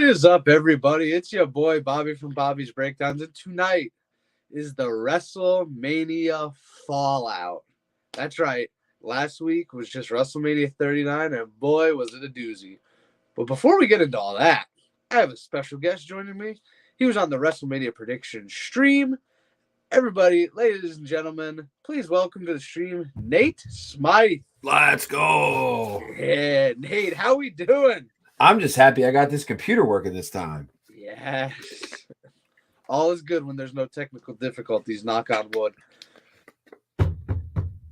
is up, everybody? It's your boy Bobby from Bobby's Breakdowns, and tonight is the Wrestlemania Fallout. That's right. Last week was just WrestleMania 39, and boy, was it a doozy. But before we get into all that, I have a special guest joining me. He was on the WrestleMania prediction stream. Everybody, ladies and gentlemen, please welcome to the stream, Nate Smythe. Let's go. Yeah, Nate, how we doing? I'm just happy I got this computer working this time. Yes. All is good when there's no technical difficulties, knock on wood.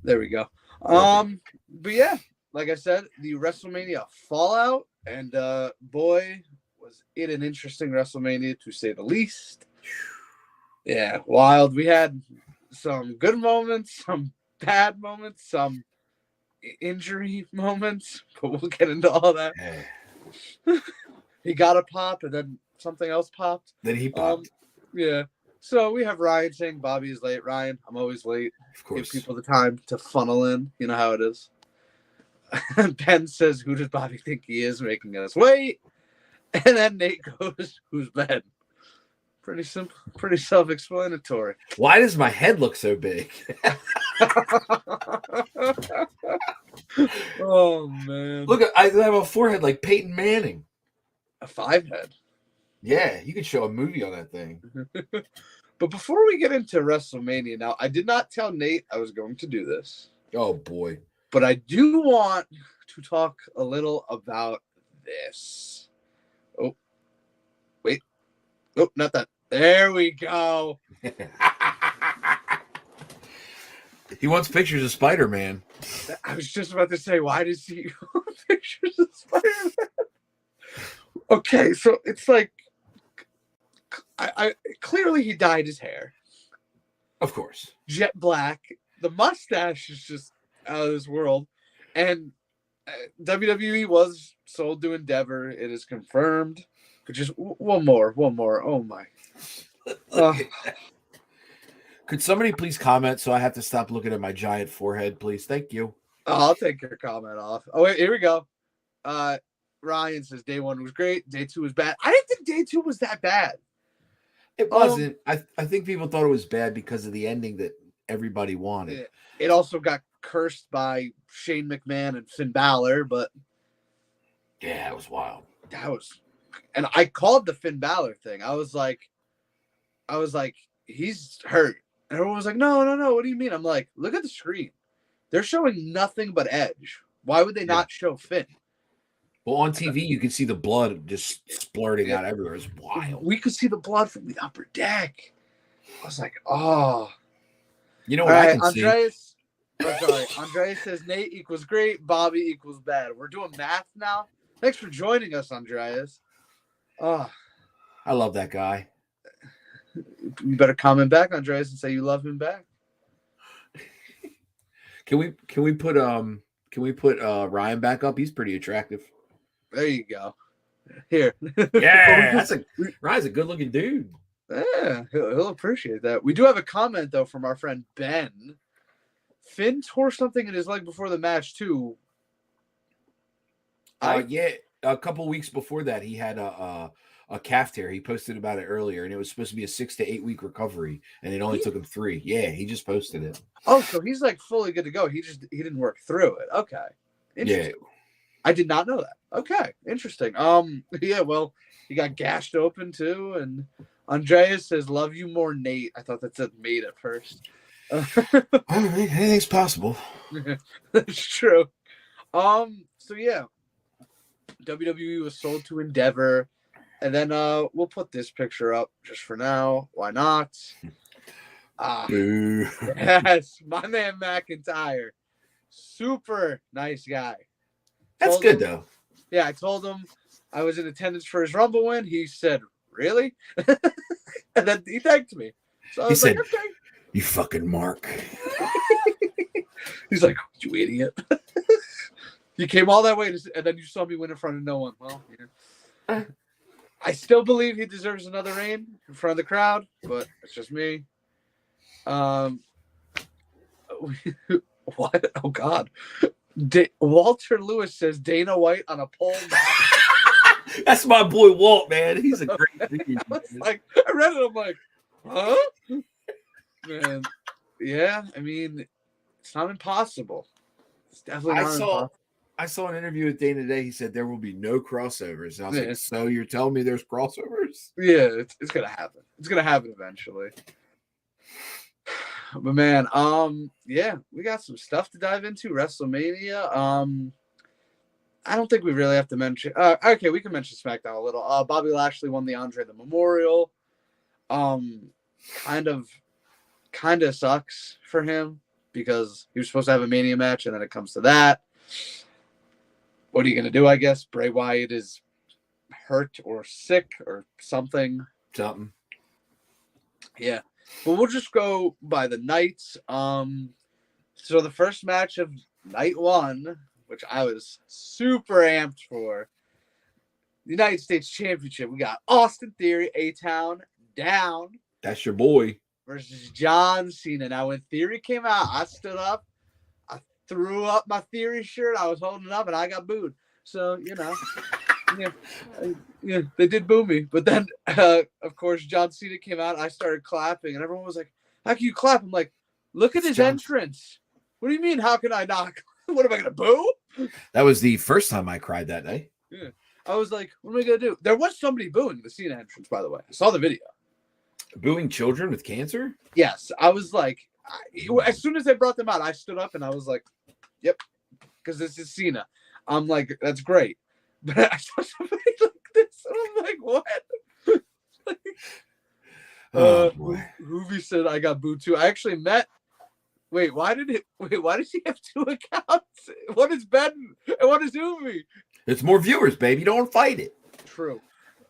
There we go. But yeah, like I said, the WrestleMania Fallout, and boy, was it an interesting WrestleMania to say the least. Yeah, wild. We had some good moments, some bad moments, some injury moments, but we'll get into all that. He got a pop, and then something else popped. Then he popped. Yeah. So we have Ryan saying Bobby is late. Ryan, I'm always late. Of course. Give people the time to funnel in. You know how it is. Ben says, who does Bobby think he is, making us wait? And then Nate goes, who's Ben? Pretty simple, pretty self-explanatory. Why does my head look so big? Oh, man. Look, I have a forehead like Peyton Manning. A 5-head. Yeah, you could show a movie on that thing. But before we get into WrestleMania now, I did not tell Nate I was going to do this. Oh, boy. But I do want to talk a little about this. Oh, wait. Oh, not that. There we go. He wants pictures of Spider-Man. I was just about to say, why does he want pictures of Spider-Man? Okay, so it's like, I clearly he dyed his hair. Of course. Jet black. The mustache is just out of this world. And WWE was sold to Endeavor. It is confirmed. But just one more. Oh, my. Could somebody please comment so I have to stop looking at my giant forehead, please? Thank you. I'll take your comment off. Oh, wait, here we go. Ryan says day 1 was great. Day 2 was bad. I didn't think day 2 was that bad. It wasn't. I think people thought it was bad because of the ending that everybody wanted. It also got cursed by Shane McMahon and Finn Balor, but yeah, it was wild. And I called the Finn Balor thing. I was like, he's hurt. And everyone was like, no. What do you mean? I'm like, look at the screen. They're showing nothing but Edge. Why would they not show Finn? Well, on TV, you can see the blood just splurting out everywhere. It's wild. We could see the blood from the upper deck. I was like, oh. You know what I can Andreas, Andreas says Nate equals great, Bobby equals bad. We're doing math now. Thanks for joining us, Andreas. Oh. I love that guy. You better comment back, Andreas, and say you love him back. Can we put Ryan back up? He's pretty attractive. There you go. Here. Yeah, Ryan's a good-looking dude. Yeah, he'll appreciate that. We do have a comment, though, from our friend Ben. Finn tore something in his leg before the match, too. Yeah, a couple weeks before that, he had a calf tear. He posted about it earlier, and it was supposed to be a 6 to 8 week recovery, and it only took him 3. Yeah, he just posted it. Oh, so he's like fully good to go. He didn't work through it. Okay. Interesting. Yeah. I did not know that. Okay, interesting. Yeah, well, he got gashed open too, and Andreas says, "Love you more, Nate." I thought that said "mate" at first. Anything's possible. That's true. So yeah, WWE was sold to Endeavor, and then we'll put this picture up just for now. Why not? Yes, my man McIntyre, super nice guy. That's good though. Yeah, I told him I was in attendance for his Rumble win. He said, "Really?" And then he thanked me. So I was like, "Okay." You fucking mark. He's like, "You idiot." You came all that way, and then you saw me win in front of no one. Well, yeah. I still believe he deserves another reign in front of the crowd, but it's just me. What? Oh, God. Walter Lewis says Dana White on a pole match. That's my boy Walt, man. He's a great dude. I read it. I'm like, huh? Man, yeah. I mean, it's not impossible. It's definitely not impossible. I saw an interview with Dana today. He said there will be no crossovers. And I was Yeah. like, so you're telling me there's crossovers? Yeah, it's gonna happen. It's gonna happen eventually. But man, yeah, we got some stuff to dive into. WrestleMania. I don't think we really have to mention. Okay, we can mention SmackDown a little. Bobby Lashley won the Andre the Memorial. Kind of sucks for him because he was supposed to have a Mania match, and then it comes to that. What are you gonna do? I guess Bray Wyatt is hurt or sick or something. Yeah, but we'll just go by the nights. So the first match of night one, which I was super amped for, the United States Championship. We got Austin Theory, A-Town, down. That's your boy. Versus John Cena. Now, when Theory came out, I stood up. I threw up my Theory shirt. I was holding it up, and I got booed. So, yeah, they did boo me. But then, of course, John Cena came out. I started clapping, and everyone was like, how can you clap? I'm like, look at his entrance. What do you mean, how can I not? What am I going to boo? That was the first time I cried that day. Yeah. I was like, what am I going to do? There was somebody booing the Cena entrance, by the way. I saw the video. Booing children with cancer? Yes. I was like, as soon as they brought them out, I stood up and I was like, yep, because this is Cena. I'm like, that's great. But I saw somebody like this, and I'm like, what? Hoovy said I got booed too. I actually met. Why did he have two accounts? What is Ben and what is Hoovy? It's more viewers, baby. Don't fight it. True.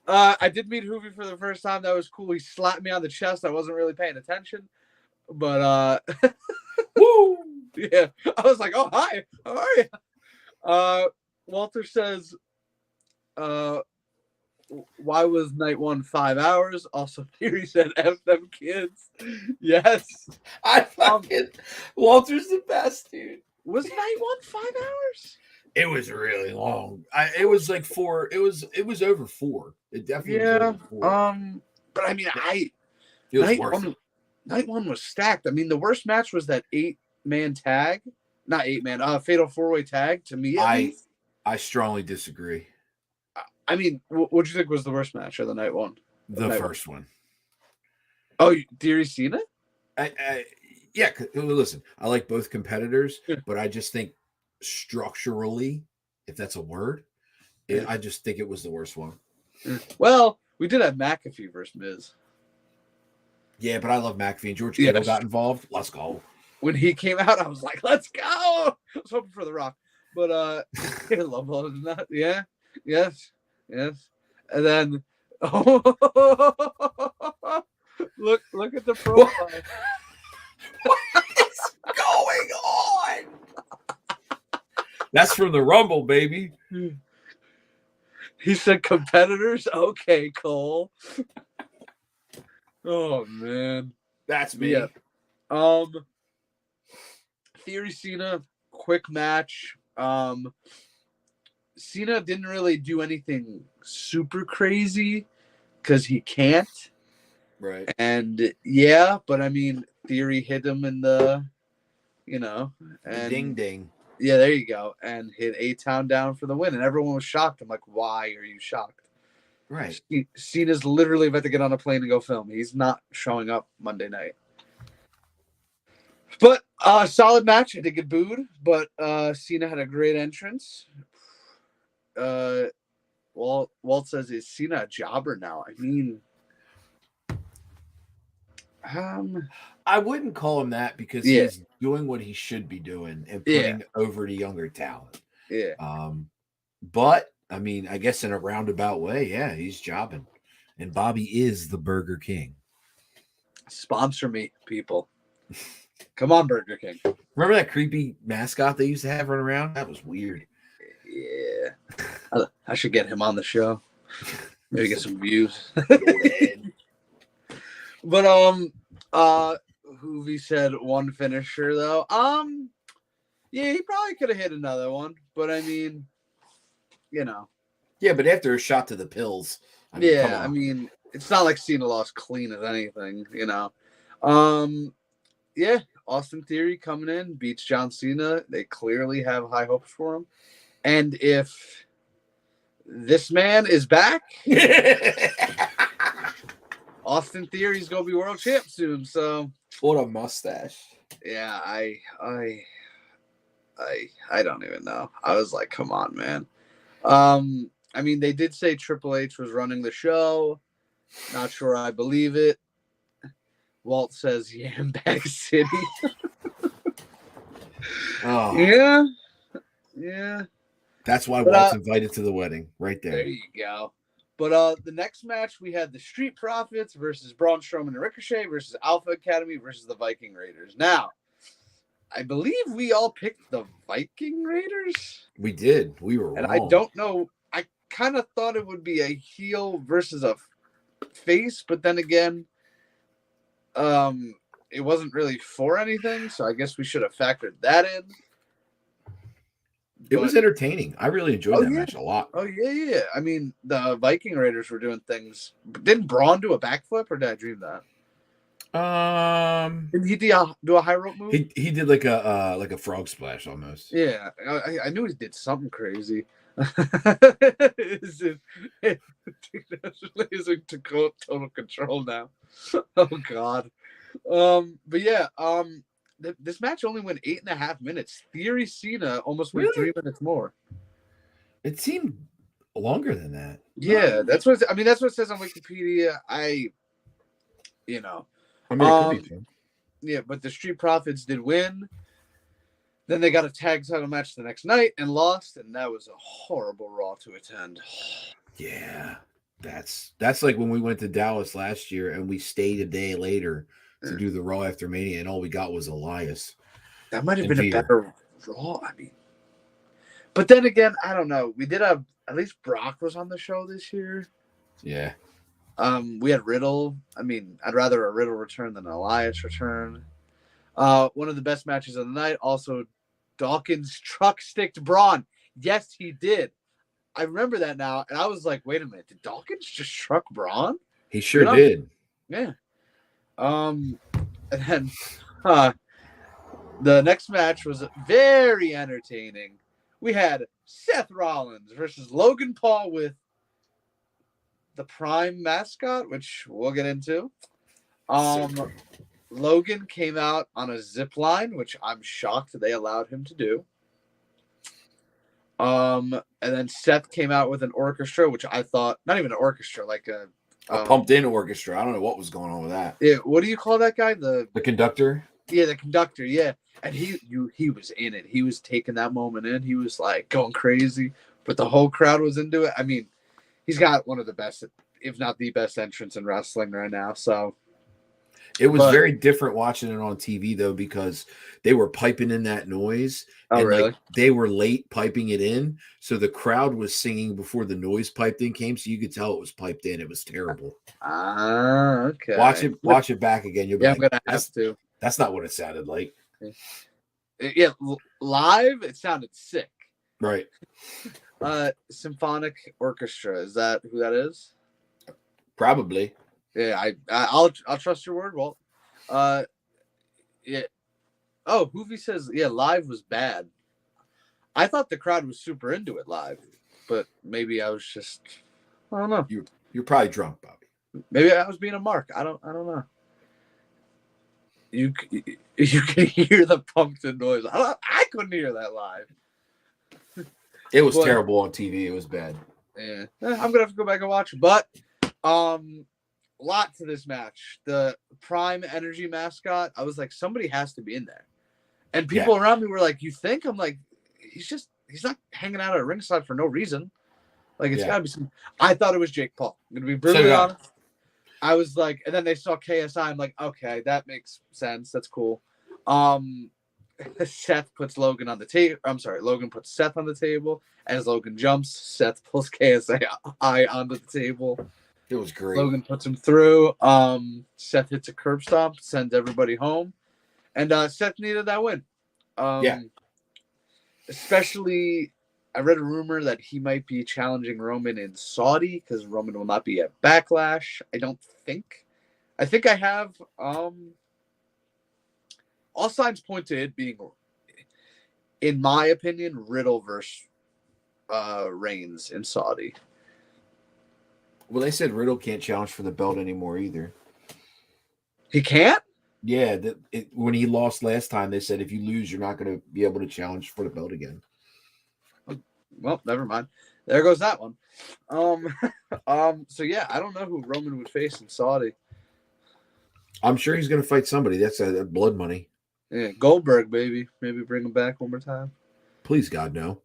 I did meet Hoovy for the first time. That was cool. He slapped me on the chest. I wasn't really paying attention. But woo! Yeah. I was like, oh hi, how are you? Walter says, why was night one 5 hours? Also, Theory said F them kids. Yes. Walter's the best, dude. Was night one 5 hours? It was really long. It was like 4. It was over 4. It definitely was over 4. But I mean, night one was stacked. I mean, the worst match was that 8-man tag. Not 8-man, fatal 4-way tag to me. I strongly disagree. I mean, what do you think was the worst match of the night one? The first one. Oh, Theory Cena? Yeah, listen, I like both competitors, but I just think structurally, if that's a word, I just think it was the worst one. Well, we did have McAfee versus Miz. Yeah, but I love McAfee and George Kittle got involved. Let's go. When he came out, I was like, let's go. I was hoping for The Rock. But I love all of that. Yeah. Yes. And then look at the profile. What is going on? That's from the Rumble, baby. He said competitors. Okay, Cole. Oh man, that's me. Yeah. Theory Cena, quick match. Cena didn't really do anything super crazy because he can't. Right. And yeah, but I mean, Theory hit him in the, and ding ding. Yeah, there you go. And hit A-Town down for the win. And everyone was shocked. I'm like, why are you shocked? Right. Cena's literally about to get on a plane and go film. He's not showing up Monday night. But solid match. I did get booed, but Cena had a great entrance. Walt says, is Cena a jobber now? I mean, I wouldn't call him that because he's doing what he should be doing and putting over the younger talent. Yeah. But I mean, I guess in a roundabout way, he's jobbing. And Bobby is the Burger King. Sponsor me, people. Come on, Burger King. Remember that creepy mascot they used to have run around? That was weird. Yeah. I should get him on the show. Maybe get some views. But Hoovy said one finisher though. Yeah, he probably could have hit another one, but I mean, Yeah, but after a shot to the pills, I mean, come I on. mean, it's not like Cena lost clean as anything, you know. Yeah, Austin Theory coming in beats John Cena. They clearly have high hopes for him, and if this man is back, Austin Theory's gonna be world champ soon. So What a mustache. yeah, I don't even know. I was like, come on, man. I mean, they did say Triple H was running the show. Not sure I believe it. Walt says Yambag City. Oh. Yeah. That's why Walt's invited to the wedding, right there. There you go. But the next match, we had the Street Profits versus Braun Strowman and Ricochet versus Alpha Academy versus the Viking Raiders. Now, I believe we all picked the Viking Raiders. We did. We were and wrong. I don't know. I kind of thought it would be a heel versus a face, but then again, it wasn't really for anything, so I guess we should have factored that in. It was entertaining. I really enjoyed that match a lot. Oh, yeah. I mean, the Viking Raiders were doing things. Didn't Braun do a backflip, or did I dream that? Did he do a high rope move? He did like a frog splash almost. Yeah, I knew he did something crazy. Is total control now? Oh God. But yeah. This match only went 8.5 minutes. Theory Cena almost went 3 minutes more. It seemed longer than that. Yeah, that's what it says on Wikipedia. It could be true. Yeah, but the Street Profits did win. Then they got a tag title match the next night and lost, and that was a horrible Raw to attend. Yeah, that's like when we went to Dallas last year and we stayed a day later to do the Raw after Mania, and all we got was Elias. That might have been a better Raw. I mean, but then again, I don't know. We did have at least Brock was on the show this year. Yeah. We had Riddle. I mean, I'd rather a Riddle return than an Elias return. One of the best matches of the night. Also, Dawkins truck sticked Braun. Yes, he did. I remember that now, and I was like, wait a minute. Did Dawkins just truck Braun? He sure did. Yeah. And then the next match was very entertaining. We had Seth Rollins versus Logan Paul with the Prime mascot, which we'll get into. Logan came out on a zip line, which I'm shocked they allowed him to do. And then Seth came out with an orchestra, which I thought, not even an orchestra, like a pumped in orchestra. I don't know what was going on with that. Yeah, what do you call that guy? The conductor? Yeah, the conductor, yeah. And he was in it. He was taking that moment in. He was like going crazy, but the whole crowd was into it. I mean, he's got one of the best, if not the best entrance in wrestling right now. So it was very different watching it on TV though, because they were piping in that noise. Oh, really? Like, they were late piping it in, so the crowd was singing before the noise piped in came, so you could tell it was piped in. It was terrible. Okay. Watch it back again. You'll be I'm gonna have to. That's not what it sounded like. Yeah, live it sounded sick. Right. Symphonic Orchestra, is that who that is? Probably. Yeah, I'll trust your word, Walt. Yeah. Oh, Hoovy says, yeah, live was bad. I thought the crowd was super into it live, but maybe I was just, I don't know. You're probably drunk, Bobby. Maybe I was being a mark. I don't know. You can hear the pumped in noise. I couldn't hear that live. It was terrible on TV. It was bad. Yeah, I'm gonna have to go back and watch it. But lot to this match. The Prime Energy mascot. I was like, somebody has to be in there. And people around me were like, "You think?" I'm like, "He's not hanging out at ringside for no reason. Like it's gotta be some." I thought it was Jake Paul. I'm gonna be brutally honest. I was like, and then they saw KSI. I'm like, okay, that makes sense. That's cool. Seth puts Logan on the table. I'm sorry, Logan puts Seth on the table. As Logan jumps, Seth pulls KSI onto the table. It was great. Logan puts him through. Seth hits a curb stomp, sends everybody home. And Seth needed that win. Especially I read a rumor that he might be challenging Roman in Saudi because Roman will not be at Backlash. I don't think. I think I have all signs point to it being, in my opinion, Riddle versus Reigns in Saudi. Well, they said Riddle can't challenge for the belt anymore either. He can't? Yeah, when he lost last time, they said if you lose, you're not going to be able to challenge for the belt again. Well, never mind. There goes that one. So yeah, I don't know who Roman would face in Saudi. I'm sure he's going to fight somebody. That's a blood money. Yeah, Goldberg, baby. Maybe bring him back one more time. Please, God, no.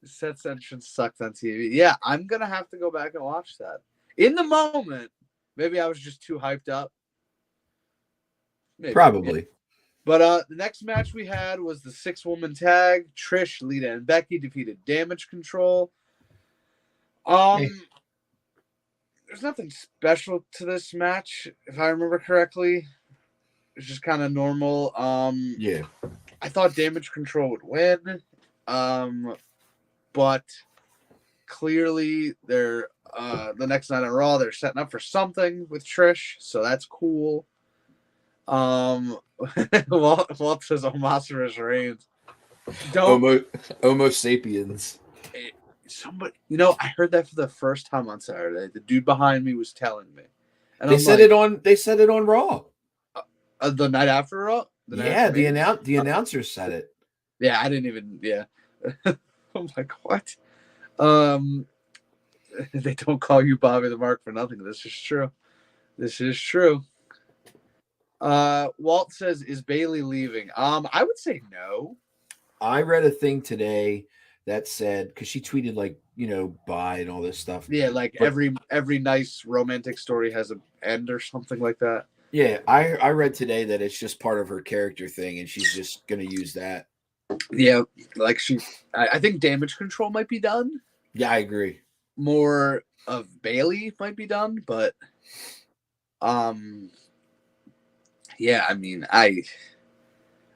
Seth's entrance sucked on TV. Yeah, I'm gonna have to go back and watch that. In the moment, maybe I was just too hyped up. Maybe. Probably. Yeah. But the next match we had was the 6-woman tag. Trish, Lita, and Becky defeated Damage Control. There's nothing special to this match, if I remember correctly. It's just kind of normal. Yeah. I thought Damage Control would win. But clearly they're the next night on Raw, they're setting up for something with Trish, so that's cool. Walt says Omos Reigns. Homo sapiens. Somebody, I heard that for the first time on Saturday. The dude behind me was telling me. And They said it on Raw. The night after Raw? The announcer said it. Yeah, I didn't even I'm like, what? They don't call you Bobby the Mark for nothing. This is true. Walt says, is Bailey leaving? I would say no. I read a thing today that said, because she tweeted bye and all this stuff. Yeah, every nice romantic story has an end or something like that. Yeah, I read today that it's just part of her character thing, and she's just gonna use that. Yeah, I think Damage Control might be done. Yeah, I agree. More of Bailey might be done, but yeah, I mean, I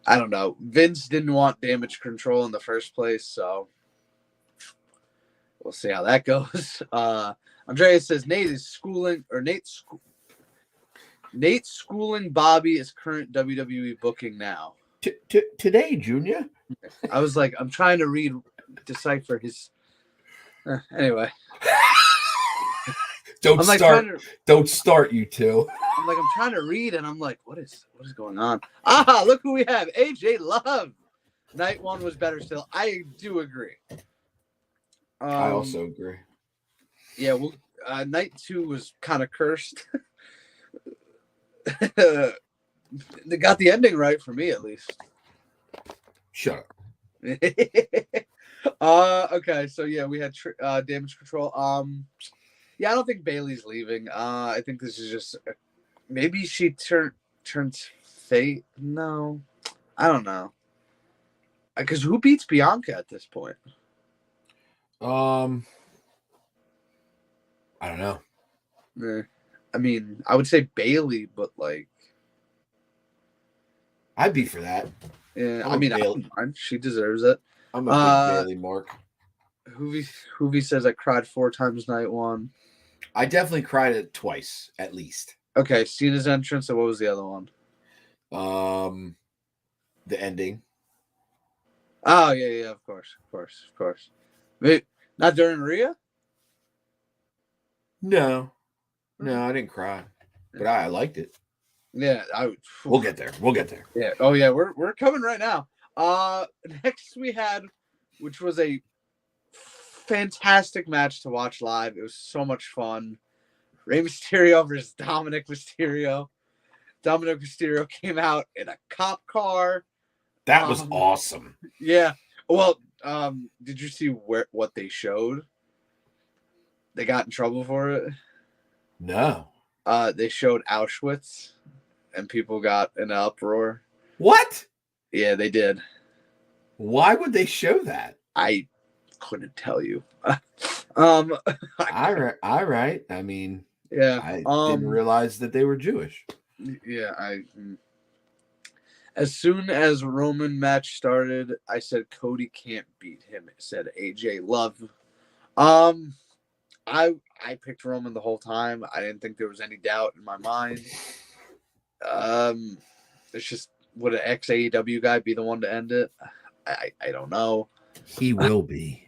don't know. Vince didn't want Damage Control in the first place, so we'll see how that goes. Andreas says Nate's schooling Bobby is current WWE booking now. Today, Junior. I was like, I'm trying to decipher his. Anyway. Don't start, you two. I'm trying to read, and I'm like, what is going on? Ah, look who we have. AJ Love. Night 1 was better still. I do agree. I also agree. Yeah, well, night 2 was kind of cursed. They got the ending right for me, at least. Shut up. Okay, so yeah, we had Damage Control. Yeah, I don't think Bailey's leaving. I think this is just maybe she turns fate. No, I don't know. Because who beats Bianca at this point? I don't know. I mean, I would say Bailey, but I'd be for that. Yeah, I mean, she deserves it. I'm a big Bailey mark. Hoovy says I cried 4 times night 1. I definitely cried it twice, at least. Okay, Cena's entrance, and what was the other one? The ending. Oh, yeah, of course. Wait, not during Rhea? No, I didn't cry, but I liked it. Yeah, We'll get there. Yeah. Oh yeah, we're coming right now. Next we had, which was a fantastic match to watch live. It was so much fun. Rey Mysterio versus Dominic Mysterio. Dominic Mysterio came out in a cop car. That was awesome. Yeah. Well, did you see what they showed? They got in trouble for it. No. They showed Auschwitz, and people got in an uproar. What? Yeah, they did. Why would they show that? I couldn't tell you. All right. I mean, yeah, I didn't realize that they were Jewish. Yeah, As soon as Roman match started, I said Cody can't beat him. Said AJ Love. I picked Roman the whole time. I didn't think there was any doubt in my mind. It's just, would an ex AEW guy be the one to end it? I don't know. He will be.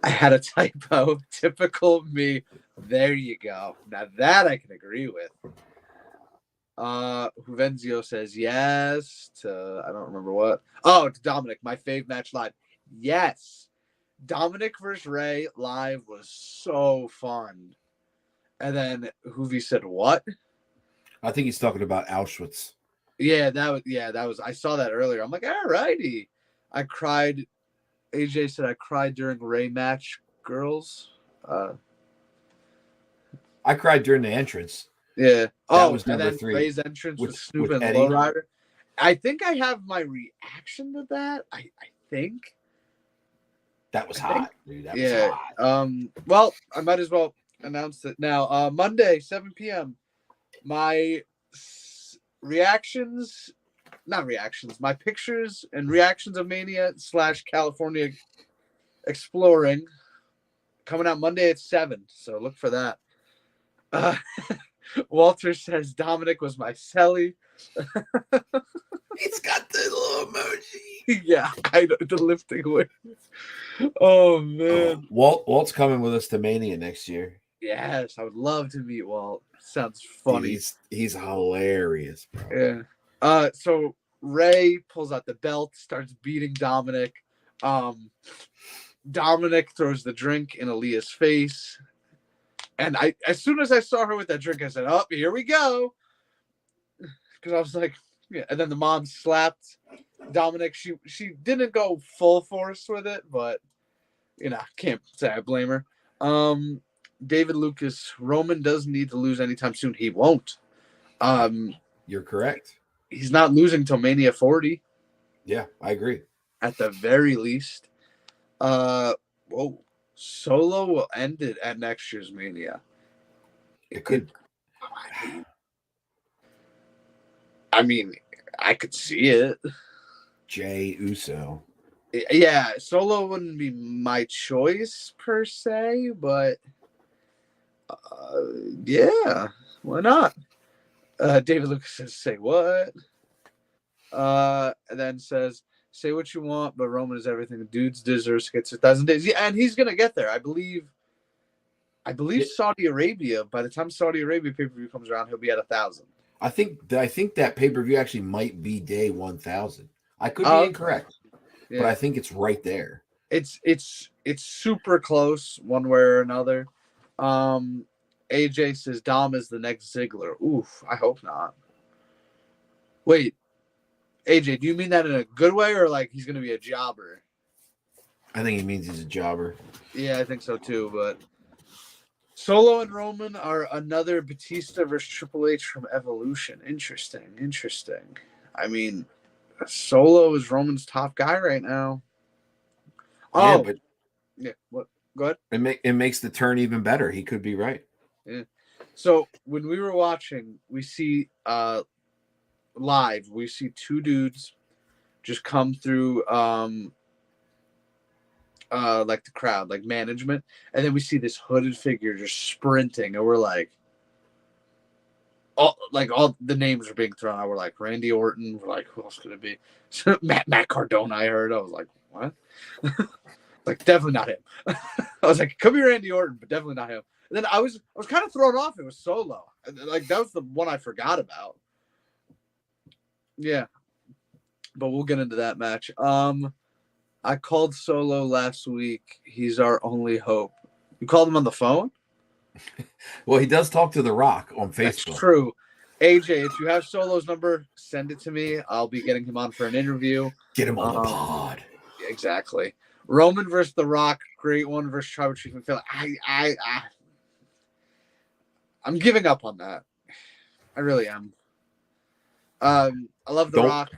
I had a typo. Typical me. There you go. Now that I can agree with. Juvenzio says yes to, I don't remember what. Oh, to Dominic, my fave match live. Yes. Dominic versus Ray live was so fun. And then Hoovy said what? I think he's talking about Auschwitz. Yeah, that was I saw that earlier. I'm like, all righty. I cried. AJ said I cried during Ray match, girls. I cried during the entrance. Yeah. That was and number then 3. Ray's entrance with Snoop with and Eddie. Lowrider. I think I have my reaction to that. I think. That was hot, dude. That was hot. Well, I might as well announce it now. Monday, 7 p.m. My my pictures and reactions of Mania / California Exploring coming out Monday at 7. So look for that. Walter says Dominic was my celly. He's got the little emoji. Yeah, I know, the lifting wings. Oh man. Walt's coming with us to Mania next year. Yes, I would love to meet Walt. Sounds funny. Dude, he's hilarious, bro. Yeah. So Ray pulls out the belt, starts beating Dominic. Dominic throws the drink in Aaliyah's face. And as soon as I saw her with that drink, I said, oh, here we go. Because I was like, yeah. And then the mom slapped Dominic. She didn't go full force with it, but, can't say I blame her. David Lucas, Roman doesn't need to lose anytime soon. He won't. You're correct. He's not losing till Mania 40. Yeah, I agree. At the very least. Solo will end it at next year's Mania. It could. I mean, I could see it. Jey Uso. Yeah, Solo wouldn't be my choice per se, but yeah, why not? David Lucas says, say what? And then says, say what you want, but Roman is everything. The dudes deserves to get to 1,000 days. Yeah, and he's gonna get there. I believe Saudi Arabia. By the time Saudi Arabia pay-per-view comes around, he'll be at 1,000. I think that pay-per-view actually might be day 1,000. I could be incorrect, but I think it's right there. It's super close one way or another. AJ says Dom is the next Ziggler. Oof, I hope not. Wait, AJ, do you mean that in a good way or like he's going to be a jobber? I think he means he's a jobber. Yeah, I think so too. But Solo and Roman are another Batista versus Triple H from Evolution. Interesting. I mean, Solo is Roman's top guy right now. Oh, yeah. What? Go ahead. It makes the turn even better. He could be right. Yeah. So when we were watching, we see live, we see two dudes just come through like the crowd, like management, and then we see this hooded figure just sprinting, and we're like all the names are being thrown out. We're like Randy Orton, we're like, who else could it be? So Matt Cardona, I heard. I was like, what? Like, definitely not him. I was like, it could be Randy Orton, but definitely not him. And then I was kind of thrown off. It was Solo. Like, that was the one I forgot about. Yeah. But we'll get into that match. I called Solo last week. He's our only hope. You called him on the phone? Well, he does talk to The Rock on Facebook. That's true. AJ, if you have Solo's number, send it to me. I'll be getting him on for an interview. Get him on the pod. Exactly. Roman versus The Rock, great one versus Tribal Chief and Phil. I'm giving up on that. I really am. I love The Rock.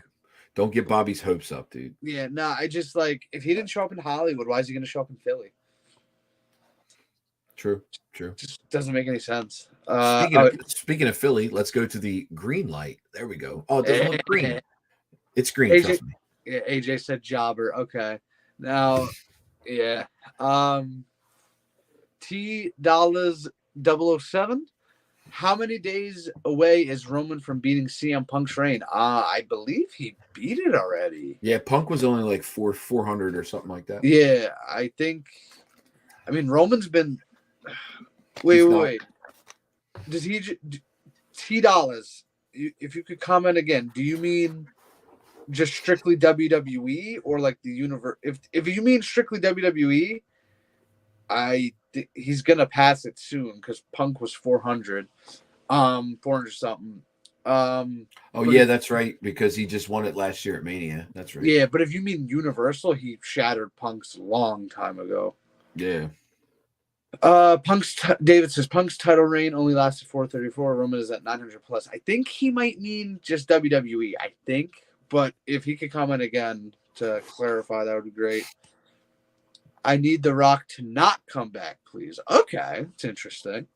Don't get Bobby's hopes up, dude. Yeah, no, I just like, if he didn't show up in Hollywood, why is he going to show up in Philly? True. Just doesn't make any sense. Speaking of Philly, let's go to the green light. There we go. Oh, it doesn't look green. It's green, AJ, trust me. yeah, AJ said jobber. Okay. Now, yeah. T dollars 007. How many days away is Roman from beating CM Punk's reign? I believe he beat it already. Yeah, Punk was only like 400 or something like that. Yeah, I think. I mean, Roman's been. Wait. Does he T dollars? If you could comment again, do you mean just strictly WWE or like the universe? If you mean strictly WWE, he's gonna pass it soon because Punk was 400, 400 something. Oh yeah, that's right, because he just won it last year at Mania. That's right. Yeah, but if you mean Universal, he shattered Punk's long time ago. Yeah. David says Punk's title reign only lasted 434. Roman is at 900 plus. I think he might mean just WWE. I think, but if he could comment again to clarify, that would be great. I need The Rock to not come back, please. Okay, it's interesting.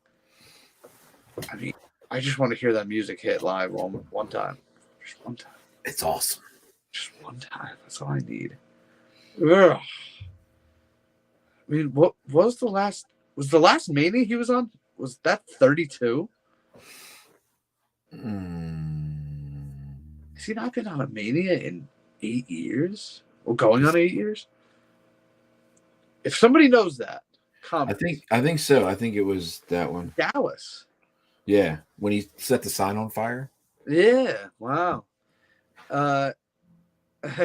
I mean, I just want to hear that music hit live one time. Just one time. It's awesome. Just one time. That's all I need. Ugh. I mean, what was the last? Was the last Mania he was on? Was that 32? Has he not been on a Mania in 8 years? Or going on 8 years? If somebody knows that, comment. I think so. I think it was that one. Dallas. Yeah, when he set the sign on fire. Yeah. Wow.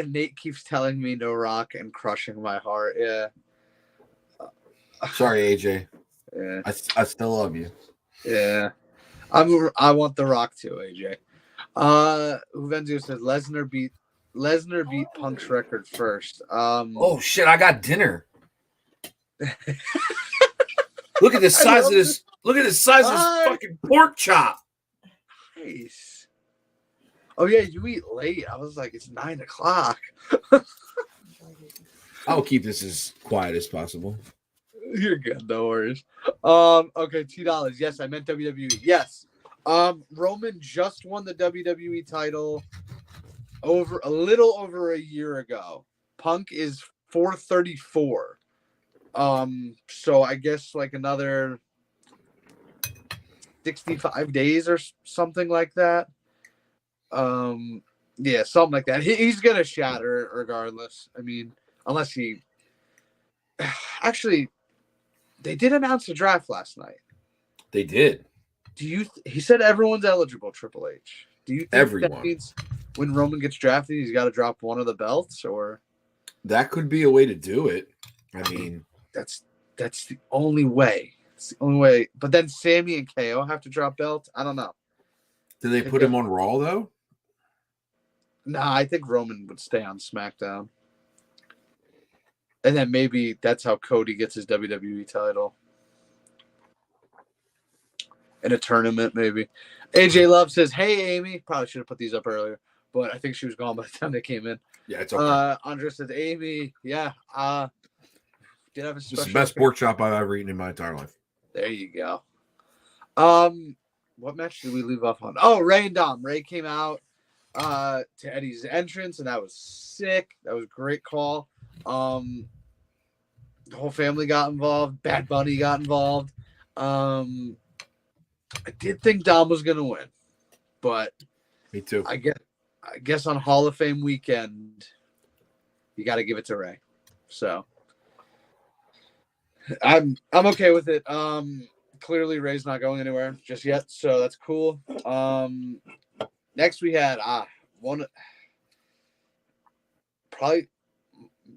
Nate keeps telling me no Rock and crushing my heart. Yeah. Sorry, AJ. Yeah. I still love you. Yeah. I want The Rock too, AJ. Uvenzio says Lesnar beat Punk's record first. Oh shit, I got dinner. Look at the size of this. Look at the size of this fucking pork chop. Nice. Oh yeah, you eat late. I was like, it's 9 o'clock. I'll keep this as quiet as possible. You're good, no worries. Okay, $2. Yes, I meant WWE. Yes. Roman just won the WWE title a little over a year ago. Punk is 434. So I guess like another 65 days or something like that. Yeah, something like that. He's gonna shatter regardless. I mean, unless he actually. They did announce a draft last night. They did. He said everyone's eligible, Triple H. Do you think that means when Roman gets drafted, he's got to drop one of the belts, or that could be a way to do it? I mean, that's the only way. It's the only way. But then Sammy and KO have to drop belts. I don't know. Do they put him on Raw though? Nah, I think Roman would stay on SmackDown. And then maybe that's how Cody gets his WWE title. In a tournament, maybe. AJ Love says, hey, Amy. Probably should have put these up earlier, but I think she was gone by the time they came in. Yeah, it's okay. Andrea says, Amy, yeah. Did have a special. This is the best pork chop I've ever eaten in my entire life. There you go. What match did we leave off on? Oh, Ray and Dom. Ray came out to Eddie's entrance, and that was sick. That was a great call. The whole family got involved. Bad Bunny got involved. I did think Dom was gonna win, but me too. I guess on Hall of Fame weekend, you got to give it to Ray. So I'm okay with it. Clearly Ray's not going anywhere just yet, so that's cool. Next we had one probably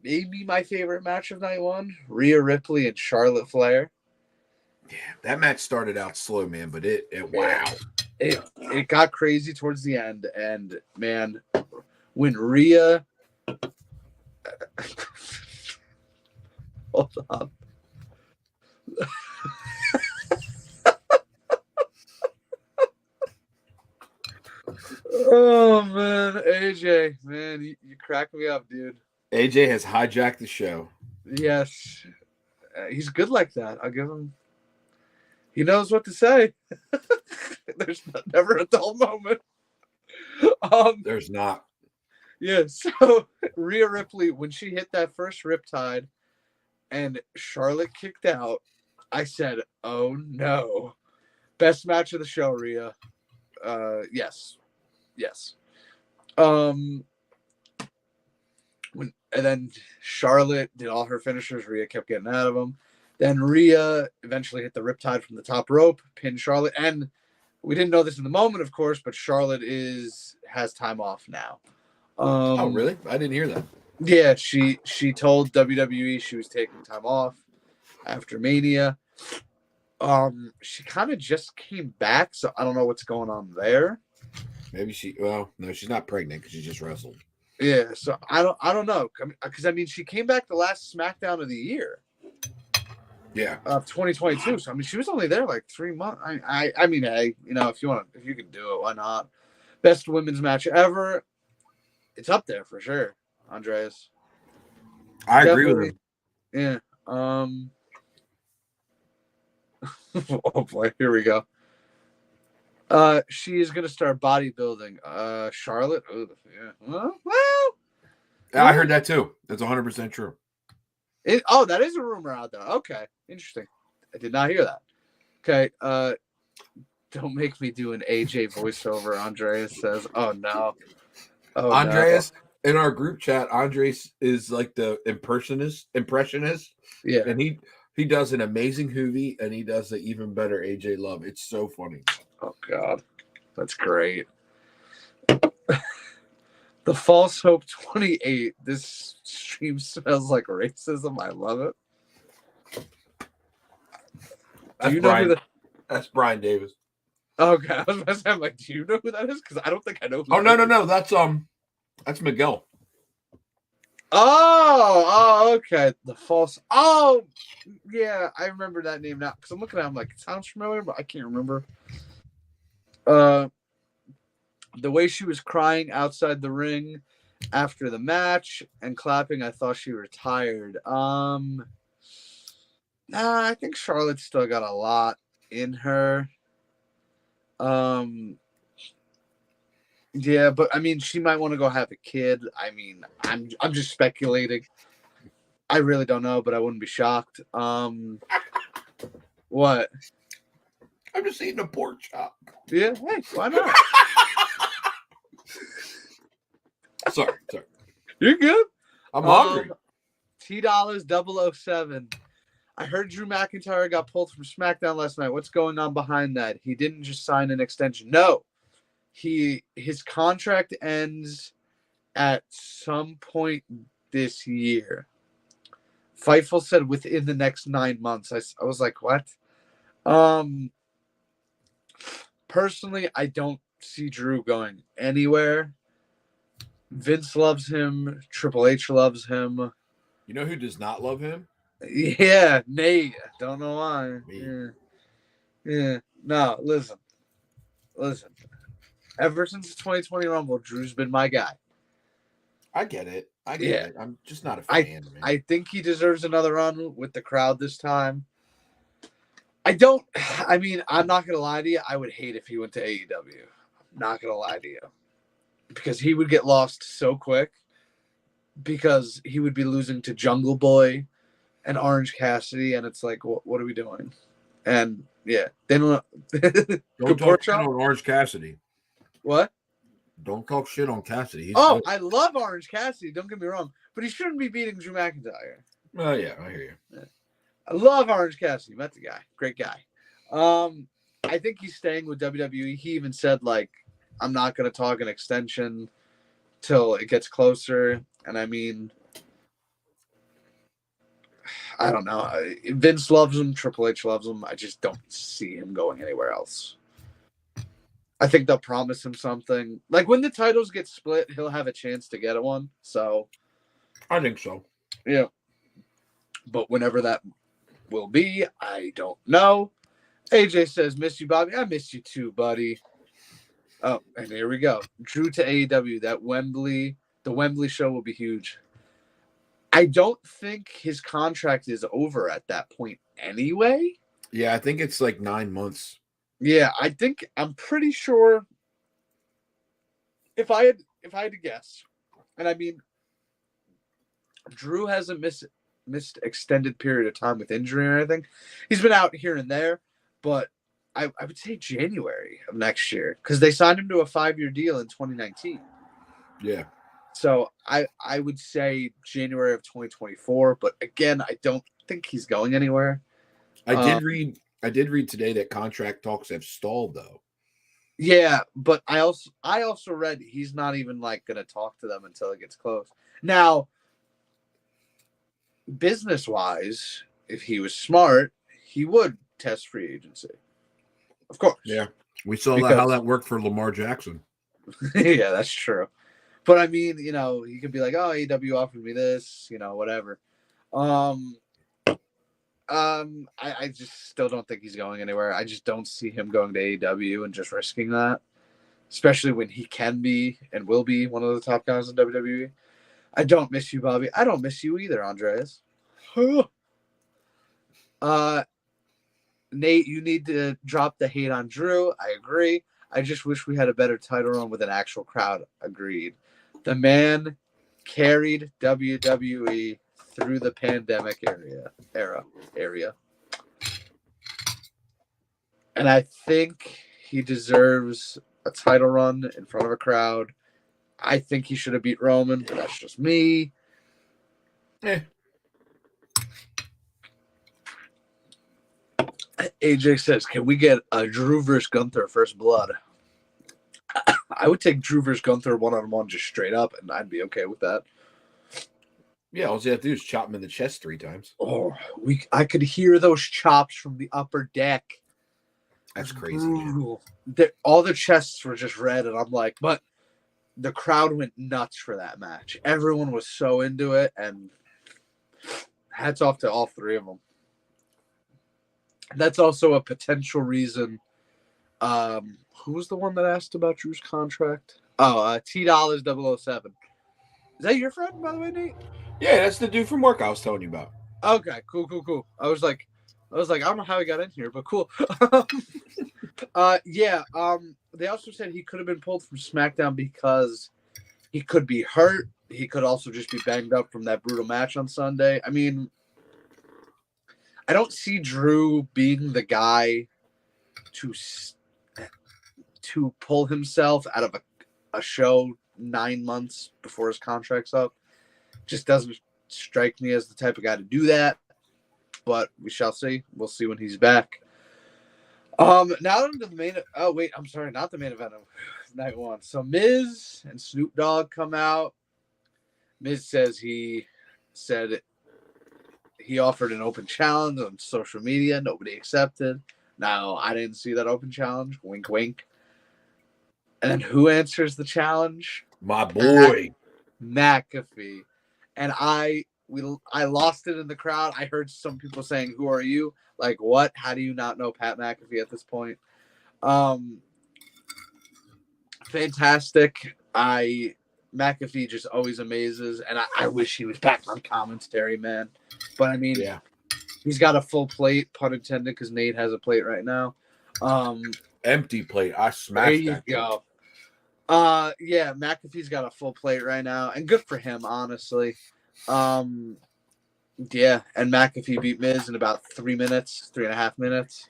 maybe my favorite match of night one, Rhea Ripley and Charlotte Flair. Yeah, that match started out slow, man, but it wow. It got crazy towards the end, and man, when Rhea hold on. Oh man, AJ, man, you crack me up, dude. AJ has hijacked the show. Yes, he's good like that. I'll give him. He knows what to say. There's never a dull moment. There's not. Yeah, so Rhea Ripley, when she hit that first Riptide and Charlotte kicked out, I said, oh no. Best match of the show, Rhea. Yes. Yes. And then Charlotte did all her finishers. Rhea kept getting out of them. Then Rhea eventually hit the Riptide from the top rope, pinned Charlotte. And we didn't know this in the moment, of course, but Charlotte has time off now. Oh, really? I didn't hear that. Yeah, she told WWE she was taking time off after Mania. She kind of just came back, so I don't know what's going on there. Maybe she's not pregnant because she just wrestled. Yeah, so I don't know, because I mean she came back the last SmackDown of the year. Yeah, of 2022. So I mean, she was only there like 3 months. I mean, hey, if you can do it, why not? Best women's match ever. It's up there for sure, Andreas. I agree with him. Yeah. Oh boy, here we go. She is gonna start bodybuilding. Charlotte. Oh, yeah. Well, I heard that too. That's 100% true. That is a rumor out there. Okay, interesting. I did not hear that. Okay, don't make me do an AJ voiceover. Andreas says, "Oh no, Andreas." No. In our group chat, Andres is like the impressionist. Yeah, and he does an amazing Hoovy, and he does an even better AJ Love. It's so funny. Oh God, that's great. The False Hope 28. This stream smells like racism. I love it. That's Brian Davis. Okay, I was about to say, I'm like, do you know who that is? Because I don't think I know. No. That's Miguel. Oh, okay. The False. Oh, yeah, I remember that name now. Because I'm looking at him like, it sounds familiar, but I can't remember. The way she was crying outside the ring after the match and clapping, I thought she retired. Nah, I think Charlotte's still got a lot in her. Yeah, but I mean, she might want to go have a kid. I mean, I'm just speculating. I really don't know, but I wouldn't be shocked. What? I'm just eating a pork chop. Yeah, hey, why not? Sorry. You're good. I'm hungry. T$007. I heard Drew McIntyre got pulled from SmackDown last night. What's going on behind that? He didn't just sign an extension. No. His contract ends at some point this year. Fightful said within the next 9 months. I was like, what? Personally, I don't see Drew going anywhere. Vince loves him. Triple H loves him. You know who does not love him? Yeah, Nate. Don't know why. Yeah. No, listen. Ever since the 2020 Rumble, Drew's been my guy. I get it. I'm just not a fan, man. I think he deserves another run with the crowd this time. I'm not going to lie to you. I would hate if he went to AEW. I'm not going to lie to you. Because he would get lost so quick. Because he would be losing to Jungle Boy and Orange Cassidy. And it's like, what are we doing? And, yeah. They don't talk shit on Orange Cassidy. What? Don't talk shit on Cassidy. Good. I love Orange Cassidy. Don't get me wrong. But he shouldn't be beating Drew McIntyre. Oh, yeah. I hear you. Yeah. I love Orange Cassidy. Met the guy. Great guy. I think he's staying with WWE. He even said, like, I'm not going to talk an extension till it gets closer. And I mean, I don't know. Vince loves him. Triple H loves him. I just don't see him going anywhere else. I think they'll promise him something. Like, when the titles get split, he'll have a chance to get one. So, I think so. Yeah. But whenever that will be, I don't know. AJ says, miss you, Bobby. I miss you too, buddy. Oh, and here we go. Drew to AEW. The Wembley show will be huge. I don't think his contract is over at that point anyway. Yeah, I think it's like 9 months. Yeah, I'm pretty sure if I had to guess, And I mean, Drew hasn't missed extended period of time with injury or anything. He's been out here and there, but I would say January of next year because they signed him to a 5-year deal in 2019. Yeah. So I would say January of 2024, but again, I don't think he's going anywhere. I did read today that contract talks have stalled though. Yeah, but I also read he's not even like gonna talk to them until it gets close. Now, business wise, if he was smart, he would test free agency. Of course. Yeah. We saw how that worked for Lamar Jackson. Yeah, that's true. But I mean, you could be like, oh, AEW offered me this, whatever. I just still don't think he's going anywhere. I just don't see him going to AEW and just risking that, especially when he can be and will be one of the top guys in WWE. I don't miss you, Bobby. I don't miss you either, Andreas. Nate, you need to drop the hate on Drew. I agree. I just wish we had a better title run with an actual crowd. Agreed. The man carried WWE through the pandemic era. And I think he deserves a title run in front of a crowd. I think he should have beat Roman, but that's just me. AJ says, can we get a Drew versus Gunther First Blood? I would take Drew versus Gunther one-on-one just straight up, and I'd be okay with that. Yeah, all you have to do is chop him in the chest 3 times. Oh, I could hear those chops from the upper deck. That's crazy, man. All the chests were just red, and I'm like, but the crowd went nuts for that match. Everyone was so into it, and hats off to all 3 of them. That's also a potential reason. Who was the one that asked about Drew's contract? Oh, T-Dollars 007. Is that your friend, by the way, Nate? Yeah, that's the dude from work I was telling you about. Okay, cool. I was like, I don't know how he got in here, but cool. They also said he could have been pulled from SmackDown because he could be hurt. He could also just be banged up from that brutal match on Sunday. I mean, I don't see Drew being the guy to pull himself out of a show 9 months before his contract's up. Just doesn't strike me as the type of guy to do that. But we shall see. We'll see when he's back. Now into the main. Oh wait, I'm sorry, not the main event of night 1. So Miz and Snoop Dogg come out. Miz says he offered an open challenge on social media. Nobody accepted. Now I didn't see that open challenge. Wink, wink. And then who answers the challenge? My boy, McAfee. And I lost it in the crowd. I heard some people saying, "Who are you?" Like, what? How do you not know Pat McAfee at this point? Fantastic. McAfee just always amazes, and I wish he was back on commentary, man. But I mean, yeah, he's got a full plate, pun intended, because Nate has a plate right now. Empty plate. I smashed. There you go. Yeah, McAfee's got a full plate right now, and good for him, honestly. Yeah, and McAfee beat Miz in about 3.5 minutes.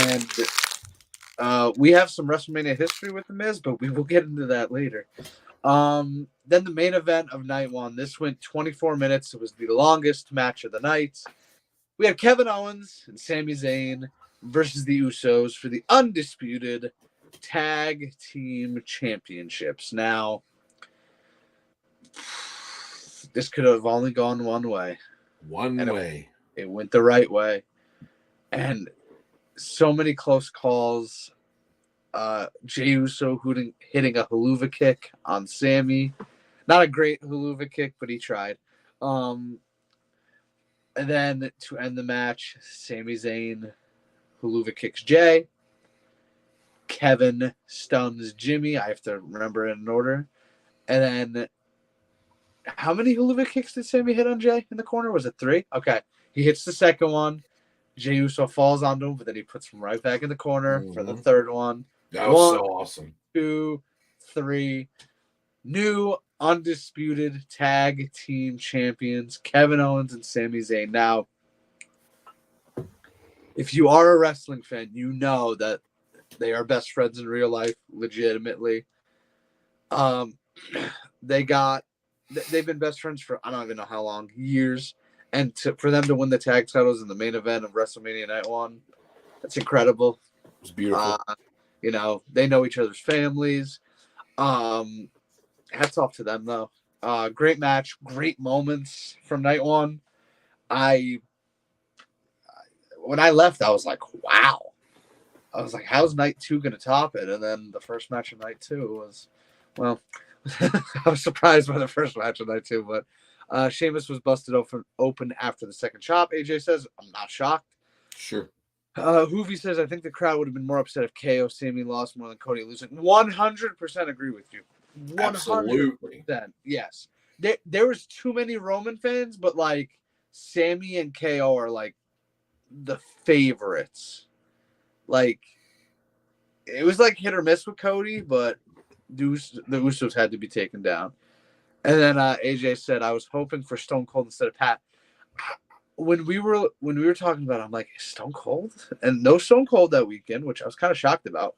And we have some WrestleMania history with the Miz, but we will get into that later. Then the main event of night 1. This went 24 minutes. It was the longest match of the night. We had Kevin Owens and Sami Zayn versus the Usos for the undisputed tag team championships. Now, this could have only gone one way. It went the right way. And so many close calls. Jey Uso hitting a haluva kick on Sammy. Not a great haluva kick, but he tried. And then to end the match, Sami Zayn haluva kicks Jey. Kevin stuns Jimmy. I have to remember it in order. And then how many haluva kicks did Sammy hit on Jey in the corner? Was it 3? Okay. He hits the second one. Jey Uso falls onto him, but then he puts him right back in the corner for the third one. That was so awesome. 2, 3. New undisputed tag team champions, Kevin Owens and Sami Zayn. Now, if you are a wrestling fan, you know that they are best friends in real life, legitimately. They've been best friends for I don't even know how long, years, and for them to win the tag titles in the main event of WrestleMania Night 1, that's incredible. It's beautiful. They know each other's families. Hats off to them though. Great match, great moments from Night 1. When I left, I was like, wow. I was like, how's Night 2 going to top it? And then the first match of Night 2 was, well, I was surprised by the first match of Night 2, but Sheamus was busted open after the second chop. AJ says, I'm not shocked. Sure. Hoovy says, I think the crowd would have been more upset if KO Sami lost more than Cody losing. 100% agree with you. 100%. Absolutely. Yes. There was too many Roman fans, but like Sami and KO are like the favorites. Like, it was like hit or miss with Cody, but the Usos had to be taken down. And then AJ said, I was hoping for Stone Cold instead of Pat. When we were talking about it, I'm like, Stone Cold? And no Stone Cold that weekend, which I was kind of shocked about.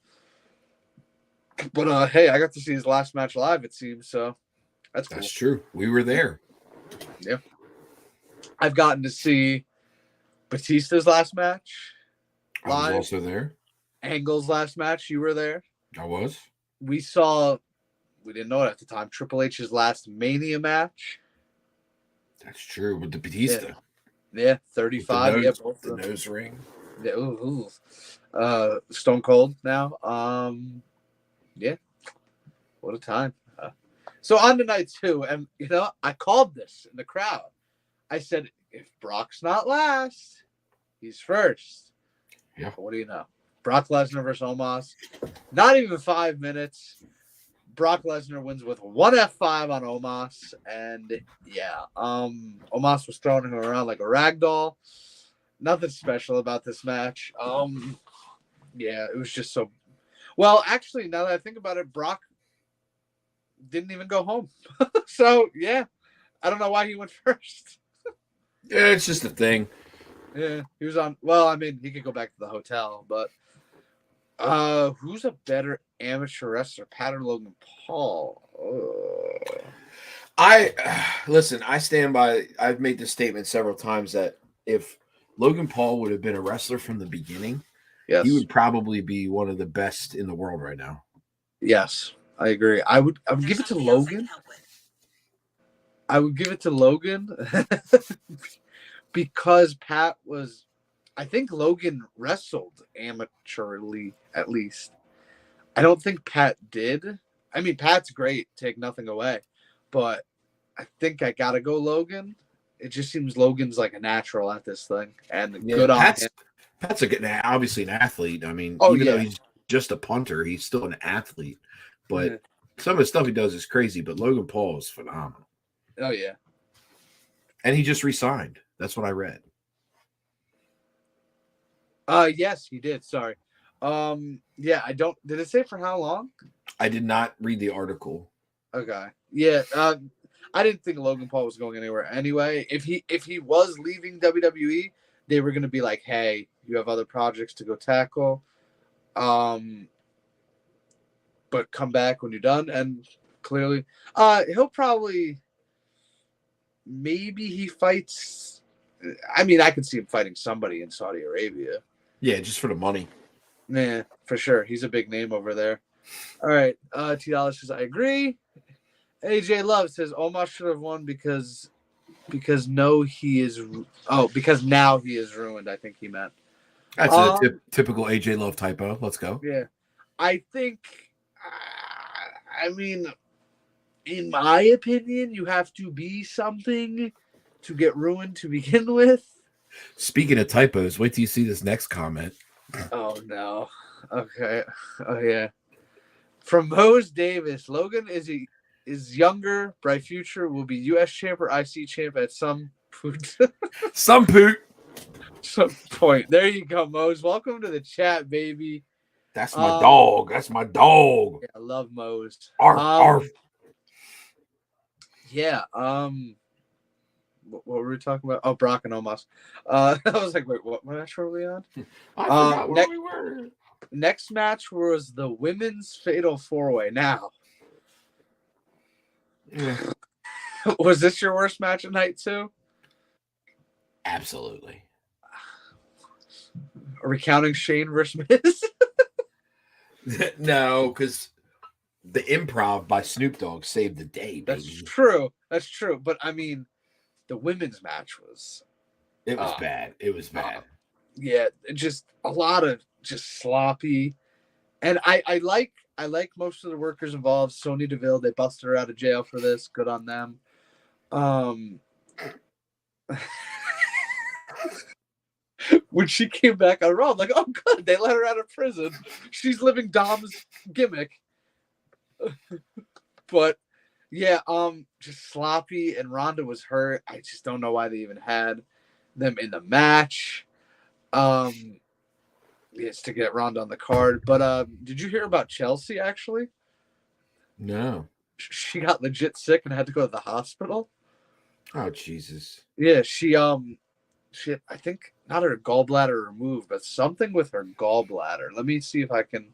But hey, I got to see his last match live, it seems, so that's cool. That's true. We were there. Yeah. I've gotten to see Batista's last match live. I was also there. Angle's last match, you were there. I was. We didn't know it at the time, Triple H's last Mania match. That's true, with the Batista. Yeah, 35. The nose ring. Yeah, Stone Cold now. Yeah, what a time. So on to Night 2, and I called this in the crowd. I said, if Brock's not last, he's first. Yeah. But what do you know? Brock Lesnar versus Omos. Not even 5 minutes. Brock Lesnar wins with one F5 on Omos. And yeah, Omos was throwing him around like a rag doll. Nothing special about this match. Yeah, it was just so. Well, actually, now that I think about it, Brock didn't even go home. So yeah, I don't know why he went first. Yeah, it's just a thing. Yeah, he was on. Well, I mean, he could go back to the hotel, but who's a better amateur wrestler, Pat or Logan Paul? Listen. I stand by. I've made this statement several times that if Logan Paul would have been a wrestler from the beginning, yes, he would probably be one of the best in the world right now. Yes, I agree. I would give it to Logan. I would give it to Logan because Pat was. I think Logan wrestled amateurly, at least. I don't think Pat did. I mean, Pat's great, take nothing away. But I think I got to go Logan. It just seems Logan's like a natural at this thing. And good on him. Pat's obviously an athlete. I mean, though he's just a punter, he's still an athlete. But some of the stuff he does is crazy. But Logan Paul is phenomenal. Oh, yeah. And he just resigned. That's what I read. Yes, he did. Sorry. Yeah, I don't. Did it say for how long? I did not read the article. Okay. Yeah. I didn't think Logan Paul was going anywhere anyway. If he was leaving WWE, they were going to be like, "Hey, you have other projects to go tackle, but come back when you're done." And clearly, he'll probably. Maybe he fights. I mean, I could see him fighting somebody in Saudi Arabia. Yeah, just for the money. Yeah, for sure. He's a big name over there. All right. T. says, I agree. AJ Love says Omos should have won because now he is ruined, I think he meant. That's a typical AJ Love typo. Let's go. Yeah. I think, I mean, in my opinion, you have to be something to get ruined to begin with. Speaking of typos, wait till you see this next comment. Oh, no. Okay. Oh, yeah. From Mose Davis, Logan is younger, bright future, will be U.S. champ or IC champ at some point. Some point. There you go, Mose. Welcome to the chat, baby. That's my dog. That's my dog. Yeah, I love Mose. Arf. Yeah. What were we talking about? Oh, Brock and Omos. I was like, wait, what match were we on? I forgot where we were. Next match was the women's fatal 4-way. Now, Yeah. was this your worst match of night too? Absolutely. Are we counting Shane versus Miz? No, because the improv by Snoop Dogg saved the day, baby. That's true. That's true. But I mean, the women's match was. It was bad. It was bad. Yeah, just a lot of just sloppy. And I like most of the workers involved. Sonya Deville, they busted her out of jail for this. Good on them. When she came back on Raw, I'm like, oh good, they let her out of prison. She's living Dom's gimmick. But yeah, just sloppy, and Ronda was hurt. I just don't know why they even had them in the match. It's to get Ronda on the card. But did you hear about Chelsea actually? No. She got legit sick and had to go to the hospital. Oh Jesus. Yeah, she I think not her gallbladder removed, but something with her gallbladder. Let me see if I can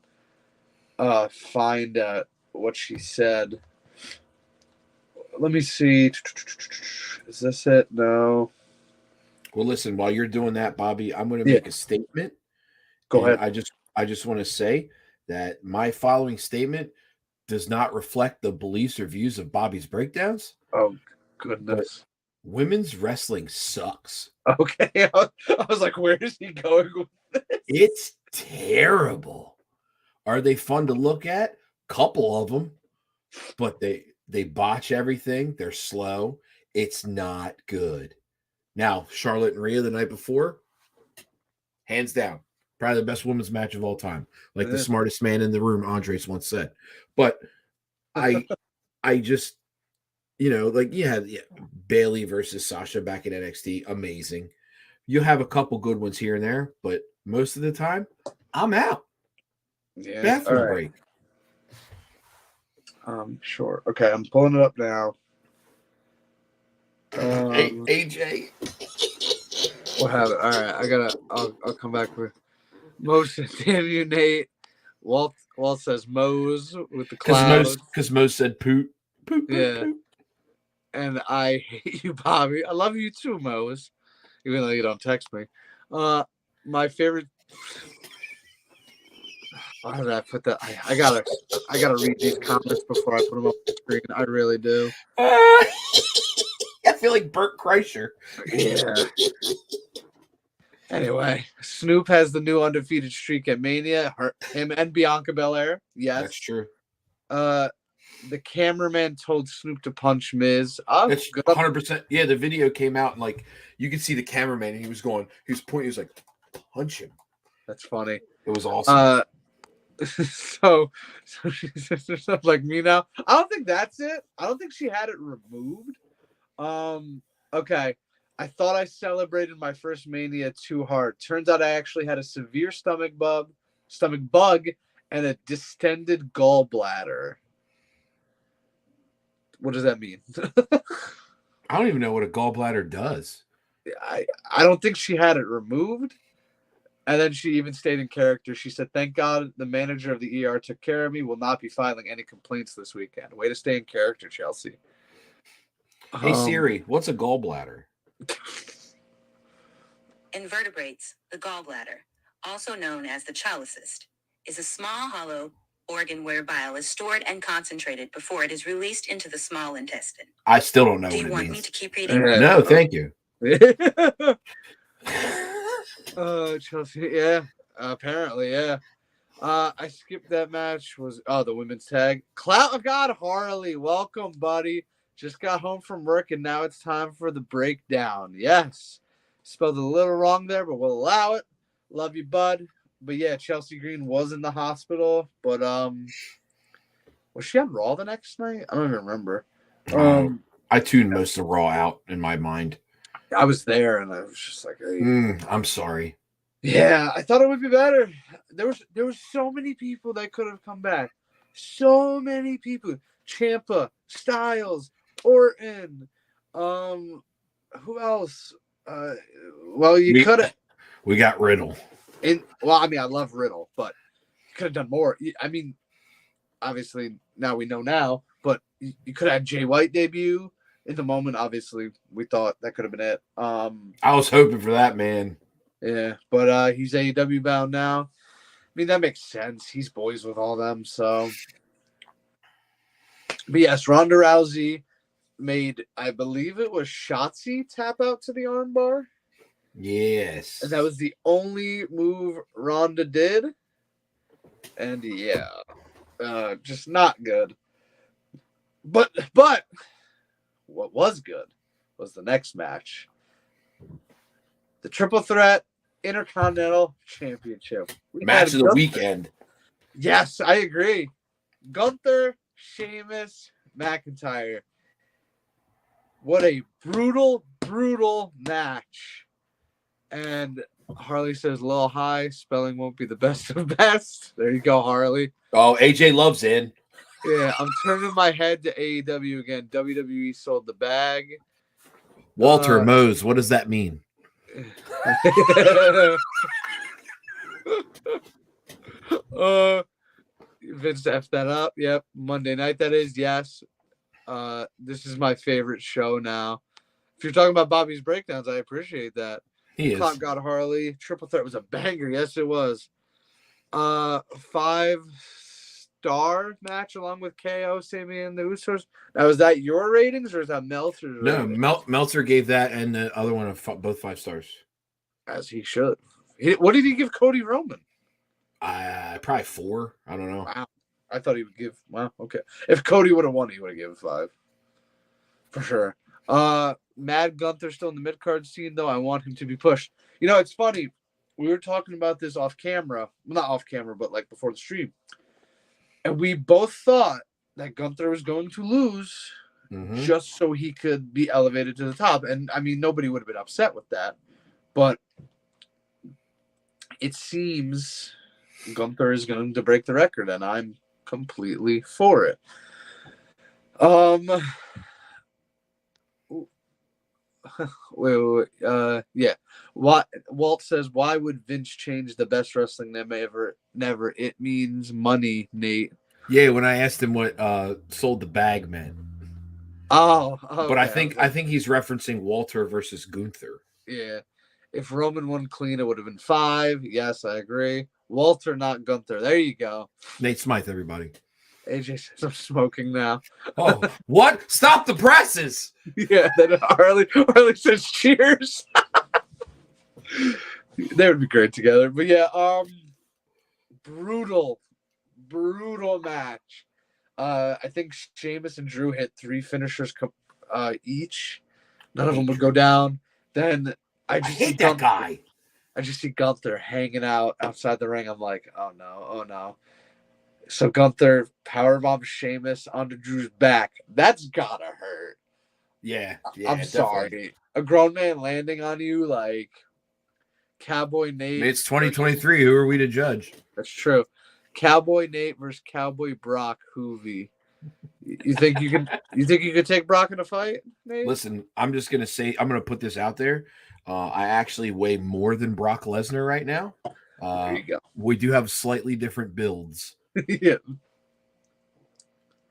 find what she said. Let me see. Is this it? No. Well, listen, while you're doing that, Bobby, I'm going to make a statement. Go ahead. I just want to say that my following statement does not reflect the beliefs or views of Bobby's breakdowns. Oh, goodness. Women's wrestling sucks. Okay. I was like, where is he going with this? It's terrible. Are they fun to look at? Couple of them. But they botch everything. They're slow. It's not good. Now, Charlotte and Rhea the night before, hands down, probably the best women's match of all time. Like the smartest man in the room, Andres once said. But I just, like you had Bailey versus Sasha back in NXT, amazing. You have a couple good ones here and there, but most of the time, I'm out. Yeah. Bathroom break. Sure. Okay, I'm pulling it up now. Hey, AJ. What happened? All right, I'll come back with Mose. Damn you, Nate. Walt says Mose with the clouds. Because Mose said poot. Poot, yeah. poot. And I hate you, Bobby. I love you too, Mose. Even though you don't text me. My favorite. Why did I put that? I gotta read these comments before I put them up on the screen. I really do. I feel like Bert Kreischer. Yeah. Anyway, Snoop has the new undefeated streak at Mania. Him and Bianca Belair. Yes, that's true. The cameraman told Snoop to punch Miz. That's 100%. Yeah, the video came out and like you could see the cameraman and he was pointing. He was like, punch him. That's funny. It was awesome. So she says herself like me now. I don't think that's it. I don't think she had it removed. Okay. I thought I celebrated my first Mania too hard. Turns out I actually had a severe stomach bug, and a distended gallbladder. What does that mean? I don't even know what a gallbladder does. I don't think she had it removed. And then she even stayed in character. She said, thank God the manager of the ER took care of me. Will not be filing any complaints this weekend. Way to stay in character, Chelsea. Hey, Siri, what's a gallbladder? Invertebrates, the gallbladder, also known as the cholecyst, is a small hollow organ where bile is stored and concentrated before it is released into the small intestine. I still don't know Do what you it want means. me to keep reading? No, thank you. Chelsea, yeah. Apparently, yeah. I skipped that match. The women's tag. Clout of God Harley, welcome, buddy. Just got home from work and now it's time for the breakdown. Yes. Spelled it a little wrong there, but we'll allow it. Love you, bud. But yeah, Chelsea Green was in the hospital, but was she on Raw the next night? I don't even remember. I tuned most of Raw out in my mind. I was there and I was just like, hey. I'm sorry. Yeah, I thought it would be better. There was so many people that could have come back. So many people. Ciampa, Styles, Orton. Who else? Well, you could have. We got Riddle. I mean, I love Riddle, but you could have done more. I mean, obviously now we know now, but you could have had Jay White debut in the moment. Obviously, we thought that could have been it. I was hoping for that, man. Yeah, but he's AEW bound now. I mean, that makes sense. He's boys with all them, so. But yes, Ronda Rousey made, I believe it was Shotzi tap out to the armbar. Yes. And that was the only move Ronda did. And yeah, just not good. But what was good was the next match. The Triple Threat Intercontinental Championship. Match of the weekend. Yes, I agree. Gunther, Sheamus, McIntyre. What a brutal, brutal match. And Harley says, "Little high, spelling won't be the best of best." There you go, Harley. Oh, AJ Love's in. Yeah, I'm turning my head to AEW again. WWE sold the bag. Walter Mose, what does that mean? Vince F that up. Yep. Monday night, that is. Yes. This is my favorite show now. If you're talking about Bobby's breakdowns, I appreciate that. He is. Clock got Harley. Triple Threat was a banger. Yes, it was. 5-star match along with KO, Sami, and the Usos. Now, is that your ratings or is that Meltzer's ratings? No, Meltzer gave that and the other one both 5 stars. As he should. What did he give Cody Roman? Probably 4. I don't know. Wow. I thought he would give. Wow. Okay. If Cody would have won, he would have given 5. For sure. Mad Gunther still in the mid-card scene, though. I want him to be pushed. You know, it's funny. We were talking about this off camera. Well, not off camera, but like before the stream. And we both thought that Gunther was going to lose just so he could be elevated to the top. And, I mean, nobody would have been upset with that. But it seems Gunther is going to break the record, and I'm completely for it. Yeah. Walt says, "Why would Vince change the best wrestling never? It means money, Nate." Yeah, when I asked him what sold the bag meant. Oh, okay. But I think he's referencing Walter versus Gunther. Yeah. If Roman won clean, it would have been 5. Yes, I agree. Walter, not Gunther. There you go. Nate Smythe, everybody. AJ says, "I'm smoking now." Oh, what? Stop the presses! Yeah, then Harley says, "Cheers." They would be great together. But yeah, brutal match. I think Sheamus and Drew hit 3 finishers each. None of them would go down. Then I hate that guy. I just see Gunther hanging out outside the ring. I'm like, oh no. So Gunther powerbombs Sheamus onto Drew's back. That's gotta hurt. Yeah, I'm definitely. sorry. A grown man landing on you like Cowboy Nate. It's 2023. Who are we to judge? That's true. Cowboy Nate versus Cowboy Brock Hoovy. You think you could take Brock in a fight, Nate? Listen, I'm just gonna say, I'm gonna put this out there. I actually weigh more than Brock Lesnar right now. There you go. We do have slightly different builds. Yeah.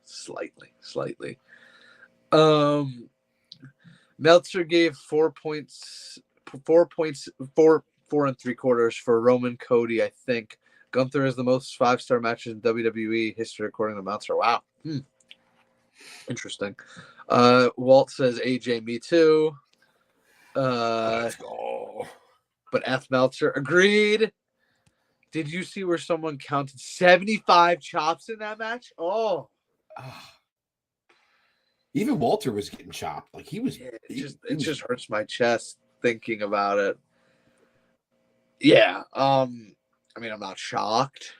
Slightly. Meltzer gave 4 points, 4 3/4 for Roman Cody, I think. Gunther is the most 5-star matches in WWE history, according to Meltzer. Wow. Interesting. Walt says, AJ, me too. Let's go. But F. Meltzer agreed. Did you see where someone counted 75 chops in that match? Oh. Even Walter was getting chopped. Like he was. Yeah, it just hurts my chest thinking about it. Yeah. I mean, I'm not shocked.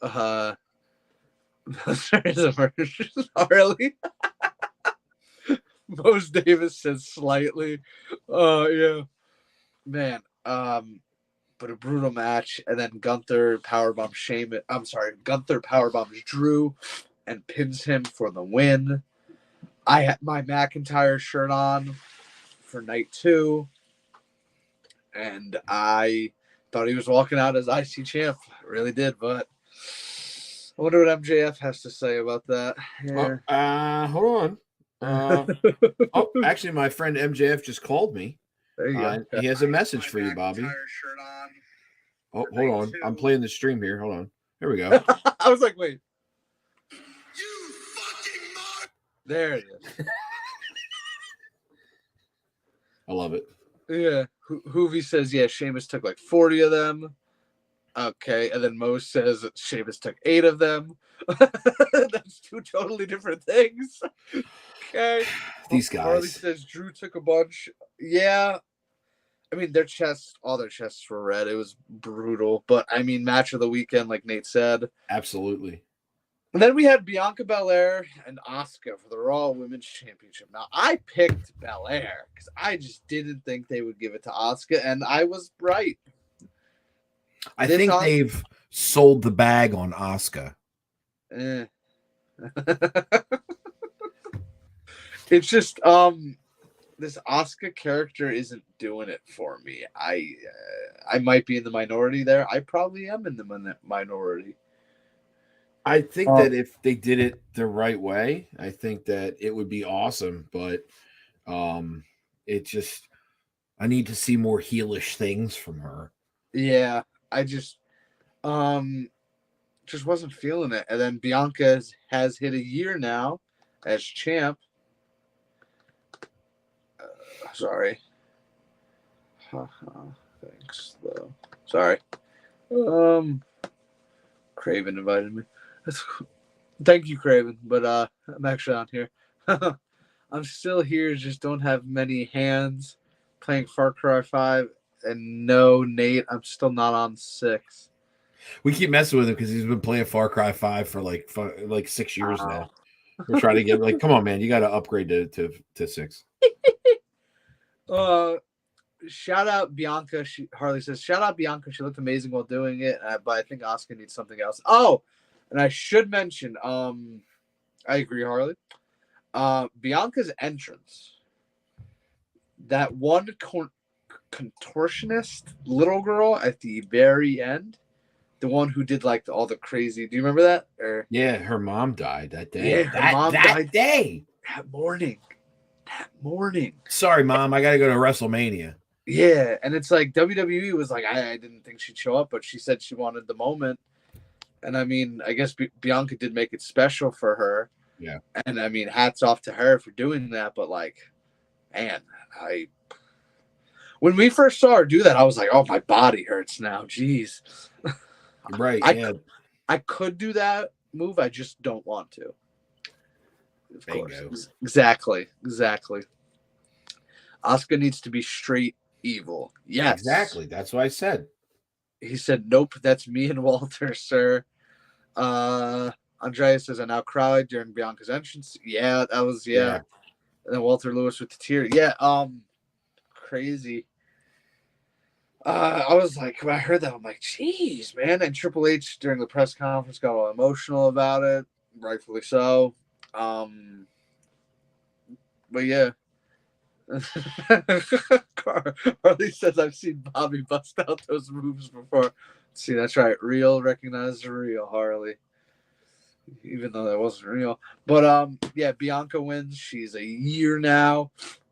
Harley. Mose Davis says slightly. Yeah. Man. But a brutal match, and then Gunther powerbombs Sheamus. I'm sorry, Gunther powerbombs Drew and pins him for the win. I had my McIntyre shirt on for night 2, and I thought he was walking out as IC champ. I really did, but I wonder what MJF has to say about that. Yeah. Hold on. Actually, my friend MJF just called me. There you go. He has a message for you, Bobby. Oh, hold on. I'm playing the stream here. Hold on. Here we go. I was like, wait. You fucking mark. There it is. I love it. Yeah. Hoovy says, yeah, Sheamus took like 40 of them. Okay. And then Mo says Sheamus took 8 of them. That's 2 totally different things. Okay. These guys. Harley says Drew took a bunch. Yeah. I mean, all their chests were red. It was brutal. But, I mean, match of the weekend, like Nate said. Absolutely. And then we had Bianca Belair and Asuka for the Raw Women's Championship. Now, I picked Belair because I just didn't think they would give it to Asuka, and I was right. I think they've sold the bag on Asuka. It's just this Asuka character isn't doing it for me. I might be in the minority there. I probably am in the minority. I think that if they did it the right way, I think that it would be awesome. But it just, I need to see more heelish things from her. Yeah, I just wasn't feeling it. And then Bianca has hit a year now as champ. Sorry. Thanks though. Sorry. Craven invited me. Thank you, Craven. But I'm actually on here. I'm still here, just don't have many hands. Playing Far Cry 5. And no, Nate, I'm still not on 6. We keep messing with him because he's been playing Far Cry 5 for like 6 years now. We're trying to get like, come on, man, you got to upgrade to 6. Shout out Bianca. Harley says, shout out Bianca. She looked amazing while doing it, but I think Asuka needs something else. Oh, and I should mention, I agree, Harley. Bianca's entrance. That one contortionist little girl at the very end, the one who did like all the crazy. Do you remember that? Yeah, her mom died that day. Yeah, her mom died day. That morning. Sorry, Mom. I got to go to WrestleMania. Yeah, and it's like WWE was like, I didn't think she'd show up, but she said she wanted the moment. And I mean, I guess Bianca did make it special for her. Yeah. And I mean, hats off to her for doing that. But like, man, when we first saw her do that, I was like, oh, my body hurts now. Jeez. Right. I could do that move. I just don't want to. Of course. Exactly. Asuka needs to be straight evil. Yes. Exactly. That's what I said. He said, nope, that's me and Walter, sir. Andrea says, I now cried during Bianca's entrance. Yeah, that was, yeah. And then Walter Lewis with the tear. Yeah, crazy. I was like, when I heard that, I'm like, geez, man. And Triple H during the press conference got all emotional about it. Rightfully so. But yeah. Harley says, I've seen Bobby bust out those moves before. See, that's right. Real, recognize the real, Harley. Even though that wasn't real. But yeah, Bianca wins. She's a year now.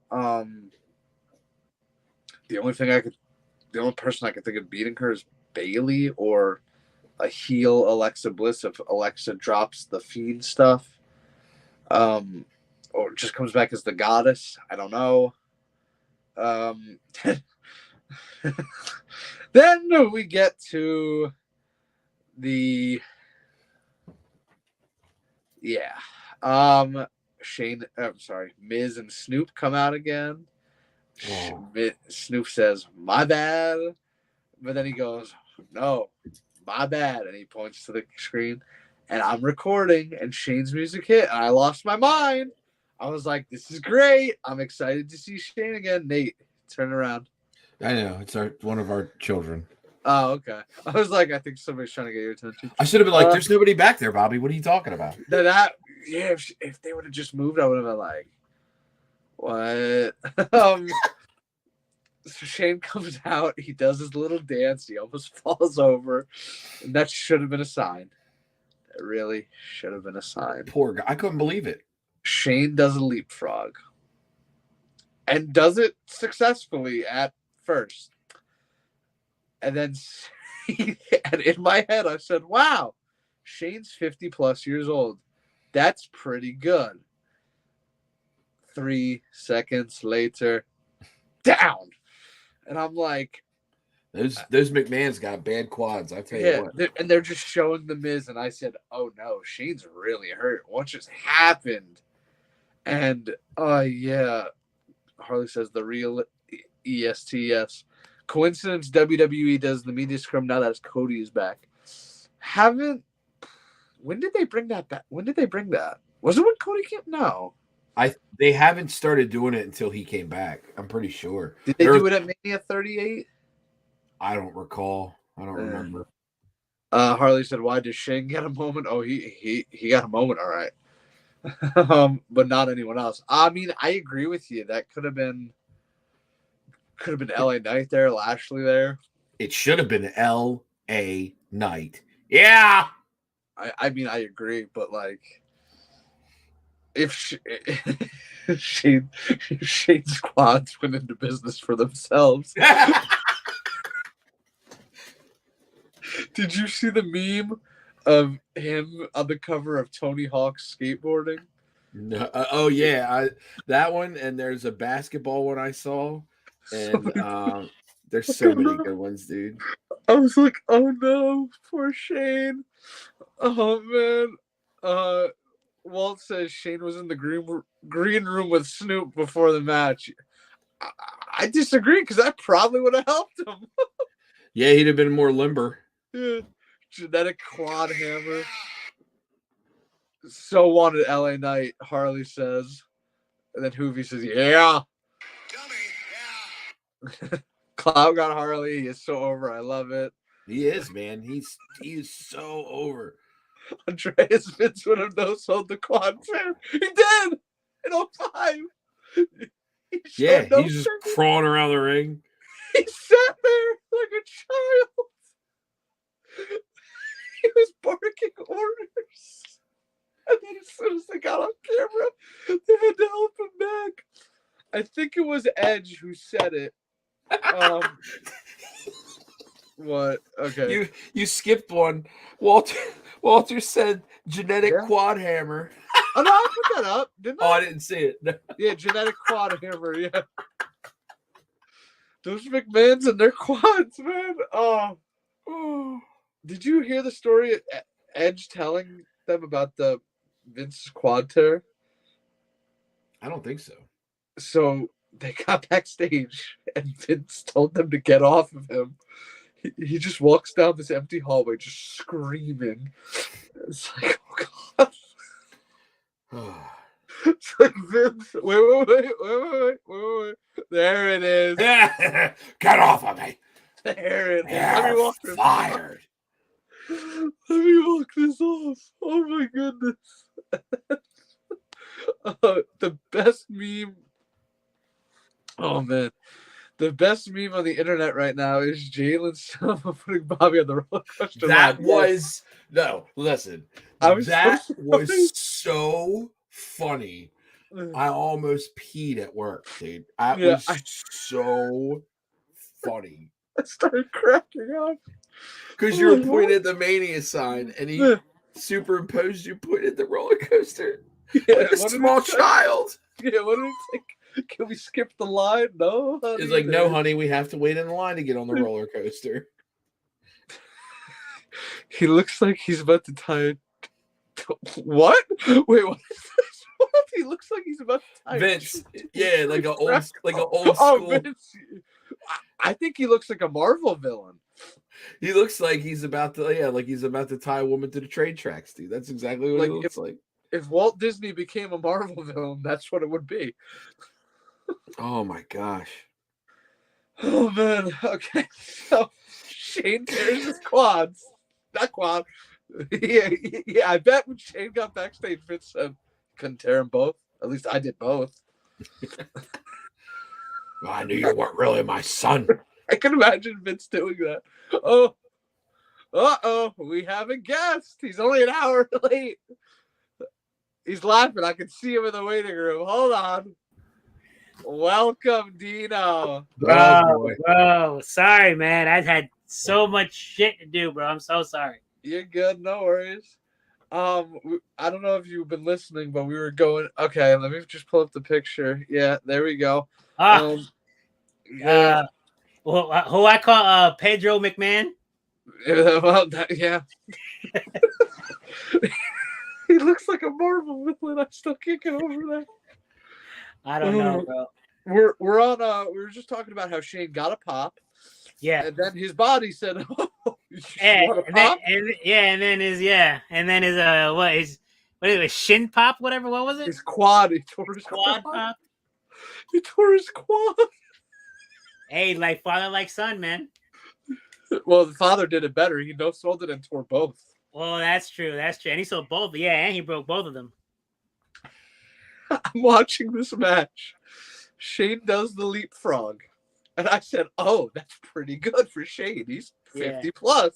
The only person I could think of beating her is Bailey or a heel Alexa Bliss if Alexa drops the Fiend stuff. Or just comes back as the goddess. I don't know. Then we get to the Miz and Snoop come out again. Oh. Snoop says, my bad. But then he goes, no, my bad. And he points to the screen. And I'm recording, and Shane's music hit, and I lost my mind. I was like, this is great. I'm excited to see Shane again. Nate, turn around. I know. It's one of our children. Oh, okay. I was like, I think somebody's trying to get your attention. I should have been like, there's nobody back there, Bobby. What are you talking about? Yeah, if they would have just moved, I would have been like, what? So Shane comes out, he does his little dance, he almost falls over, and that should have been a sign. It really should have been a sign. Poor guy. I couldn't believe it. Shane does a leapfrog and does it successfully at first. And then and in my head, I said, wow, Shane's 50 plus years old. That's pretty good. 3 seconds later, down. And I'm like, those McMahon's got bad quads. I tell you what. And they're just showing the Miz, and I said, "Oh no, Shane's really hurt. What just happened?" And yeah, Harley says the real ESTS. Coincidence? WWE does the media scrum now that Cody is back. When did they bring that back? When did they bring that? Was it when Cody came? No. They haven't started doing it until he came back. I'm pretty sure. Did they do it at Mania 38? I don't recall. I don't remember. Harley said, "Why does Shane get a moment?" Oh, he got a moment, all right. But not anyone else. I mean, I agree with you. That could have been LA Knight there, Lashley there. It should have been LA Knight. Yeah. I mean, I agree, but like, if Shane's quads went into business for themselves. Did you see the meme of him on the cover of Tony Hawk's skateboarding? No. Oh yeah, that one. And there's a basketball one I saw, and there's so many good ones, dude. I was like, oh no, poor Shane. Oh man. Walt says Shane was in the green room with Snoop before the match. I disagree because I probably would have helped him. Yeah, he'd have been more limber. Yeah. Genetic quad hammer. So wanted LA Knight, Harley says. And then Hoovy says, yeah. Dummy, Cloud got Harley. He is so over. I love it. He is, man. He is so over. Andreas Vince would have no-sold the quad too. He did in 05. Yeah, he's just crawling around the ring. He sat there like a child. He was barking orders. And then as soon as they got on camera, they had to help him back. I think it was Edge who said it. What? Okay. You skipped one. Walter said genetic quad hammer. Oh no, I put that up, didn't I? Oh, I didn't see it. No. Yeah, genetic quad hammer, yeah. Those McMahons and their quads, man. Oh. Did you hear the story of Edge telling them about the Vince's quad tear? I don't think so. So they got backstage and Vince told them to get off of him. He just walks down this empty hallway just screaming. It's like, oh God. It's like Vince. Wait. There it is. Get off of me. There it is. Let me walk this fired. Let me walk this off. Oh my goodness. The best meme. Oh man. The best meme on the internet right now is Jalen Silva putting Bobby on the roller coaster. That was listen. That was so funny. I almost peed at work, dude. That was so funny. I started cracking up. Because you were pointing at the Mania sign and he superimposed you pointing at the roller coaster. Yeah, like a small child. Yeah, what did he think? Can we skip the line? No, honey. It's like, no, honey, we have to wait in the line to get on the roller coaster. He looks like he's about to tie. What? Wait, what is this? What? He looks like he's about to tie. Vince, yeah, like an old school. Oh, Vince. I think he looks like a Marvel villain. He looks like he's about to tie a woman to the train tracks, dude. That's exactly what he looks like. If Walt Disney became a Marvel villain, that's what it would be. Oh my gosh. Oh man. Okay. So Shane tears his quads. Not quad. Yeah. I bet when Shane got backstage, Vince said, couldn't tear them both. At least I did both. Well, I knew you weren't really my son. I can imagine Vince doing that. Oh, we have a guest. He's only an hour late. He's laughing. I can see him in the waiting room. Hold on. Welcome, Dino. Bro, sorry, man. I had so much shit to do, bro. I'm so sorry. You're good. No worries. I don't know if you've been listening, but we were going. Okay, let me just pull up the picture. Yeah, there we go. Who I call Pedro McMahon. Well, yeah. He looks like a Marvel villain. I still can't get over that. I don't know, bro. We're on. We were just talking about how Shane got a pop. Yeah. And then his body said, "Oh, you and want a pop?" then his what is it, shin pop, whatever. What was it? His quad. He tore his Quad pop. He tore his quad. Hey, like father, like son, man. Well, the father did it better. He no-sold it and tore both. Well, that's true. That's true. And he sold both. Yeah, and he broke both of them. I'm watching this match. Shane does the leapfrog. And I said, oh, that's pretty good for Shane. He's 50 plus.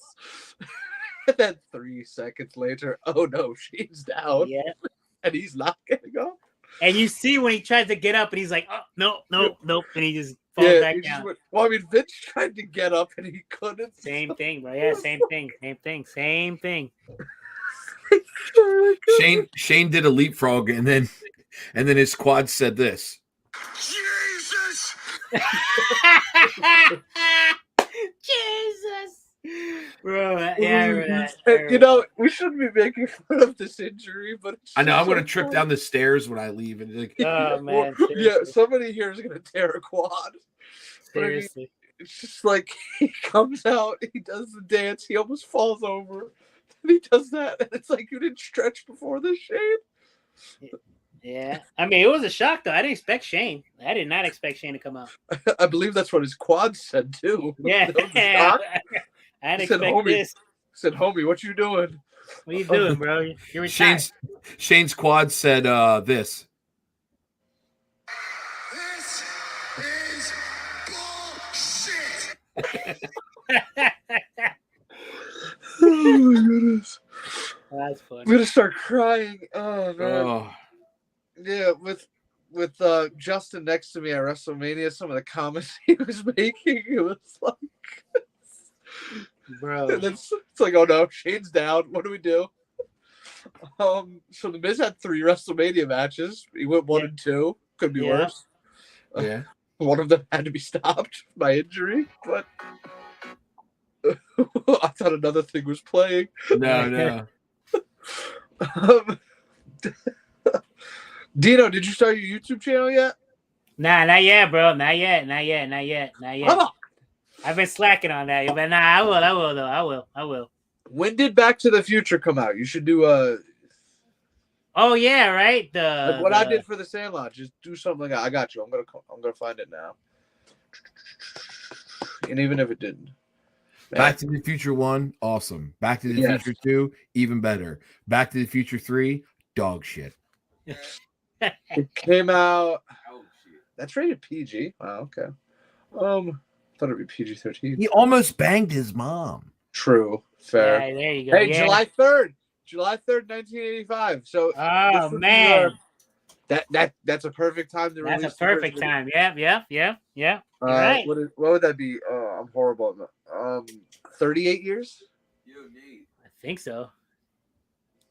And then 3 seconds later, oh no, Shane's down. Yeah. And he's not getting up. And you see when he tries to get up and he's like, oh, nope. And he just falls back down. Well, I mean, Vince tried to get up and he couldn't. Same thing, bro. Yeah, same thing. Shane did a leapfrog and then his quad said this. Jesus! Jesus! Bro, yeah, I remember that. You know, we shouldn't be making fun of this injury, but I know I'm going to trip down the stairs when I leave. And like, oh, man. Yeah, somebody here is going to tear a quad. Seriously. It's just like he comes out, he does the dance, he almost falls over, and he does that, and it's like you didn't stretch before this, Shane. Yeah, I mean, it was a shock though. I didn't expect Shane. I did not expect Shane to come out. I believe that's what his quad said too. Yeah, I didn't expect this. Said, homie, what you doing? What are you doing, bro? You're retired. Shane's quad said this. This is bullshit! Oh my goodness. That's funny. I'm gonna start crying. Oh man. Oh. Yeah, with Justin next to me at WrestleMania, some of the comments he was making, it was like, bro. And it's like, oh no, Shane's down. What do we do? So the Miz had 3 WrestleMania matches. He went 1 and 2. Could be worse. Yeah. One of them had to be stopped by injury, but I thought another thing was playing. No. Dino, did you start your YouTube channel yet? Nah, not yet, bro. Not yet. Come on. I've been slacking on that, but nah, I will though. I will. When did Back to the Future come out? You should do Oh yeah, right. I did for the Sandlot. Just do something like that. I got you. I'm gonna find it now. And even if it didn't. Back to the Future 1, awesome. Back to the Future 2, even better. Back to the Future 3, dog shit. It came out. That's rated PG. Wow, okay. Thought it'd be PG-13. He almost banged his mom. True. Fair. Yeah, there you go. Hey, yeah. July 3rd, 1985. So oh man. That's a perfect time to release. That's a perfect time. Yeah. Right. What would that be? I'm horrible. 38 years? I think so.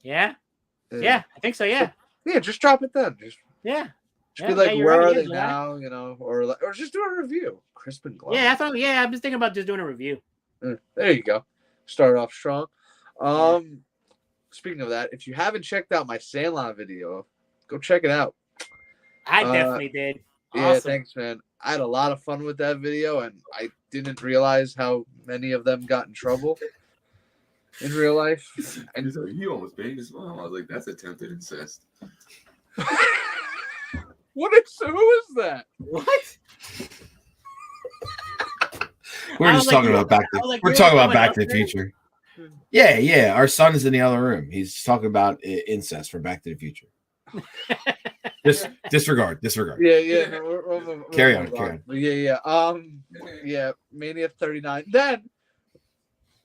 Yeah, I think so. Yeah. Yeah, just drop it then. Just be like, where are they now? You know, or just do a review. Crisp and glow. Yeah, I was thinking about just doing a review. There you go. Start off strong. Speaking of that, if you haven't checked out my Sandlot video, go check it out. I definitely did. Awesome. Yeah, thanks, man. I had a lot of fun with that video, and I didn't realize how many of them got in trouble in real life. And he almost banged his mom. I was like, that's attempted incest. Who is that? What? We're just talking about Back to the Future. Yeah. Our son is in the other room. He's talking about incest from Back to the Future. Just disregard. Yeah. No, we're Carry moving on. But yeah. Mania 39. Then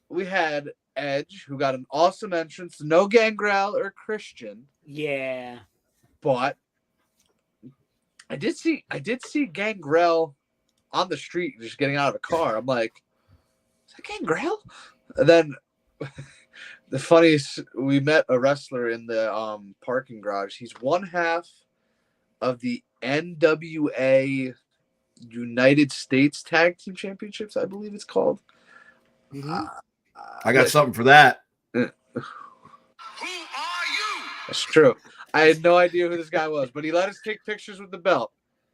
we had Edge, who got an awesome entrance. No Gangrel or Christian, Yeah. but I did see Gangrel on the street just getting out of the car. I'm like, is that Gangrel? And then the funniest, we met a wrestler in the parking garage. He's one half of the NWA United States Tag Team Championships, I believe it's called. Mhm. I got something for that. Who are you? That's true. I had no idea who this guy was, but he let us take pictures with the belt.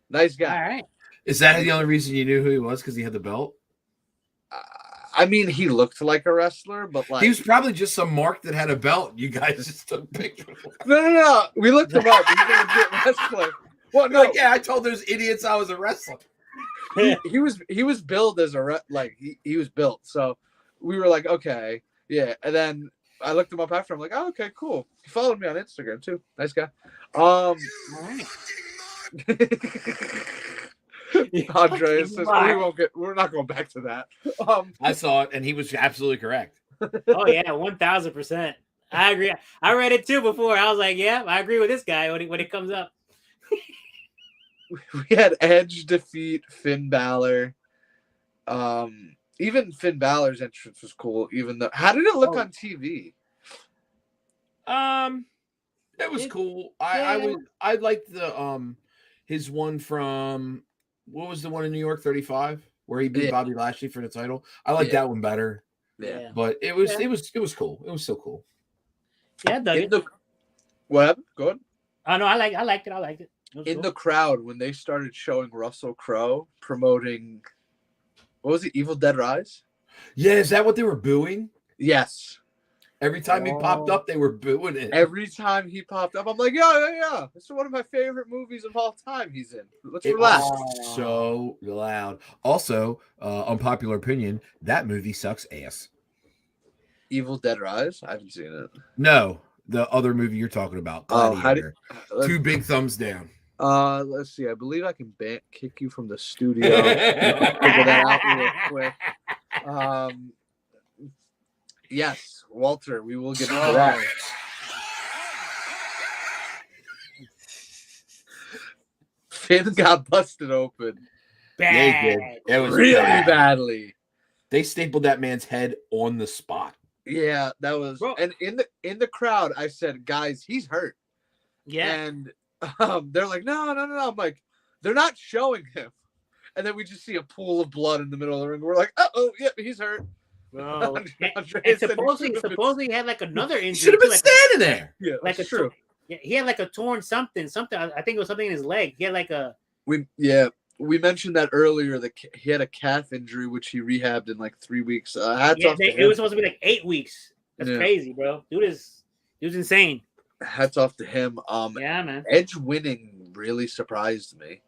Nice guy. All right. Is that the only reason you knew who he was? Because he had the belt? I mean, he looked like a wrestler, but like He was probably just some mark that had a belt. You guys just took pictures. no. We looked him up. He's a legit wrestler. Well, no, Like, yeah, I told those idiots I was a wrestler. he was billed as he was built. So we were like, okay, yeah. And then I looked him up after. I'm like, oh, okay, cool. He followed me on Instagram too. Nice guy. All right. Andre says we're not going back to that. I saw it, and he was absolutely correct. Oh yeah, 1000%. I agree. I read it too before. I was like, yeah, I agree with this guy when it comes up. We had Edge defeat Finn Balor. Even Finn Balor's entrance was cool. Even though, how did it look on TV? It was cool. I liked the his one from, what was the one in New York 35 where he beat Bobby Lashley for the title. I like that one better. Yeah. But it was cool. It was so cool. Yeah, I dug it. What happened? Go ahead. Oh no, I liked it. It was In cool. the crowd, when they started showing Russell Crowe promoting, what was it, Evil Dead Rise? Yeah, is that what they were booing? Yes. Every time he popped up, they were booing it. Every time he popped up, I'm like, yeah. This is one of my favorite movies of all time he's in. Let's relax. Was so loud. Also, unpopular opinion, that movie sucks ass. Evil Dead Rise? I haven't seen it. No, the other movie you're talking about. Gladiator. Two big thumbs down. Let's see. I believe I can kick you from the studio. Figure that out real quick. Yes, Walter, we will get into that. Finn got busted open. Bad. Yeah, he did. It was really bad. badly. They stapled that man's head on the spot. Yeah, that was. Bro. And in the crowd, I said, "Guys, he's hurt." Yeah. And they're like, "No." I'm like, "They're not showing him." And then we just see a pool of blood in the middle of the ring. We're like, "Oh, yeah, he's hurt." Bro. Andre And said supposedly he had like another He injury. should have been too, standing there. Yeah, like that's a true. Yeah, he had like a torn something. I think it was something in his leg. He had like a. We mentioned that earlier. He had a calf injury, which he rehabbed in like 3 weeks. Hats off to him. It was supposed to be like 8 weeks. That's crazy, bro. Dude is insane. Hats off to him. Yeah, man. Edge winning really surprised me.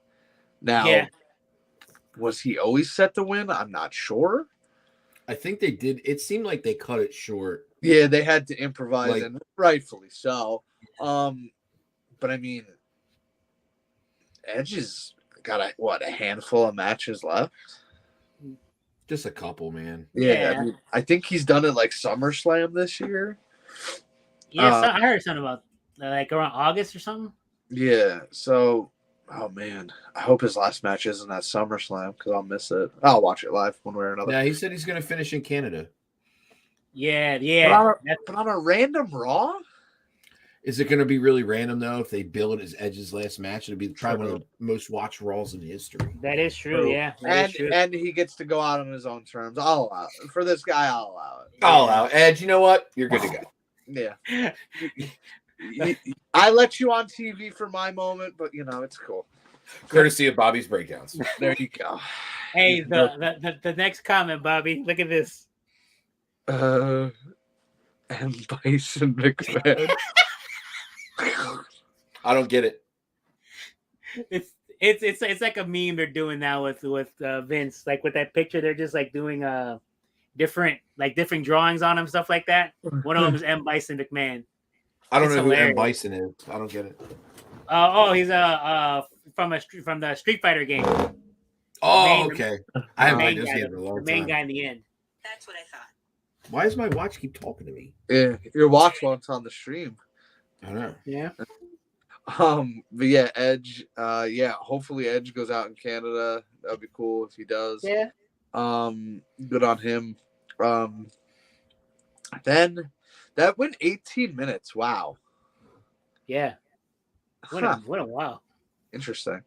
Now, was he always set to win? I'm not sure. I think they did. It seemed like they cut it short. Yeah, they had to improvise, and rightfully so. But I mean, Edge has got a handful of matches left. Just a couple, man. Yeah. I mean, I think he's done it like SummerSlam this year. Yeah, I heard something about like around August or something. Yeah. So, oh man, I hope his last match isn't at SummerSlam because I'll miss it. I'll watch it live one way or another. Yeah, he said he's going to finish in Canada. Yeah. But on a random Raw? Is it going to be really random, though, if they bill it as Edge's last match? It'll be probably one of the most watched Raws in history. That is true, yeah. And he gets to go out on his own terms. I'll allow it. For this guy, I'll allow it. I'll allow it. Edge, you know what? You're good to go. Yeah. I let you on TV for my moment, but, it's cool. Courtesy of Bobby's Breakdowns. There you go. Hey, the next comment, Bobby. Look at this. And Bison McMahon. I don't get it. It's like a meme they're doing now with Vince, like with that picture. They're just like doing different drawings on him, stuff like that. One of them is M. Bison McMahon. I don't It's know who M. hilarious. Bison is. I don't get it. He's from the Street Fighter game. Oh, Main- okay. I haven't Main played this guy, game in a the long main time. guy in the end. That's what I thought. Why does my watch keep talking to me? Yeah, your watch while it's on the stream. I don't know. Yeah. But yeah, Edge. Hopefully Edge goes out in Canada. That'd be cool if he does. Yeah. Good on him. Then that went 18 minutes. Wow. Yeah. What a wow. Interesting.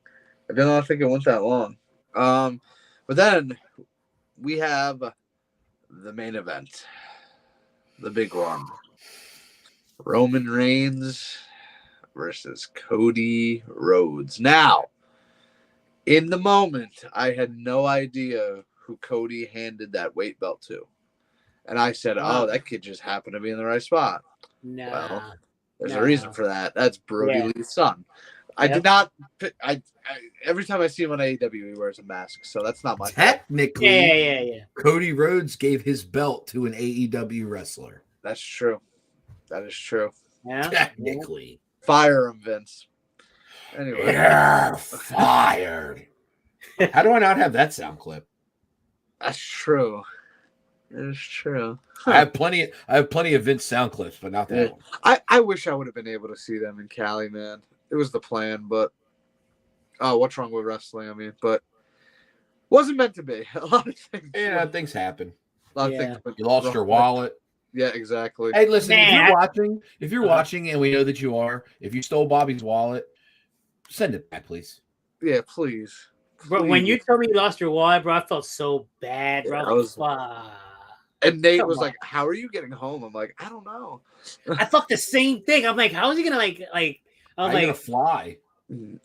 I did not think it went that long. But then we have the main event, the big one. Roman Reigns versus Cody Rhodes. Now, in the moment, I had no idea who Cody handed that weight belt to. And I said, oh, that kid just happened to be in the right spot. Nah. Well, there's a reason for that. That's Brody Yeah. Lee's son. I Yep. did not. I every time I see him on AEW, he wears a mask, so that's not my fault. Technically, Yeah. Cody Rhodes gave his belt to an AEW wrestler. That's true. That is true. Yeah. Technically. Fire him, Vince. Anyway, You're fired. How do I not have that sound clip? that's true. It is true. I have plenty of Vince sound clips, but not that Yeah. one. I wish I would have been able to see them in Cali, man. It was the plan, but what's wrong with wrestling? I mean, but wasn't meant to be. A lot of things. Yeah, things happen. A lot Yeah. of things. went You lost your wrong. wallet. Yeah, exactly. Hey, listen, Man. if you're watching, and we know that you are, if you stole Bobby's wallet, send it back, please. Yeah, please. Bro, when Please. you told me you lost your wallet, bro, I felt so bad, bro. Yeah, I was like, fuck. And Nate Come was on. like, "How are you getting home?" I'm like, "I don't know." I thought the same thing. I'm like, how is he gonna like? How I'm you gonna like, fly?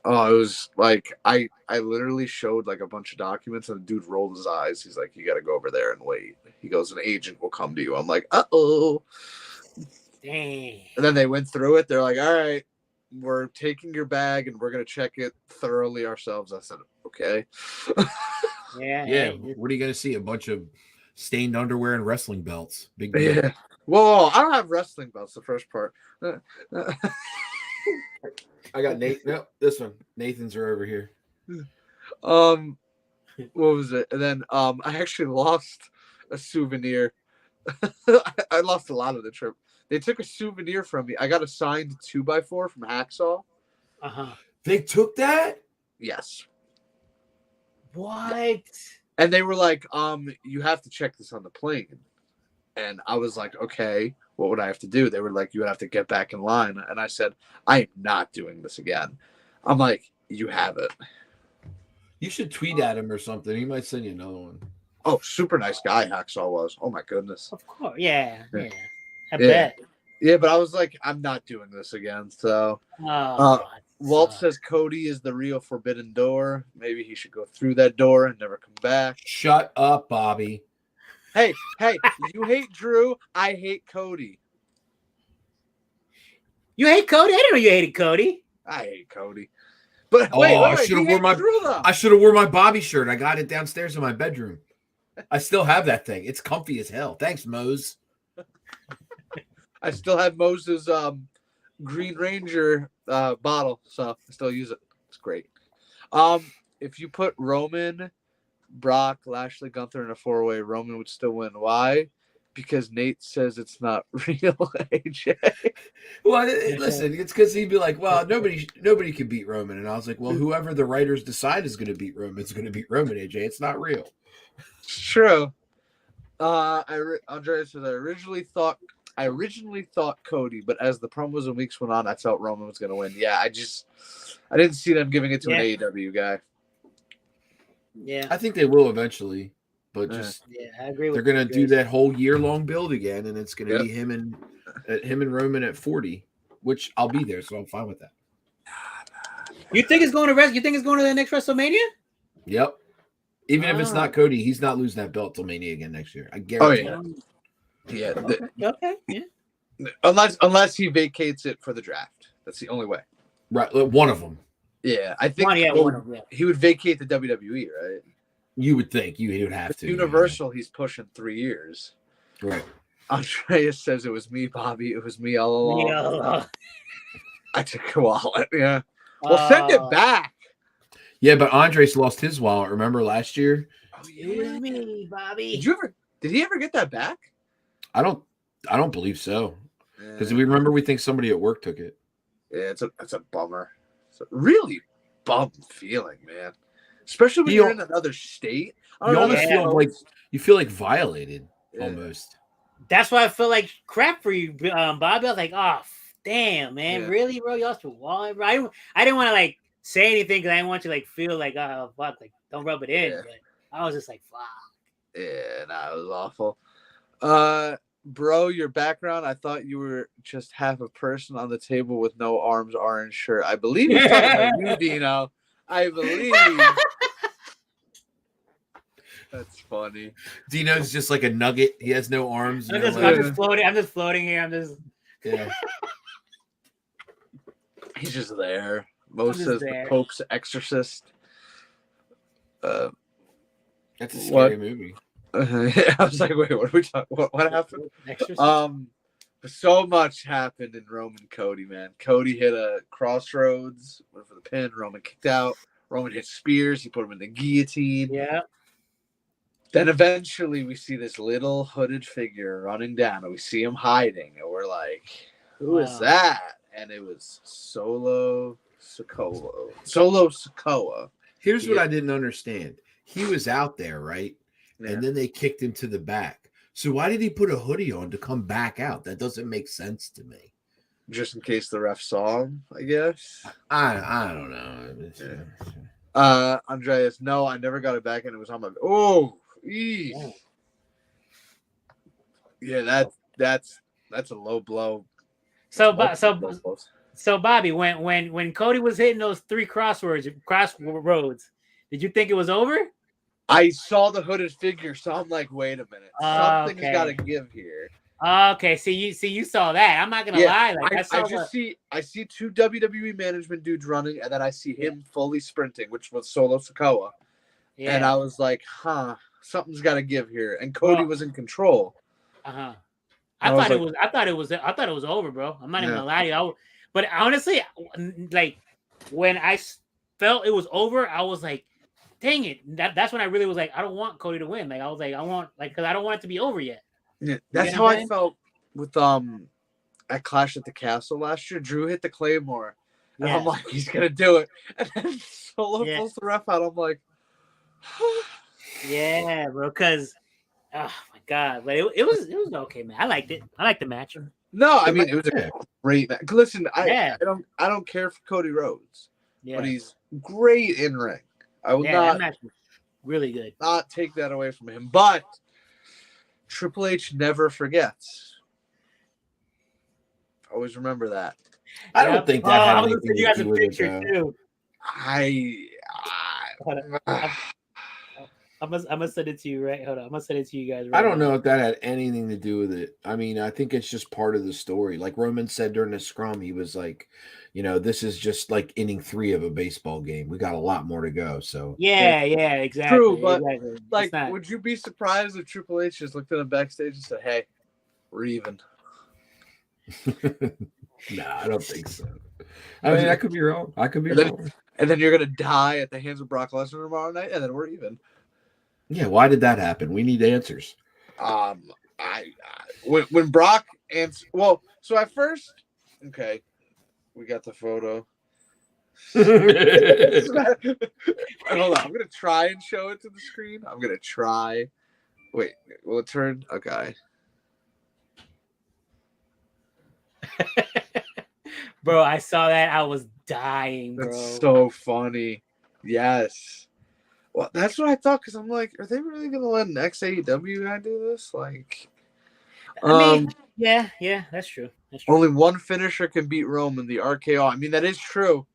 Oh, it was like I literally showed like a bunch of documents, and the dude rolled his eyes. He's like, "You got to go over there and wait." He goes, "An agent will come to you." I'm like, "Uh-oh." dang. And then they went through it. They're like, "All right, we're taking your bag and we're gonna check it thoroughly ourselves." I said, "Okay." Yeah. Yeah, hey, what are you gonna see? A bunch of stained underwear and wrestling belts. Big deal. Yeah. Whoa, I don't have wrestling belts. The first part. I got Nate. No, this one. Nathan's are over here. What was it? And then I actually lost a souvenir. I lost a lot of the trip. They took a souvenir from me. I got a signed 2x4 from Hacksaw. They took that? Yes. What? And they were like, you have to check this on the plane. And I was like, okay, what would I have to do? They were like, you would have to get back in line. And I said, I am not doing this again. I'm like, you have it. You should tweet at him or something. He might send you another one. Oh, super nice guy Hacksaw was. Oh my goodness. Of course. Yeah. Yeah. I Yeah. bet. Yeah, but I was like, I'm not doing this again. So Oh, Walt sucks. says Cody is the real forbidden door. Maybe he should go through that door and never come back. Shut up, Bobby. Hey, you hate Drew. I hate Cody. You hate Cody? I didn't know you hated Cody. I hate Cody. But Oh, wait, I he should've worn hates my- Drew, though. I should have worn my Bobby shirt. I got it downstairs in my bedroom. I still have that thing. It's comfy as hell. Thanks, Mose. I still have Moses' Green Ranger bottle, so I still use it. It's great. If you put Roman, Brock, Lashley, Gunther in a 4-way, Roman would still win. Why? Because Nate says it's not real, AJ. Well, listen, it's because he'd be like, well, nobody can beat Roman. And I was like, well, whoever the writers decide is going to beat Roman is going to beat Roman, AJ. It's not real. It's true. Andrea says, I originally thought Cody, but as the promos and weeks went on, I felt Roman was going to win. Yeah, I didn't see them giving it to an AEW guy. Yeah. I think they will eventually, but just Yeah, I agree with they're going to you. do that whole year-long build again, and it's going to Yep. be him and Roman at 40, which I'll be there, so I'm fine with that. You think it's going to You think it's going to the next WrestleMania? Yep. Even if it's not Cody, he's not losing that belt till Mania again next year. I Oh, guarantee. yeah. it. Yeah. Okay. Yeah. Unless he vacates it for the draft. That's the only way. Right, one of them. Yeah, I think One of them. Yeah. he would vacate the WWE, right? You would think he would have to. Universal, he's pushing 3 years. Right. Andreas says it was me, Bobby. It was me all along. Yeah. I took your wallet. Yeah. Well, send it back. Yeah, but Andres lost his wallet. Remember last year? Oh, It was me, Bobby. Did he ever get that back? I don't believe so. Because Yeah. we think somebody at work took it. Yeah, it's a bummer. It's a really bum feeling, man. Especially when you're in another state. You almost feel like violated almost. That's why I feel like crap for you, Bobby. I was like, oh, damn, man. Yeah. Really, bro? You lost your wallet, bro? I didn't want to like say anything because I didn't want you to like feel like, oh, fuck, like don't rub it in. Yeah. But I was just like, fuck. Yeah, nah, it was awful. Bro, your background, I thought you were just half a person on the table with no arms, orange shirt. I believe he's talking about you, Dino. I believe. That's funny. Dino's just like a nugget. He has no arms. I'm just floating. I'm just floating here. Yeah. He's just there. Mo says the Pope's exorcist. That's a scary movie. I was like, wait, what are we talking? What happened? So much happened in Roman Cody, man. Cody hit a crossroads, went for the pin. Roman kicked out. Roman hit spears. He put him in the guillotine. Yeah. Then eventually we see this little hooded figure running down, and we see him hiding, and we're like, "Who is that?" And it was Solo Sikoa. Here's what I didn't understand. He was out there, right? Yeah. And then they kicked him to the back. So why did he put a hoodie on to come back out? That doesn't make sense to me. Just in case the ref saw him, I guess. I don't know. Andreas, no, I never got it back, and it was on my. Oh, yeah, that's a low blow. So Bobby, when Cody was hitting those 3 crossroads, did you think it was over? I saw the hooded figure, so I'm like, wait a minute, something's got to give here. Okay, you saw that. I'm not gonna lie. Like I see 2 WWE management dudes running, and then I see him fully sprinting, which was Solo Sikoa. Yeah. And I was like, something's got to give here. And Cody was in control. I thought it was over, bro. I'm not even gonna lie to you. But honestly, like when I felt it was over, I was like, dang it. That's when I really was like, I don't want Cody to win. Like I was like, because I don't want it to be over yet. Yeah, that's how I felt with at Clash at the Castle last year. Drew hit the Claymore, and I'm like, he's gonna do it. And then Solo pulls the ref out. I'm like, yeah, bro. Because oh my god, but it was okay, man. I liked it. I liked the match. No, I mean it was a great match. Listen, I don't care for Cody Rhodes, but he's great in ring. I will not. That match was really good. Not take that away from him, but Triple H never forgets. Always remember that. I don't think that had anything to do with it, too. I'm gonna send it to you, right? Hold on. I'm gonna send it to you guys. I don't know if that had anything to do with it. I mean, I think it's just part of the story. Like Roman said during the scrum, he was like, this is just like inning 3 of a baseball game. We got a lot more to go. So yeah, exactly. True, but like, would you be surprised if Triple H just looked at him backstage and said, "Hey, we're even"? Nah, I don't think so. I mean, I could be wrong. And then you're gonna die at the hands of Brock Lesnar tomorrow night, and then we're even. Yeah, why did that happen? We need answers. When Brock answered, so at first, okay, we got the photo. Hold on, I'm gonna try and show it to the screen. I'm gonna try. Wait, will it turn? Okay. Bro, I saw that. I was dying, bro. That's so funny. Yes. Well, that's what I thought, because I'm like, are they really going to let an ex-AEW guy do this? Like, I mean, yeah, that's true. Only one finisher can beat Roman, the RKO. I mean, that is true.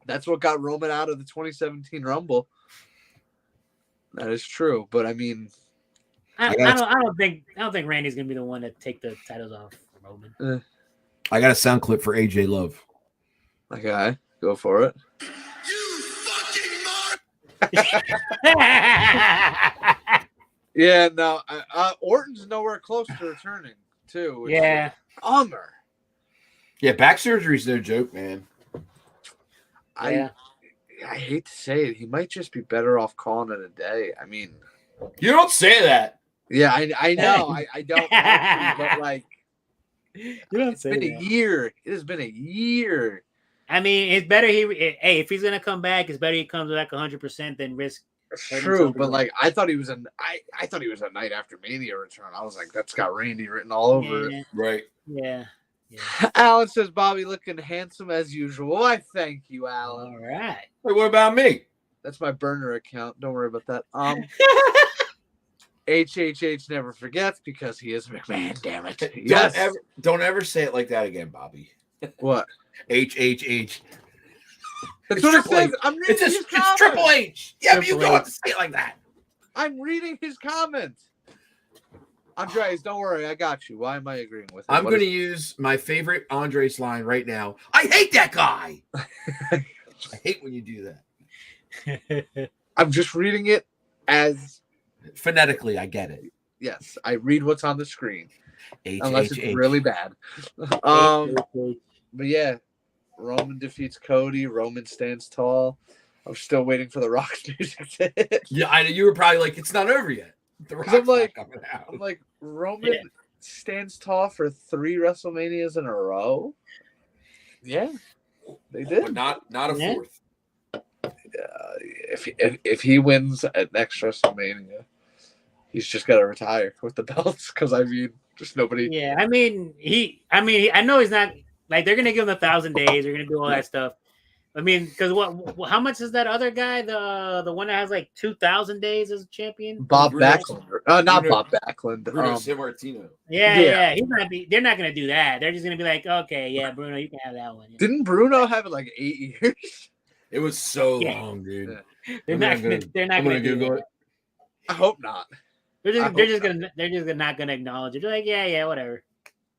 That's what got Roman out of the 2017 Rumble. That is true, but I mean, I don't think Randy's going to be the one to take the titles off Roman. I got a sound clip for AJ Love. Okay, go for it. Yeah, no. Orton's nowhere close to returning, too. Which Yeah. is a bummer. Yeah, back surgery's no joke, man. Yeah. I hate to say it. He might just be better off calling it a day. I mean, You don't say that. yeah, I know. I don't want to, but like, You don't it's been a year. It has been a year. I mean, it's better if he's gonna come back, it's better he comes back 100% than risk. True, but like I thought he was a night after Mania return. I was like, that's got Randy written all over it. Right. Yeah. Alan says Bobby looking handsome as usual. Why, thank you, Alan. All right. Wait, what about me? That's my burner account. Don't worry about that. HHH never forgets because he is McMahon. Damn it! Yes. Don't ever say it like that again, Bobby. What? HHH. That's what it says. I'm reading his It's comment. Triple H. Yeah, but you Triple don't have H. to say it like that. I'm reading his comment. Andres, don't worry, I got you. Why am I agreeing with him? I'm going to use my favorite Andres line right now. I hate that guy. I hate when you do that. I'm just reading it as Phonetically, I get it. yes. I read what's on the screen, unless it's HHH. really bad. But yeah, Roman defeats Cody. Roman stands tall. I'm still waiting for the Rock's music to hit. Yeah, I know you were probably like, it's not over yet. The Rock's I'm like- not coming out. I'm like, Roman stands tall for 3 WrestleManias in a row. Yeah, they did. But not a Yeah. fourth. If he wins at next WrestleMania, he's just got to retire with the belts because I mean, just nobody. Yeah, I mean, I know he's not like they're gonna give him 1,000 days. They're gonna do all that stuff. I mean, because how much is that other guy? The one that has like 2,000 days as a champion? Bob Bruno- Backlund, not Bruno- Bob Backlund. Bruno Sammartino. Yeah. They're not gonna do that. They're just gonna be like, okay, yeah, Bruno, you can have that one. Didn't Bruno have it like 8 years? It was so Yeah. long, dude. Yeah. They're not gonna do Google that. it. I hope not. They're I hope just not gonna acknowledge it. They're like, yeah, whatever.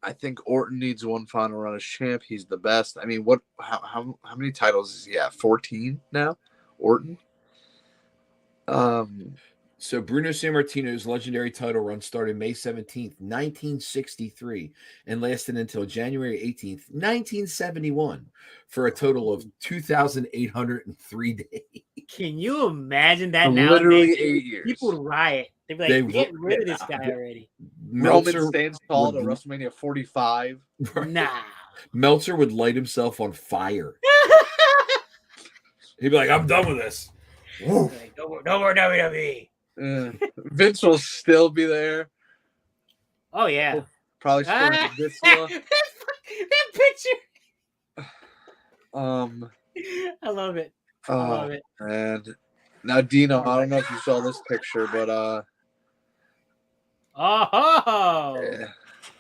I think Orton needs one final run as champ. He's the best. I mean, how many titles is he at? 14 now? Orton? So Bruno Sammartino's legendary title run started May 17th, 1963, and lasted until January 18th, 1971, for a total of 2,803 days. Can you imagine that literally nowadays? 8 years. People would riot. They'd be like, get rid of this guy already. Roman stands tall to would- WrestleMania 45. Nah. Meltzer would light himself on fire. He'd be like, I'm done with this. Woo. Like, no more WWE. Vince will still be there. Oh yeah. Probably still in Ah. Viscera. That picture. I love it. I love it. And now Dino, I don't know if you saw this picture, but Oh, yeah.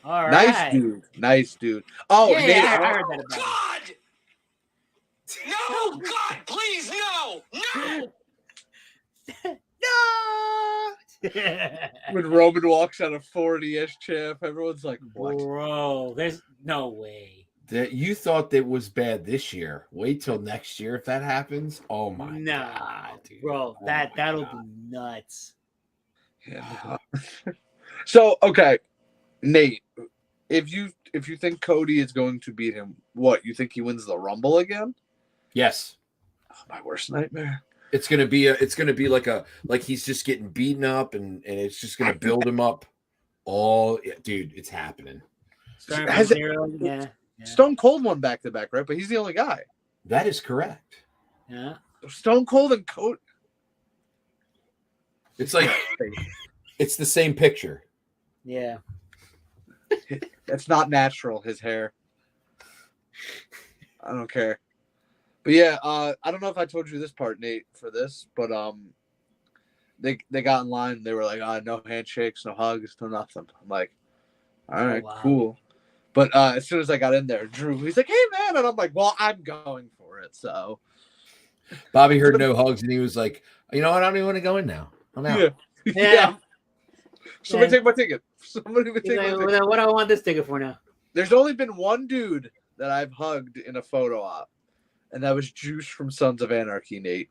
all right. Nice dude. Oh, Yeah, Nate, I heard that about it. God! No! God, please, no! No! when Roman walks out of 40 as champ, everyone's like, "What?" Bro, there's no way. That you thought that was bad this year. Wait till next year if that happens. Oh my god, dude. Bro, Oh that'll my God. be nuts. Yeah. So okay, Nate, if you think Cody is going to beat him, what you think he wins the Rumble again? Yes. Oh, my worst nightmare. It's gonna be like he's just getting beaten up and it's just gonna build him up. Oh yeah, dude, it's happening. Starting Has from it- zero, yeah. Stone Cold won back to back, right? But he's the only guy. That is correct. Yeah. Stone Cold and Cody. It's like it's the same picture. Yeah. That's not natural. His hair. I don't care. But yeah, I don't know if I told you this part, Nate, for this, but they got in line. They were like, no handshakes, no hugs, no nothing. I'm like, all right, wow. cool. But as soon as I got in there, Drew, he's like, hey man, and I'm like, well, I'm going for it. So Bobby heard no hugs and he was like, you know what? I don't even want to go in now. I'm out. Yeah. Somebody Yeah. take my ticket. Somebody He's take my like, ticket. what do I want this ticket for now? There's only been one dude that I've hugged in a photo op, and that was Juice from Sons of Anarchy, Nate.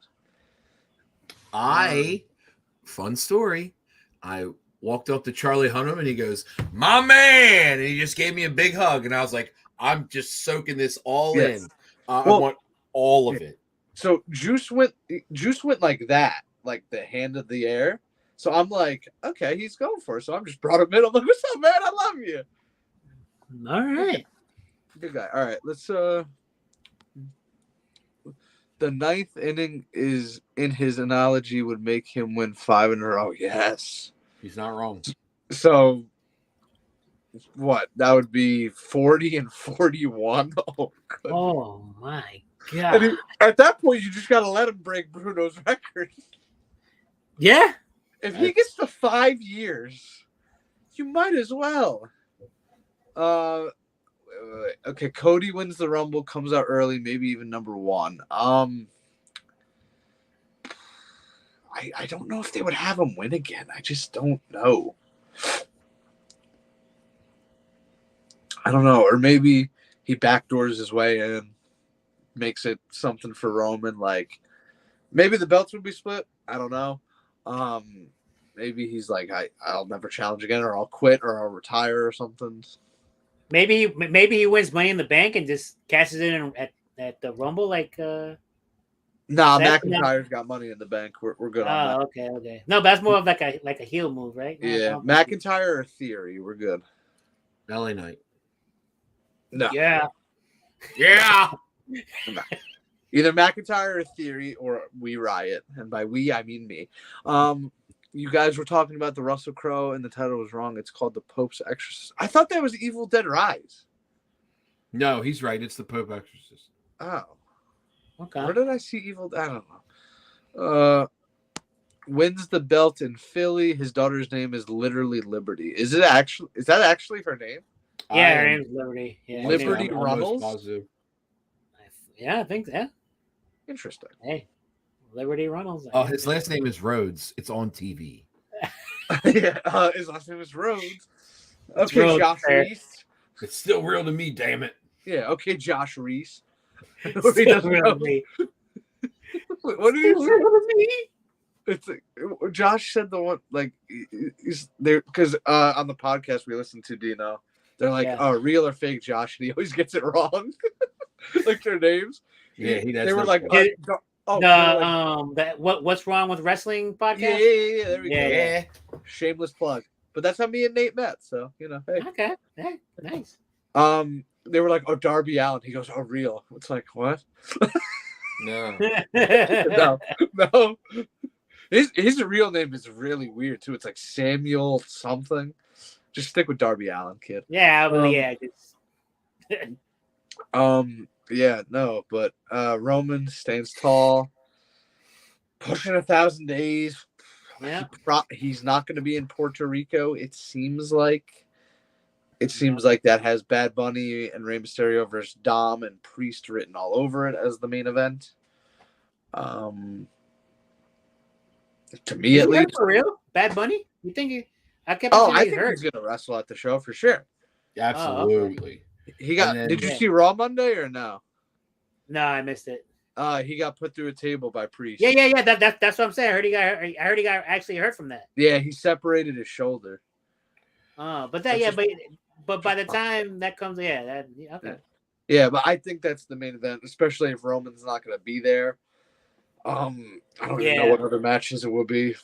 Fun story. I walked up to Charlie Hunnam and he goes, "My man," and he just gave me a big hug, and I was like, "I'm just soaking this all in. I want all of it." So Juice went like that, like the hand of the air. So I'm like, okay, he's going for it. So I'm just brought him in. I'm like, what's up, man? I love you. All right. Good guy. All right, let's the ninth inning is, in his analogy, would make him win 5 in a row. Yes. He's not wrong. So what? That would be 40 and 41. Oh, good. Oh my god. And at that point, you just gotta let him break Bruno's record. Yeah. If he gets to 5 years, you might as well. Okay, Cody wins the Rumble, comes out early, maybe even number 1. I don't know if they would have him win again. I just don't know. I don't know. Or maybe he backdoors his way in, makes it something for Roman. Like, maybe the belts would be split. I don't know. Maybe he's like, I'll never challenge again, or I'll quit, or I'll retire, or something. Maybe he wins Money in the Bank and just cashes in at the Rumble. Like, Nah, McIntyre's got Money in the Bank. We're good on that. Okay. No, but that's more of like a heel move, right? Yeah, McIntyre or Theory, we're good. LA Knight. No. Yeah. No. Either McIntyre or Theory, or we Riot, and by we I mean me. You guys were talking about the Russell Crowe, and the title was wrong. It's called The Pope's Exorcist. I thought that was Evil Dead Rise. No, he's right. It's the Pope Exorcist. Oh. Okay. Where did I see Evil Dead? I don't know. Wins the belt in Philly. His daughter's name is literally Liberty. Is that actually her name? Yeah, her name's Liberty. Yeah, Liberty I'm almost Runnels? positive. Yeah, I think so. Interesting. Hey, Liberty Runnels. Oh, his last name is Rhodes. It's on TV. Yeah, his last name is Rhodes. Okay, Rhodes, Josh fair. Reese. It's still real to me, damn it. Yeah, okay, Josh Reese. What He doesn't know. What did he say? It's like, Josh said the one, like, he's there because on the podcast we listen to DINO, they're like, Yeah. oh, real or fake Josh, and he always gets it wrong. Like their names. Yeah, he does. They were no like, clue. What's wrong with wrestling podcast? yeah, there we go. Yeah. Shameless plug. But that's how me and Nate met, so hey. Okay. Yeah, nice. They were like, oh, Darby Allin. He goes, oh, real. It's like, what? No. No. His real name is really weird too. It's like Samuel something. Just stick with Darby Allin, kid. Yeah, well, Yeah, no, but Roman stands tall, pushing 1,000 days. Yeah. He's not going to be in Puerto Rico. It seems like that has Bad Bunny and Rey Mysterio versus Dom and Priest written all over it as the main event. To me, at least. For real? Bad Bunny? You think I think he's going to wrestle at the show for sure. Absolutely. He got. Did you see Raw Monday or no? No, I missed it. He got put through a table by Priest. Yeah. That's what I'm saying. I heard he got actually hurt from that. Yeah, he separated his shoulder. But by the time that comes, okay. Yeah, but I think that's the main event, especially if Roman's not going to be there. I don't even know what other matches it will be.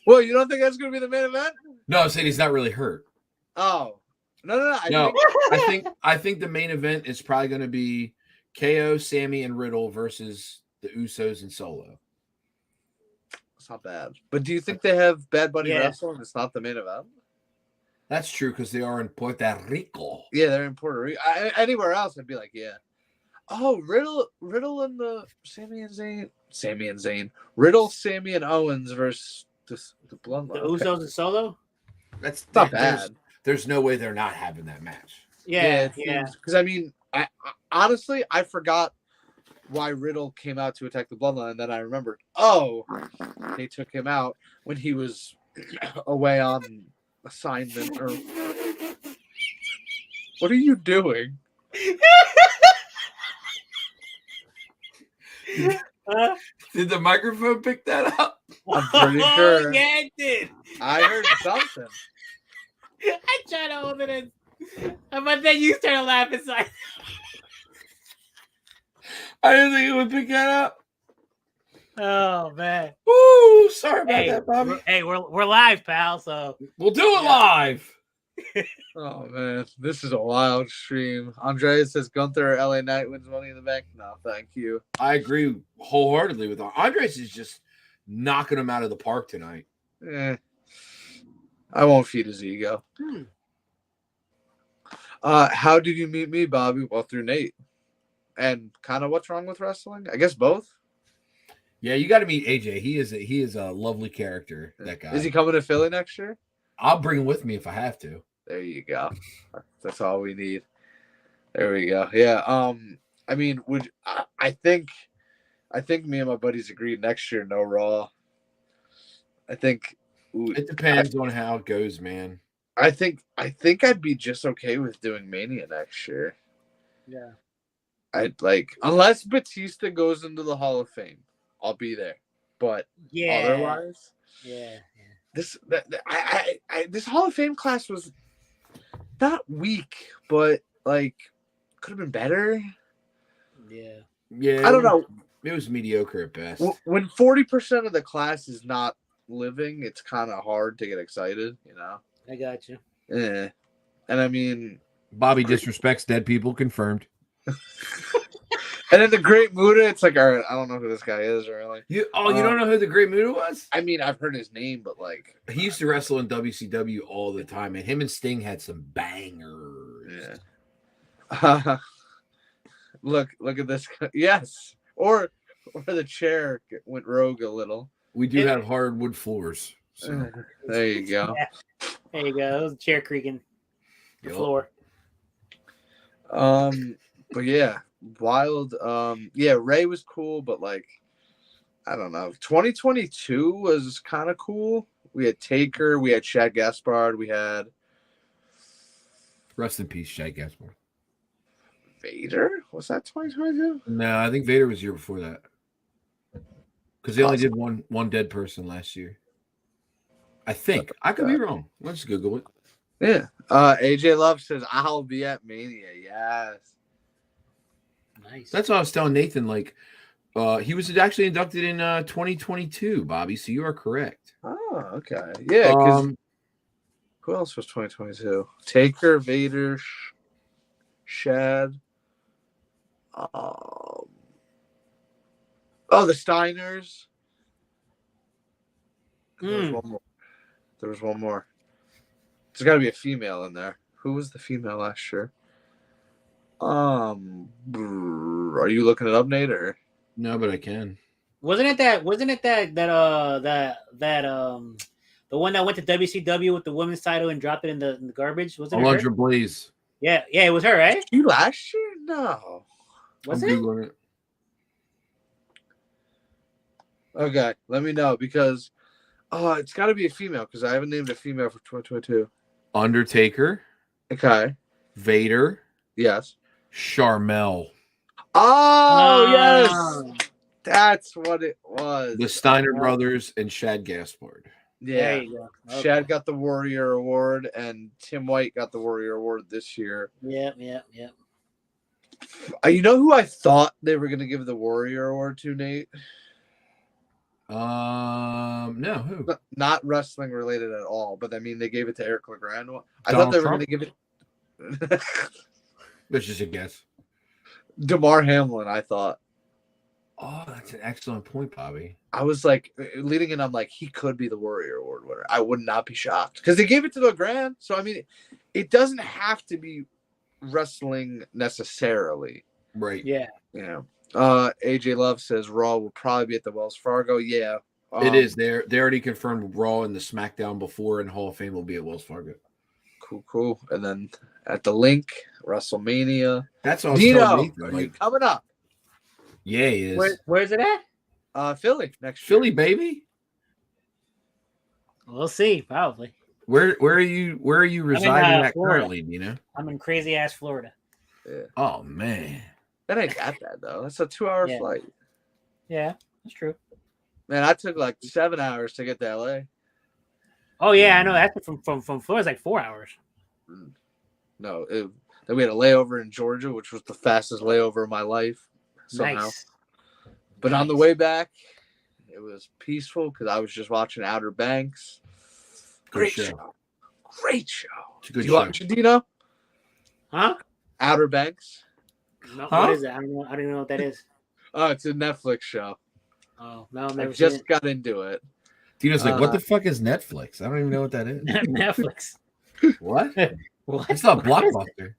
Well, you don't think that's going to be the main event? No, I'm saying he's not really hurt. Oh, no. I think the main event is probably going to be KO, Sammy, and Riddle versus the Usos and Solo. It's not bad. But do you think they have Bad Bunny wrestle and it's not the main event? That's true because they are in Puerto Rico. Yeah, they're in Puerto Rico. Anywhere else, I'd be like, yeah. Oh, Riddle and the Sammy and Zayn. Riddle, Sammy, and Owens versus the Bloodline. The Usos and Solo? That's not bad. There's no way they're not having that match. Yeah. Because I mean, I honestly forgot why Riddle came out to attack the Bloodline. And then I remembered, they took him out when he was away on assignment. Or what are you doing? Did the microphone pick that up? I'm pretty sure. Yeah, it did. I heard something. I tried to open it, but then you started laughing. So I didn't think it would pick that up. oh man. Ooh, sorry about that, Bobby. We're live, pal. So We'll do it live. Oh man, this is a wild stream. Andreas says Gunther or LA Knight wins Money in the Bank. No, thank you. I agree wholeheartedly with Andres. Is just knocking him out of the park tonight. I won't feed his ego. How did you meet me, Bobby? Well, through Nate. And kind of what's wrong with wrestling? I guess both. Yeah, you got to meet AJ. He is a lovely character. That guy. Is he coming to Philly next year? I'll bring him with me if I have to. There you go. That's all we need. There we go. Yeah. I mean, I think me and my buddies agreed next year no Raw. I think it depends on how it goes, man. I think I'd be just okay with doing Mania next year. Yeah. I'd like unless Batista goes into the Hall of Fame, I'll be there. But otherwise, this Hall of Fame class was not weak, but like could have been better. Yeah. I don't know. It was mediocre at best. When 40% of the class is not living, it's kind of hard to get excited, you know. I got you. Yeah, and I mean, Bobby disrespects dead people. Confirmed. And then the Great Muta, it's like, all right, I don't know who this guy is really. You don't know who the Great Muta was? I mean, I've heard his name, but like he used to wrestle in WCW all the time, and him and Sting had some bangers. Yeah. Look at this. Yes, or the chair went rogue a little. We do have hardwood floors. So. There you go. Yeah. There you go. It was a chair creaking the floor. But yeah, wild. Yeah, Ray was cool, but like, I don't know. 2022 was kind of cool. We had Taker, we had Shad Gaspard, we had rest in peace, Shad Gaspard. Vader? Was that 2022? No, I think Vader was year before that. Because they only did one dead person last year. I think. I could be wrong. Let's Google it. Yeah. AJ Love says, I'll be at Mania. Yes. Nice. That's what I was telling Nathan. Like, he was actually inducted in 2022, Bobby. So you are correct. Oh, okay. Yeah. Because who else was 2022? Taker, Vader, Shad. Oh, the Steiners. There was one more. There's got to be a female in there. Who was the female last year? Are you looking it up, Nate? Or no, but I can. Wasn't it that the one that went to WCW with the women's title and dropped it in the garbage? Wasn't it her? Alundra Blaze. Yeah, it was her, right? You last year? No. Was I'm it? Googling it. Okay, let me know because it's got to be a female because I haven't named a female for 2022. Undertaker. Okay. Vader. Yes. Charmel. Oh, yes. That's what it was. The Steiner brothers and Shad Gaspard. Yeah. There you go. Okay. Shad got the Warrior Award and Tim White got the Warrior Award this year. Yeah. You know who I thought they were going to give the Warrior Award to, Nate? No, who? Not wrestling related at all, but I mean, they gave it to Eric Legrand. I thought they were going to give it. That's just a guess. DeMar Hamlin, I thought. Oh, that's an excellent point, Bobby. I was like, leading in, I'm like, he could be the Warrior Award winner. I would not be shocked because they gave it to Legrand. So, I mean, it doesn't have to be wrestling necessarily. Right. Yeah. You know. AJ Love says Raw will probably be at the Wells Fargo. Yeah. It is. They already confirmed Raw and the SmackDown before, and Hall of Fame will be at Wells Fargo. Cool. And then at the Link, WrestleMania. That's all. DINO, coming up. Yeah, he is. Where's it at? Philly next year. Philly, baby. We'll see. Probably. Where are you residing at Florida. currently, Dino? I'm in crazy ass Florida. Yeah. Oh man. That ain't that bad though. That's a 2-hour flight. Yeah, that's true. Man, I took like 7 hours to get to LA. Oh yeah, I know. That's from Florida. It's like 4 hours. No, then we had a layover in Georgia, which was the fastest layover of my life somehow. Nice. But on the way back, it was peaceful because I was just watching Outer Banks. Great show. Great show. It's a good Do you show. watch it, Dino? Huh? Outer Banks? No, Huh? what is it? I don't know. I don't even know what that is. Oh, it's a Netflix show. Oh no, I've I never just seen got into it. Dino's like, what the fuck is Netflix? I don't even know what that is. it. Netflix. What? What? It's not Blockbuster.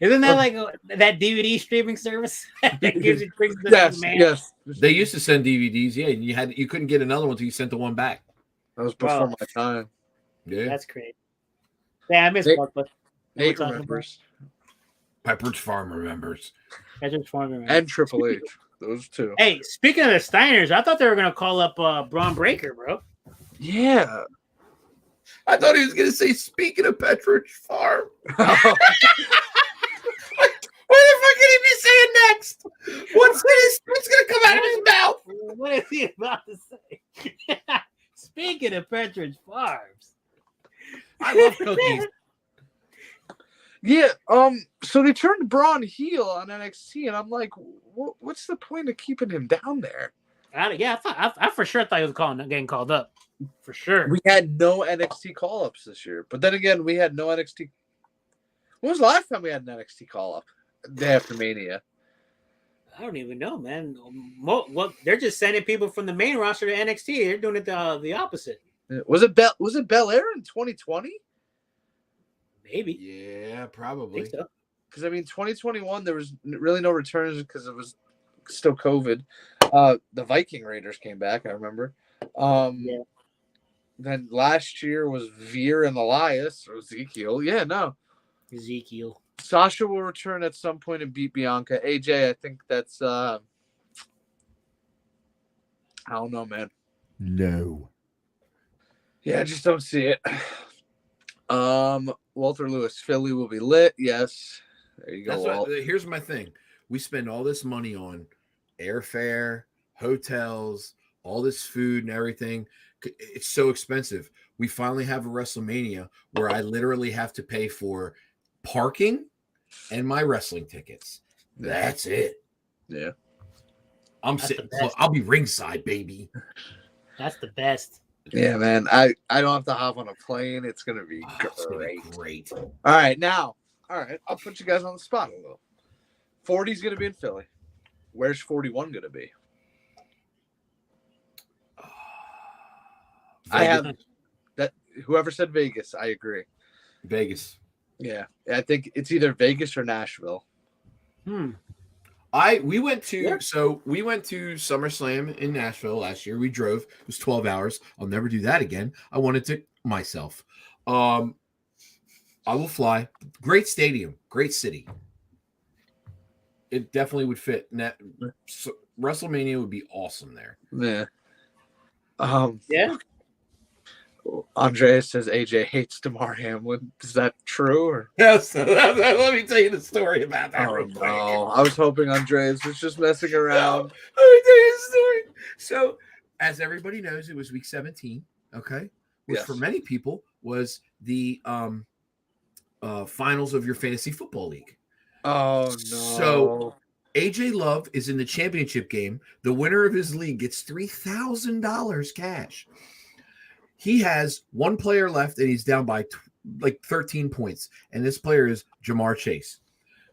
Isn't that like that DVD streaming service that gives you brings the Yes, man? yes. They used to send DVDs, yeah, and you couldn't get another one until you sent the one back. That was before Wow. my time. Yeah. That's great. Yeah, I miss Nate- Blockbuster. Nate remembers. Pepperidge Farm remembers. I just wondering. And Triple H. Those two. Hey, speaking of the Steiners, I thought they were gonna call up Braun Breaker, bro. Yeah. I thought he was going to say, speaking of Pepperidge Farm. What the fuck can he be saying next? What's going to come out of his mouth? What is he about to say? Speaking of Petridge Farms, I love cookies. Yeah, so they turned Braun heel on NXT, and I'm like, what's the point of keeping him down there? I for sure thought he was getting called up. For sure. We had no NXT call-ups this year. But then again, we had no NXT. When was the last time we had an NXT call-up? Day after Mania. I don't even know, man. Well, they're just sending people from the main roster to NXT. They're doing it the opposite. Was it Belair in 2020? Maybe. Yeah, I probably. think so. Because, I mean, 2021, there was really no returns because it was still COVID. The Viking Raiders came back, I remember. Yeah. Then last year was Veer and Elias, or Ezekiel. Yeah, no. Ezekiel. Sasha will return at some point and beat Bianca. AJ, I think that's I don't know, man. No. Yeah, I just don't see it. Walter Lewis, Philly will be lit. Yes. There you go. Walt. Here's my thing. We spend all this money on airfare, hotels, all this food and everything. It's so expensive. We finally have a WrestleMania where I literally have to pay for parking and my wrestling tickets. That's it. Yeah. I'll be ringside, baby. That's the best. Yeah, man. I don't have to hop on a plane. It's gonna be Great. All right, now. All right, I'll put you guys on the spot a little. 40's gonna be in Philly. Where's 41 gonna be? I have that. Whoever said Vegas, I agree. Vegas. Yeah, I think it's either Vegas or Nashville. We went to SummerSlam in Nashville last year. We drove. It was 12 hours. I'll never do that again. I wanted to myself. I will fly. Great stadium, great city. It definitely would fit. WrestleMania would be awesome there. Yeah. Yeah. Andreas says AJ hates DeMar Hamlin. Is that true? Or? Yes. Let me tell you the story about that. Oh, real quick. no. I was hoping Andreas was just messing around. Let me tell you the story. So, as everybody knows, it was week 17. Okay, which Yes. for many people was the finals of your fantasy football league. Oh, no. So, AJ Love is in the championship game. The winner of his league gets $3,000 cash. He has one player left, and he's down by 13 points. And this player is Jamar Chase.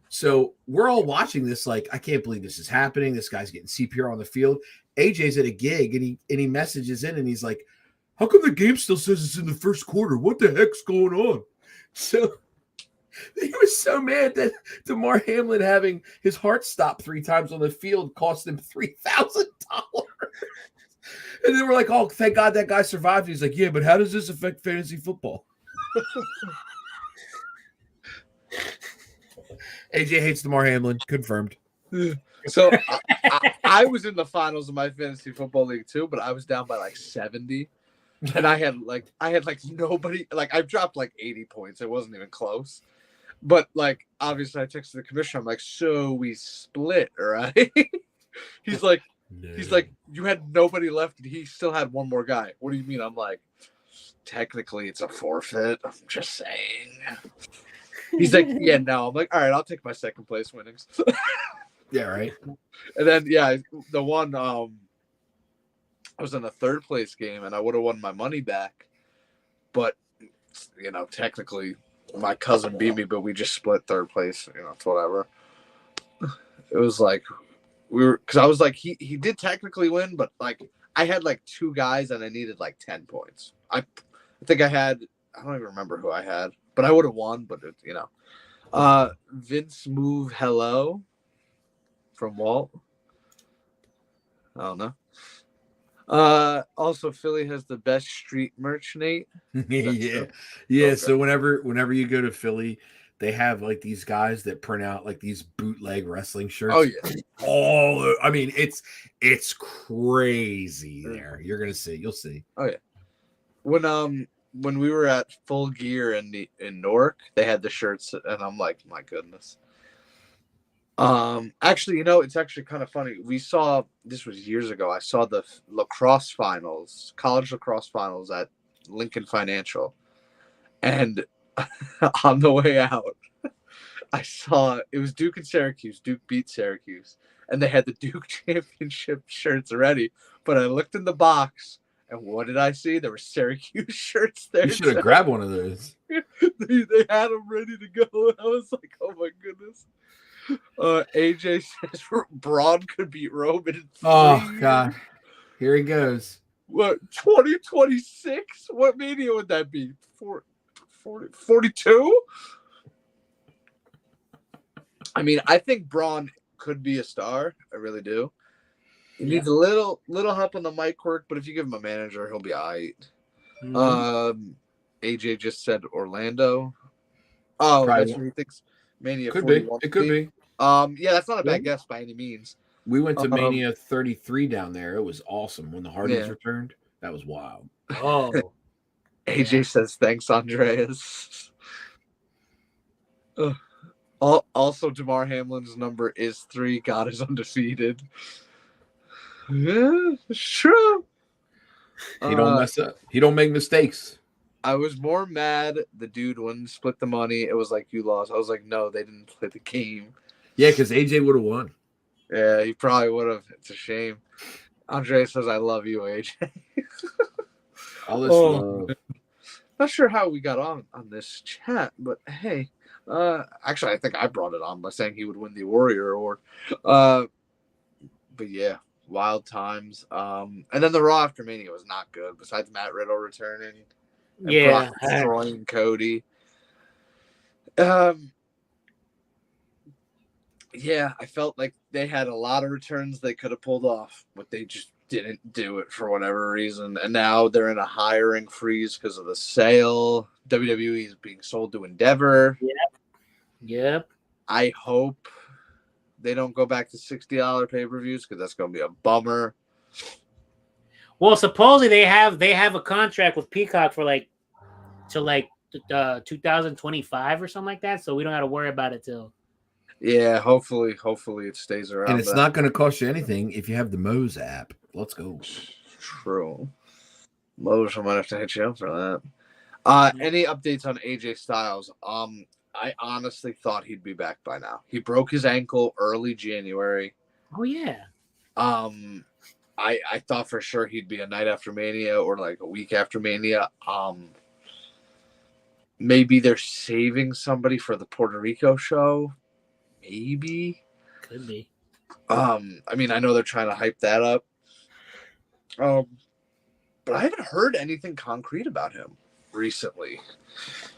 So we're all watching this like, I can't believe this is happening. This guy's getting CPR on the field. AJ's at a gig, and he messages in, and he's like, how come the game still says it's in the first quarter? What the heck's going on? So he was so mad that DeMar Hamlin having his heart stop 3 times on the field cost him $3,000. And then we're like, oh, thank God that guy survived. He's like, yeah, but how does this affect fantasy football? AJ hates DeMar Hamlin. Confirmed. So I was in the finals of my fantasy football league too, but I was down by like 70. And I had nobody, like I dropped like 80 points. It wasn't even close. But like obviously I texted the commissioner. I'm like, so we split, right? He's like, No. He's like, you had nobody left, and he still had one more guy. What do you mean? I'm like, technically, it's a forfeit. I'm just saying. He's like, yeah, no. I'm like, all right, I'll take my second place winnings. Yeah, right. And then, yeah, the one, I was in a third place game, and I would have won my money back. But, technically, my cousin beat me, but we just split third place. It's whatever. It was like, because I was like, he did technically win, but like, I had like 2 guys, and I needed like 10 points. I think I don't even remember who I had, but I would have won, but Vince Move Hello from Walt. I don't know. Also, Philly has the best street merch, Nate. Yeah. Okay. So whenever you go to Philly, they have like these guys that print out like these bootleg wrestling shirts. Oh yeah. I mean, it's crazy there. You'll see. Oh yeah. When we were at Full Gear in Newark, they had the shirts, and I'm like, my goodness. Actually, it's actually kind of funny. This was years ago. I saw the college lacrosse finals at Lincoln Financial, and on the way out, I saw it was Duke and Syracuse. Duke beat Syracuse, and they had the Duke championship shirts already. But I looked in the box, and what did I see? There were Syracuse shirts there. You should have grabbed one of those. They had them ready to go, and I was like, oh my goodness. AJ says Braun could beat Roman in 3 Oh God, here he goes. What, 2026? What Mania would that be? 42? I mean, I think Braun could be a star. I really do. He needs a little help on the mic work, but if you give him a manager, he'll be all right. Mm-hmm. AJ just said Orlando. Oh, Probably that's what he thinks. Mania could 41. be. It could be. Yeah, that's not a bad guess by any means. We went to Mania 33 down there. It was awesome when the Hardys returned. That was wild. Oh. AJ says thanks, Andreas. Also, Damar Hamlin's number is 3. God is undefeated. Yeah, it's true. He don't mess up. He don't make mistakes. I was more mad the dude wouldn't split the money. It was like, you lost. I was like, no, they didn't play the game. Yeah, because AJ would have won. Yeah, he probably would have. It's a shame. Andre says, I love you, AJ. All this love. Not sure how we got on this chat, but hey. Actually, I think I brought it on by saying he would win the Warrior Award. But yeah, wild times. And then the Raw after Mania was not good, besides Matt Riddle returning. And Brock destroying Cody. Yeah, I felt like they had a lot of returns they could have pulled off, but they just didn't do it for whatever reason. And now they're in a hiring freeze because of the sale. WWE is being sold to Endeavor. Yep. I hope they don't go back to $60 pay-per-views because that's going to be a bummer. Well, supposedly they have a contract with Peacock for till 2025 or something like that, so we don't have to worry about it till. Yeah, hopefully it stays around. And it's not going to cost you anything if you have the Moe's app. Let's go. True. Moe's, I might have to hit you up for that. Any updates on AJ Styles? I honestly thought he'd be back by now. He broke his ankle early January. Oh yeah. I thought for sure he'd be a night after Mania or like a week after Mania. Maybe they're saving somebody for the Puerto Rico show. Maybe. Could be. I mean, I know they're trying to hype that up. But I haven't heard anything concrete about him recently.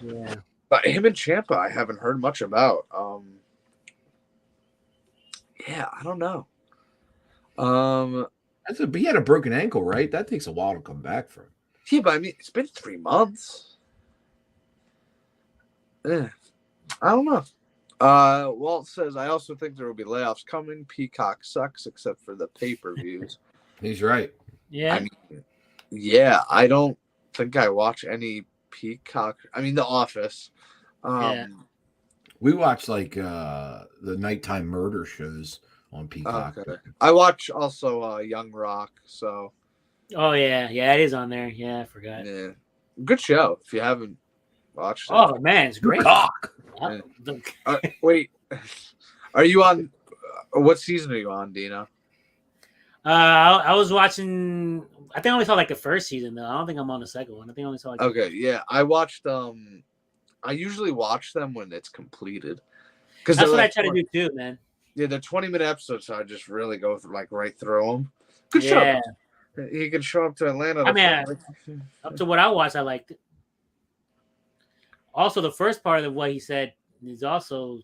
Yeah. But him and Ciampa, I haven't heard much about. Yeah, I don't know. He had a broken ankle, right? That takes a while to come back from. Yeah, but I mean, it's been 3 months. I don't know. Walt says, I also think there will be layoffs coming. Peacock sucks except for the pay-per-views. He's right. Yeah. I mean, yeah, I don't think I watch any Peacock. I mean, The Office. We watch like the nighttime murder shows on Peacock. Okay. I watch also Young Rock, so Oh yeah, it is on there. Yeah, I forgot. yeah, good show. If you haven't watched it. Oh man, it's great. Cock. Wait, are you on? What season are you on, Dino? I was watching. I think I only saw like the first season though. I don't think I'm on the second one. I think I only saw like. Okay, yeah, I watched. I usually watch them when it's completed. Because that's what I try to do too, man. Yeah, they're 20-minute episodes, so I just really go through right through them. Good show. He can show up to Atlanta. I mean, up to what I watched, I liked it. Also, the first part of what he said is also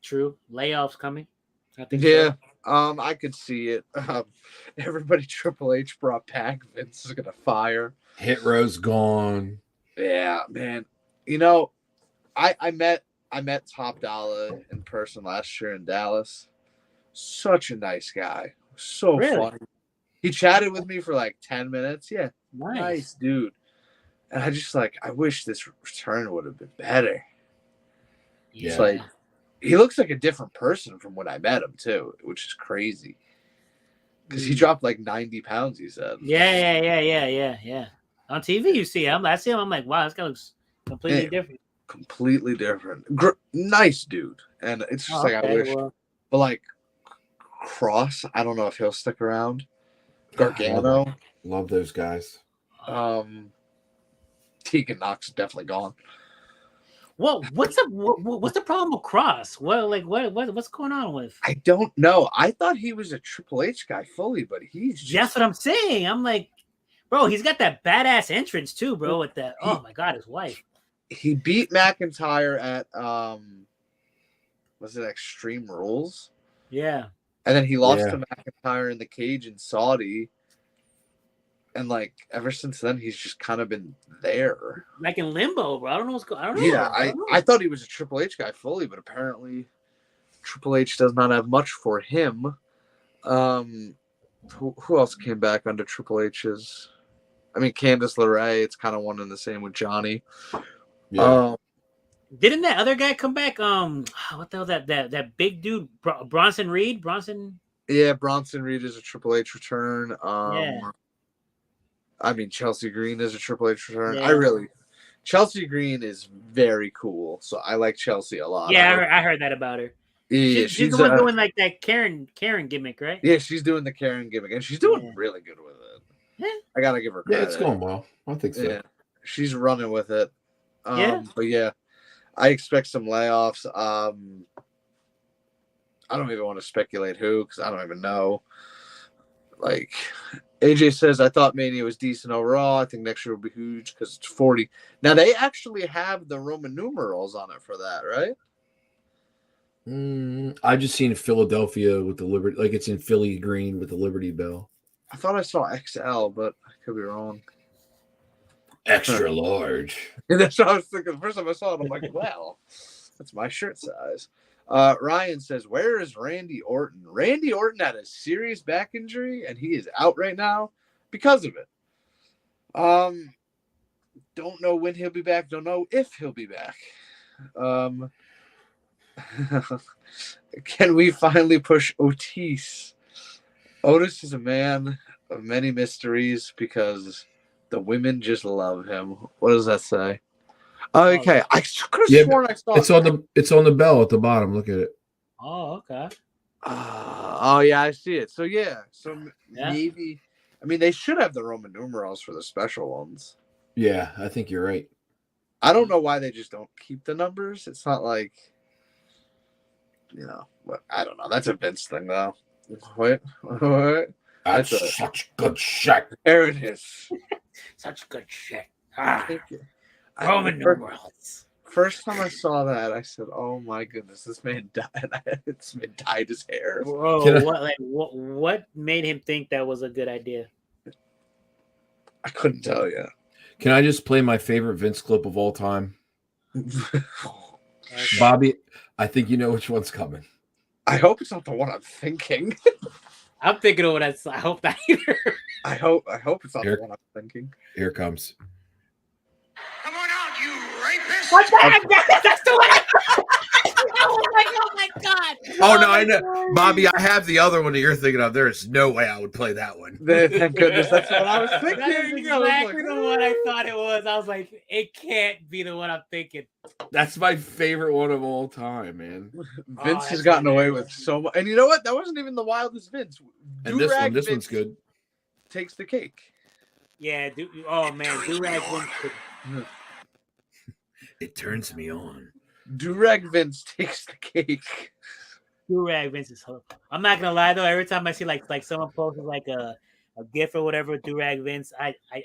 true. Layoffs coming. I think. Yeah, so. I could see it. Everybody Triple H brought back. Vince is gonna fire. Hit Row's gone. Yeah, man. You know, I met Top Dollar in person last year in Dallas. Such a nice guy. So funny. He chatted with me for like 10 minutes. Yeah. Nice dude. And I just I wish this return would have been better. Yeah. It's he looks like a different person from when I met him too, which is crazy. Because he dropped like 90 pounds, he said. Yeah. On TV, you see him. I see him. I'm like, wow, this guy looks completely different. Completely different. Nice dude. And it's just I wish. But Cross, I don't know if he'll stick around. Gargano. Love those guys. Tegan Knox is definitely gone. Well, what's the problem with Cross? What's going on with? I don't know. I thought he was a Triple H guy fully, but he's just... That's what I'm saying. I'm like, bro, he's got that badass entrance too, bro. With that, oh my god, his wife. He beat McIntyre at was it Extreme Rules? Yeah. And then he lost to McIntyre in the cage in Saudi. And ever since then, he's just kind of been there. Like in limbo, bro. I don't know what's going on. Yeah, I thought he was a Triple H guy fully, but apparently Triple H does not have much for him. Who else came back under Triple H's? I mean, Candice LeRae, it's kind of one and the same with Johnny. Yeah. Didn't that other guy come back? What the hell? That big dude, Bronson Reed. Yeah, Bronson Reed is a Triple H return. I mean, Chelsea Green is a Triple H return. Yeah. Chelsea Green is very cool, so I like Chelsea a lot. Yeah, I heard that about her. Yeah, she's the one doing that Karen gimmick, right? Yeah, she's doing the Karen gimmick, and she's doing really good with it. Yeah. I gotta give her credit. Yeah, it's going well. I think so. Yeah, she's running with it. But yeah, I expect some layoffs. I don't even want to speculate who, because I don't even know. AJ says, I thought Mania was decent overall. I think next year will be huge because it's 40. Now, they actually have the Roman numerals on it for that, right? I just seen Philadelphia with the Liberty, it's in Philly green with the Liberty Bell. I thought I saw XL, but I could be wrong. Extra large. And that's what I was thinking. The first time I saw it, I'm like, well, that's my shirt size. Ryan says, where is Randy Orton? Randy Orton had a serious back injury, and he is out right now because of it. Don't know when he'll be back. Don't know if he'll be back. Can we finally push Otis? Otis is a man of many mysteries because the women just love him. What does that say? Okay, I could have sworn I saw it's on the bell at the bottom. Look at it. Oh, okay. Oh yeah, I see it. So maybe. I mean, they should have the Roman numerals for the special ones. Yeah, I think you're right. I don't know why they just don't keep the numbers. It's not I don't know. That's a Vince thing, though. What? That's such good shit. There it is. Such good shit. Roman numerals. First time I saw that, I said, "Oh my goodness, this man died. This man dyed his hair." Whoa, what made him think that was a good idea? I couldn't tell you. Can I just play my favorite Vince clip of all time? Bobby, I think you know which one's coming. I hope it's not the one I'm thinking. I'm thinking of what I hope not either. I hope it's not the one I'm thinking. Here it comes. Come on out, you rapist! What's that? That's the one. oh my god! Oh no, I know, God. Bobby. I have the other one that you're thinking of. There is no way I would play that one. Thank goodness, that's what I was thinking. That is I was exactly like, the one I thought it was. I was like, it can't be the one I'm thinking. That's my favorite one of all time, man. Vince has that's gotten away hilarious. with so much. And you know what? That wasn't even the wildest Vince. And this Durag one's Vince good. takes the cake. Yeah, oh man, Durag Vince. It turns me on. Durag Vince takes the cake. Durag Vince is hilarious. I'm not gonna lie though. Every time I see like someone posts like a GIF or whatever with Durag Vince, I die.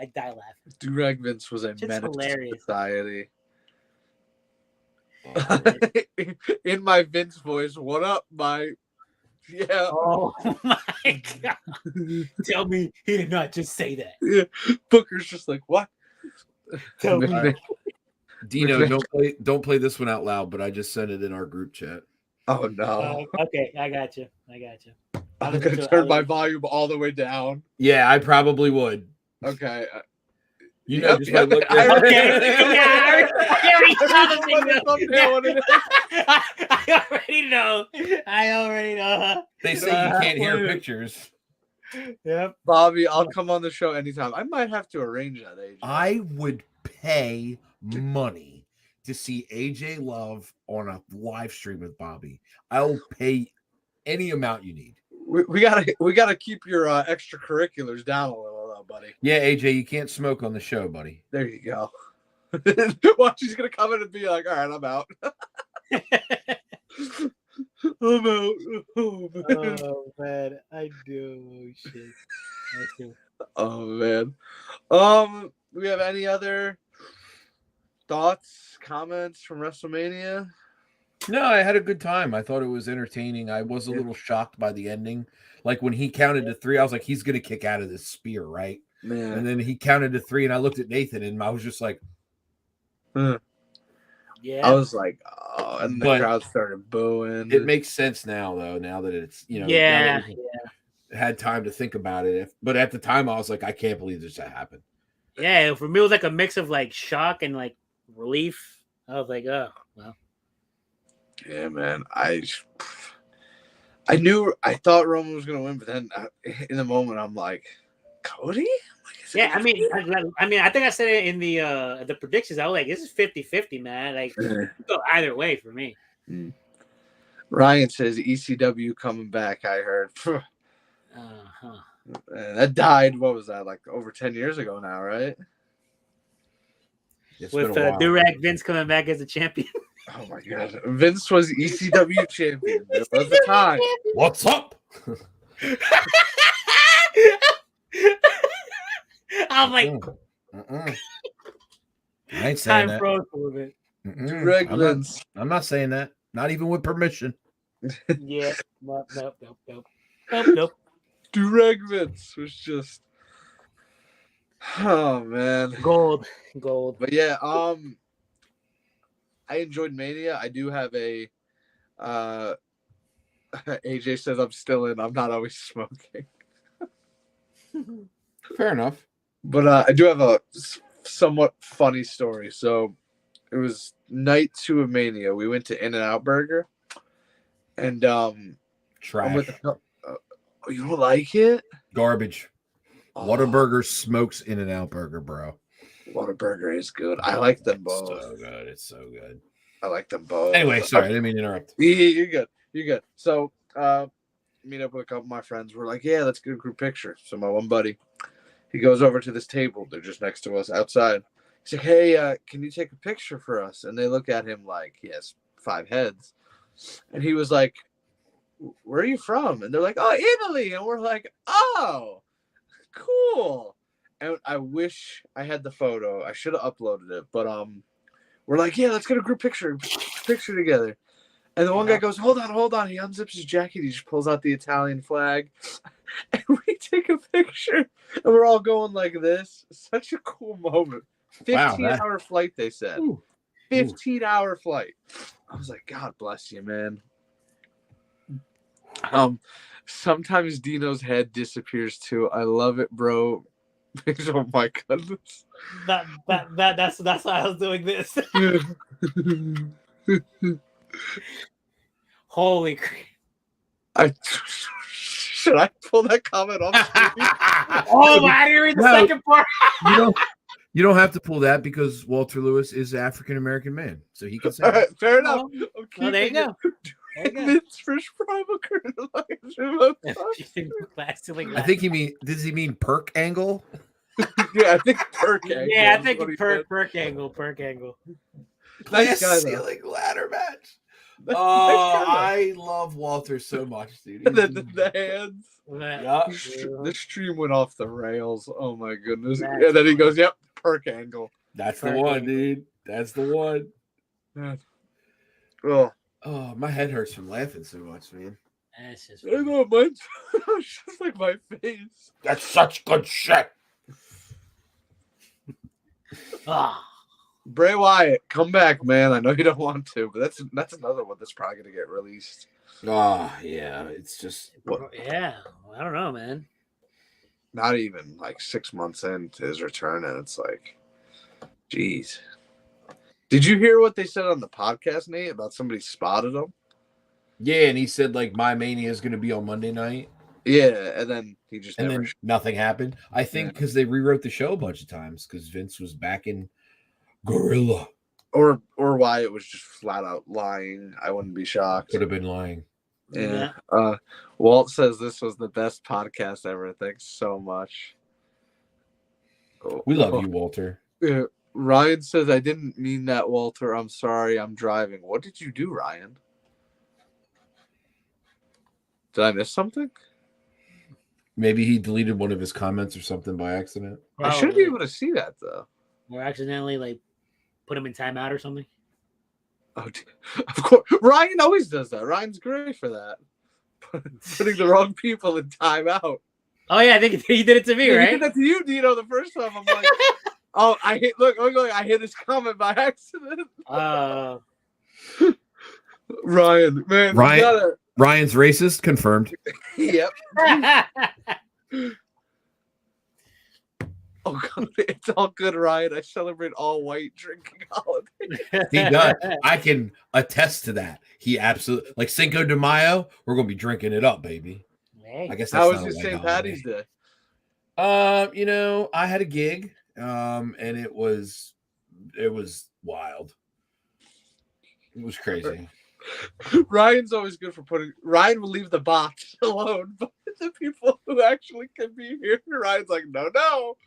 I die laughing. Durag Vince was a Just menace hilarious. to society. In my Vince voice, what up, my yeah. Oh my god! Tell me he did not just say that. Yeah. Booker's just like, what? Tell me. Dino, don't play this one out loud, but I just sent it in our group chat. Oh no. Okay, I got you. I'm gonna turn my volume all the way down. Yeah, I probably would. Okay. You know, just by looking. Okay. Yeah, I already saw the thing. I already know. They say you can't hear pictures. Yep. Bobby, I'll come on the show anytime. I might have to arrange that, AJ. I would pay money to see AJ Love on a live stream with Bobby. I'll pay any amount you need. We gotta keep your extracurriculars down a little, though, buddy. Yeah, AJ, you can't smoke on the show, buddy. There you go. Watch, he's gonna come in and be like, "All right, I'm out." I'm out. Oh man. Oh man, I do. Oh shit. I do. Oh man. Do we have any other thoughts, comments from WrestleMania? No, I had a good time. I thought it was entertaining. I was a little shocked by the ending. Like when he counted to 3, I was like, he's going to kick out of this spear, right? Man. And then he counted to 3, and I looked at Nathan, and I was just like, Yeah. I was like, oh, and the But crowd started booing. it makes sense now, though, now that it's, you know, Yeah. now that we had time to think about it. But at the time, I was like, I can't believe this happened. Yeah. For me, it was like a mix of like shock and like relief. I was like, oh well. Yeah, man. I thought Roman was gonna win, but then in the moment, I'm like, Cody? Yeah, I mean, I think I said it in the predictions. I was like, this is 50-50, man. Like, go either way for me. Ryan says ECW coming back. I heard. Uh-huh. That died. What was that? Like over 10 years ago now, right? It's With been a while. Durag Vince coming back as a champion. Oh my God, Vince was ECW champion. There was a time. What's up? I'm like, I ain't saying time that. froze a little bit. Durag Vince. I'm not saying that. Not even with permission. Yeah, nope. Durag Vince was just. Oh man, Gold. But yeah, I enjoyed Mania. I do have a. AJ says I'm still in. I'm not always smoking. Fair enough. But I do have a somewhat funny story. So it was night 2 of Mania. We went to In-N-Out Burger, and Trash. I'm with you don't like it? Garbage. Whataburger smokes In-N-Out Burger, bro. Whataburger is good. I like them both. So good. It's so good. I like them both. Anyway, sorry, I didn't mean to interrupt. You're good. You're good. So meet up with a couple of my friends. We're like, yeah, let's get a group picture. So my one buddy, he goes over to this table. They're just next to us outside. He's like, hey, can you take a picture for us? And they look at him like he has 5 heads. And he was like, where are you from? And they're like, oh, Italy. And we're like, oh, cool. And I wish I had the photo. I should have uploaded it. But we're like, yeah, let's get a group picture together. And the one guy goes, hold on. He unzips his jacket. He just pulls out the Italian flag. And we take a picture. And we're all going like this. Such a cool moment. 15-hour flight, they said. 15-hour flight. I was like, God bless you, man. Sometimes Dino's head disappears too. I love it, bro. Oh my goodness. That's why I was doing this. Holy crap. Should I pull that comment off? Oh, I didn't read the second part. You don't have to pull that because Walter Lewis is an African American man, so he can say. All right, fair enough. Well, there you go. Vince Fish Provoker. I think he mean. Does he mean perk angle? Yeah, I think perk angle. Yeah, I think perk angle. Nice guy, ceiling ladder match. Nice I love Walter so much, dude. the hands. Yeah. The stream went off the rails. Oh my goodness. And then he goes, "Yep, perk angle." That's the one, dude. That's the one. Oh, my head hurts from laughing so much, man. That's just I know, mine's just like my face. That's such good shit. Bray Wyatt, come back, man. I know you don't want to, but that's another one that's probably gonna get released. Yeah. It's just yeah. I don't know, man. Not even like 6 months into his return, and it's like, geez. Did you hear what they said on the podcast, Nate, about somebody spotted him? Yeah, and he said like My Mania is gonna be on Monday night. Yeah, and then he just and then nothing happened. I think because they rewrote the show a bunch of times because Vince was back in Gorilla. Or Wyatt was just flat out lying. I wouldn't be shocked. Could have been lying. Yeah. Walt says this was the best podcast ever. Thanks so much. We love you, Walter. Yeah. Ryan says, I didn't mean that, Walter. I'm sorry. I'm driving. What did you do, Ryan? Did I miss something? Maybe he deleted one of his comments or something by accident. I should be able to see that, though. Or accidentally, like, put him in timeout or something. Oh, of course. Ryan always does that. Ryan's great for that. Putting the wrong people in timeout. Oh, yeah. I think he did it to me, right? He did that to you, Dino, the first time. I'm like, I hit his comment by accident. Ryan, man. Ryan's racist, confirmed. Yep. Oh, God, it's all good, Ryan. I celebrate all white drinking holiday. He does. I can attest to that. He absolutely, like Cinco de Mayo, we're going to be drinking it up, baby. Hey. I guess that's How was your St. Patty's Day? I had a gig, and it was wild. It was crazy. Ryan's always good for Ryan will leave the bots alone, but the people who actually can be here, Ryan's like, no.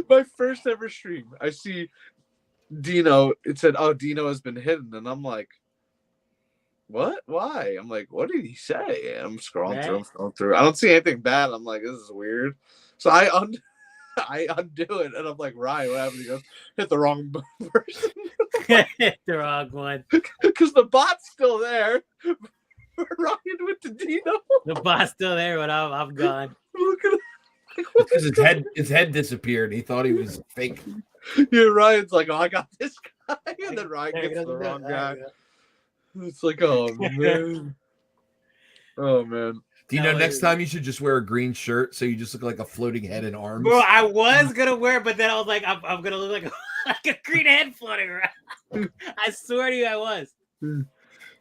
My first ever stream, I see Dino. It said, "Oh, Dino has been hidden," and I'm like, "What? Why?" I'm like, "What did he say?" And I'm scrolling through. I don't see anything bad. I'm like, "This is weird." So I undo it, and I'm like, "Ryan, what happened?" He goes, "Hit the wrong person." Hit the wrong one. Because the bot's still there. Ryan went to Dino. The bot's still there, but I'm gone. Look at him. Because his head disappeared. He thought he was fake. Yeah, Ryan's like, "Oh, I got this guy," and then Ryan gets the wrong guy. It's like, oh man. Oh man. Do you know next time you should just wear a green shirt so you just look like a floating head and arms? Bro, I was gonna wear it, but then I was like, I'm gonna look like a green head floating around. I swear to you, I was.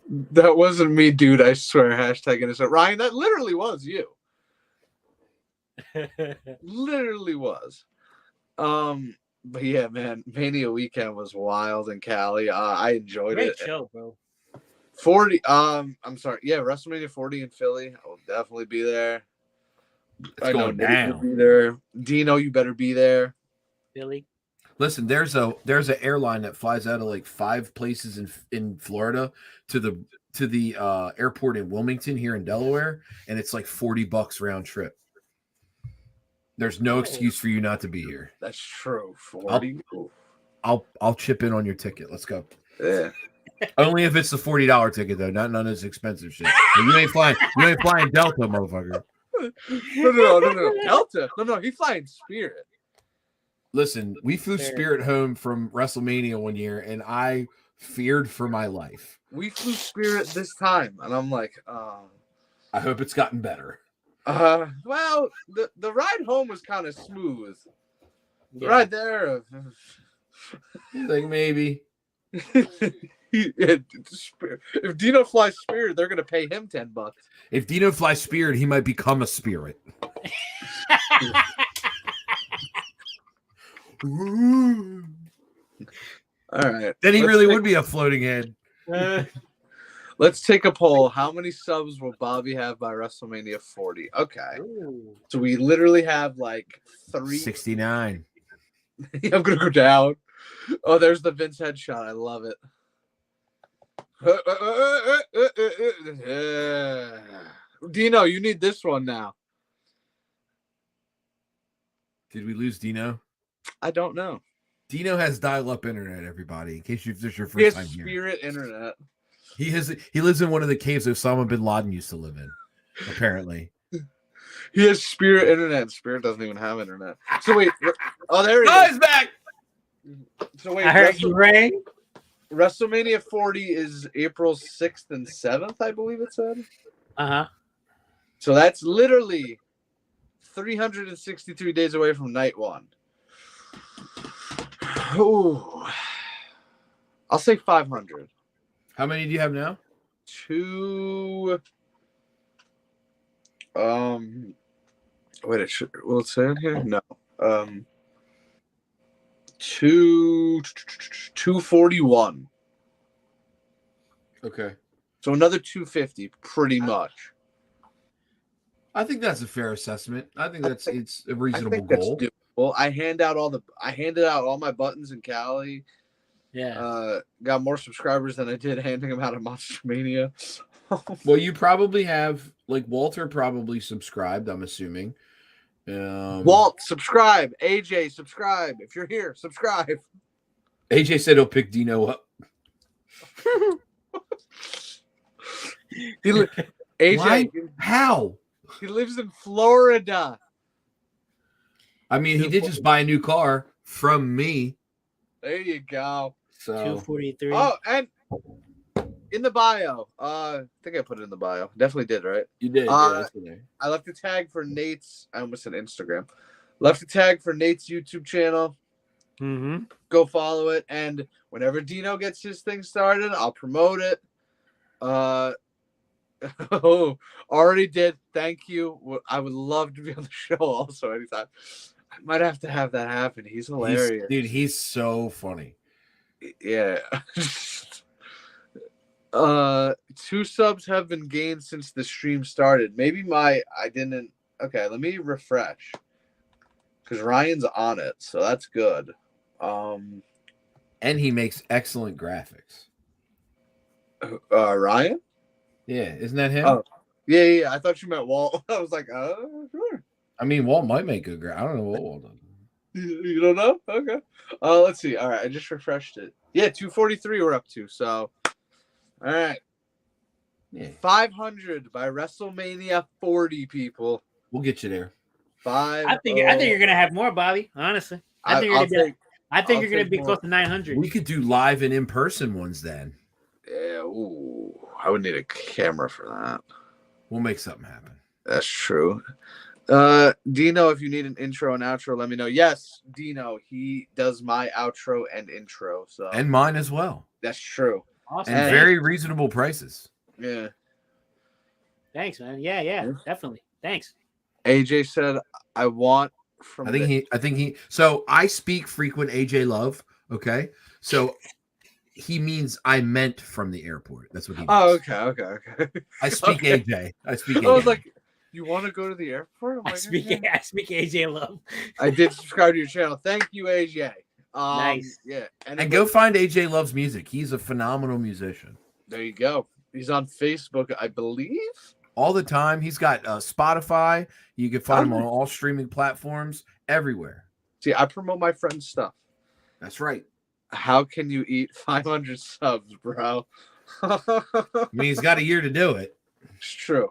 That wasn't me, dude. I swear. Hashtag innocent. Ryan, that literally was you. Literally was. But yeah, man, Mania weekend was wild in Cali. I enjoyed it. Great show, bro. 40. I'm sorry. Yeah, WrestleMania 40 in Philly. I will definitely be there. It's going down. Be there. Dino, you better be there. Philly. Listen, there's an airline that flies out of like 5 places in Florida to the airport in Wilmington here in Delaware, and it's like $40 round trip. There's no excuse for you not to be here. That's true. 40. I'll chip in on your ticket. Let's go. Yeah. Only if it's the $40 ticket though, not none of this expensive shit. You ain't flying Delta, motherfucker. No. Delta. No, he's flying Spirit. Listen, we flew Spirit home from WrestleMania one year, and I feared for my life. We flew Spirit this time, and I'm like, I hope it's gotten better. Well, the ride home was kind of smooth. Yeah. Right there. Like maybe. If Dino flies Spirit, they're gonna pay him $10. If Dino flies Spirit, he might become a spirit. All right. Then he really would be a floating head. Let's take a poll. How many subs will Bobby have by WrestleMania 40? Okay. Ooh. So we literally have like 69. I'm gonna go down. Oh, there's the Vince headshot. I love it. Dino, you need this one now. Did we lose Dino? I don't know. Dino has dial-up internet, everybody. In case this is your He first has time here. Spirit internet. He lives in one of the caves Osama bin Laden used to live in, apparently. He has Spirit internet. Spirit doesn't even have internet. So wait. Oh, there he Oh, is. he's back. So wait. I heard you rang. WrestleMania 40 is April 6th and 7th, I believe it said. Uh-huh. So that's literally 363 days away from night one. Ooh. I'll say 500. How many do you have now? Two. Wait, will it say in here? No. 241. Okay. So another 250, pretty much. I think that's a fair assessment. I think it's a I reasonable think that's goal. doable. I handed out all my buttons in Cali. Yeah. Got more subscribers than I did handing them out at Monster Mania. Well, you probably have, like, Walter probably subscribed, I'm assuming. Walt, subscribe. AJ, subscribe. If you're here, subscribe. AJ said he'll pick Dino up. AJ, Why? How? he lives in Florida. I mean, he did just buy a new car from me. There you go. So 243. Oh, and in the bio, I think I put it in the bio. Definitely did, right? you did. I left a tag for Nate's. I almost said Instagram. Left a tag for Nate's YouTube channel. Mm-hmm. Go follow it, and whenever Dino gets his thing started, I'll promote it. Oh, already did. Thank you. I would love to be on the show also anytime. I might have to have that happen. He's hilarious. He's so funny. Yeah. 2 subs have been gained since the stream started. Maybe I didn't. Okay, let me refresh. Because Ryan's on it, so that's good. And he makes excellent graphics. Ryan? Yeah, isn't that him? Oh, yeah. I thought you meant Walt. I was like, sure. I mean, Walt might make good graphics. I don't know what Walt does. You don't know? Okay. Let's see. All right, I just refreshed it. Yeah, 243 we're up to. So, all right. Yeah. 500 by WrestleMania 40, people. We'll get you there. I think you're gonna have more, Bobby. Honestly, I think you're gonna be close to 900. We could do live and in-person ones then. Yeah. Ooh, I would need a camera for that. We'll make something happen. That's true. Dino, if you need an intro and outro, let me know. Yes, Dino, he does my outro and intro. So And mine as well. that's true. Awesome. And very reasonable prices. Yeah. Thanks, man. Yeah, definitely. Thanks. AJ said, "I want from." I think he. So I speak frequent AJ love. Okay, so he means I meant from the airport. That's what he. Means. Oh, okay. I speak Okay. AJ. I speak. I AJ. was like, "You want to go to the airport?" I'm I like, speak "Okay." AJ Love. I did subscribe to your channel. Thank you, AJ. Nice. Yeah, And go find AJ Loves Music. He's a phenomenal musician. There you go. He's on Facebook, I believe. All the time. He's got Spotify. You can find him on all streaming platforms everywhere. See, I promote my friend's stuff. That's right. How can you eat 500 subs, bro? I mean, he's got a year to do it. It's true.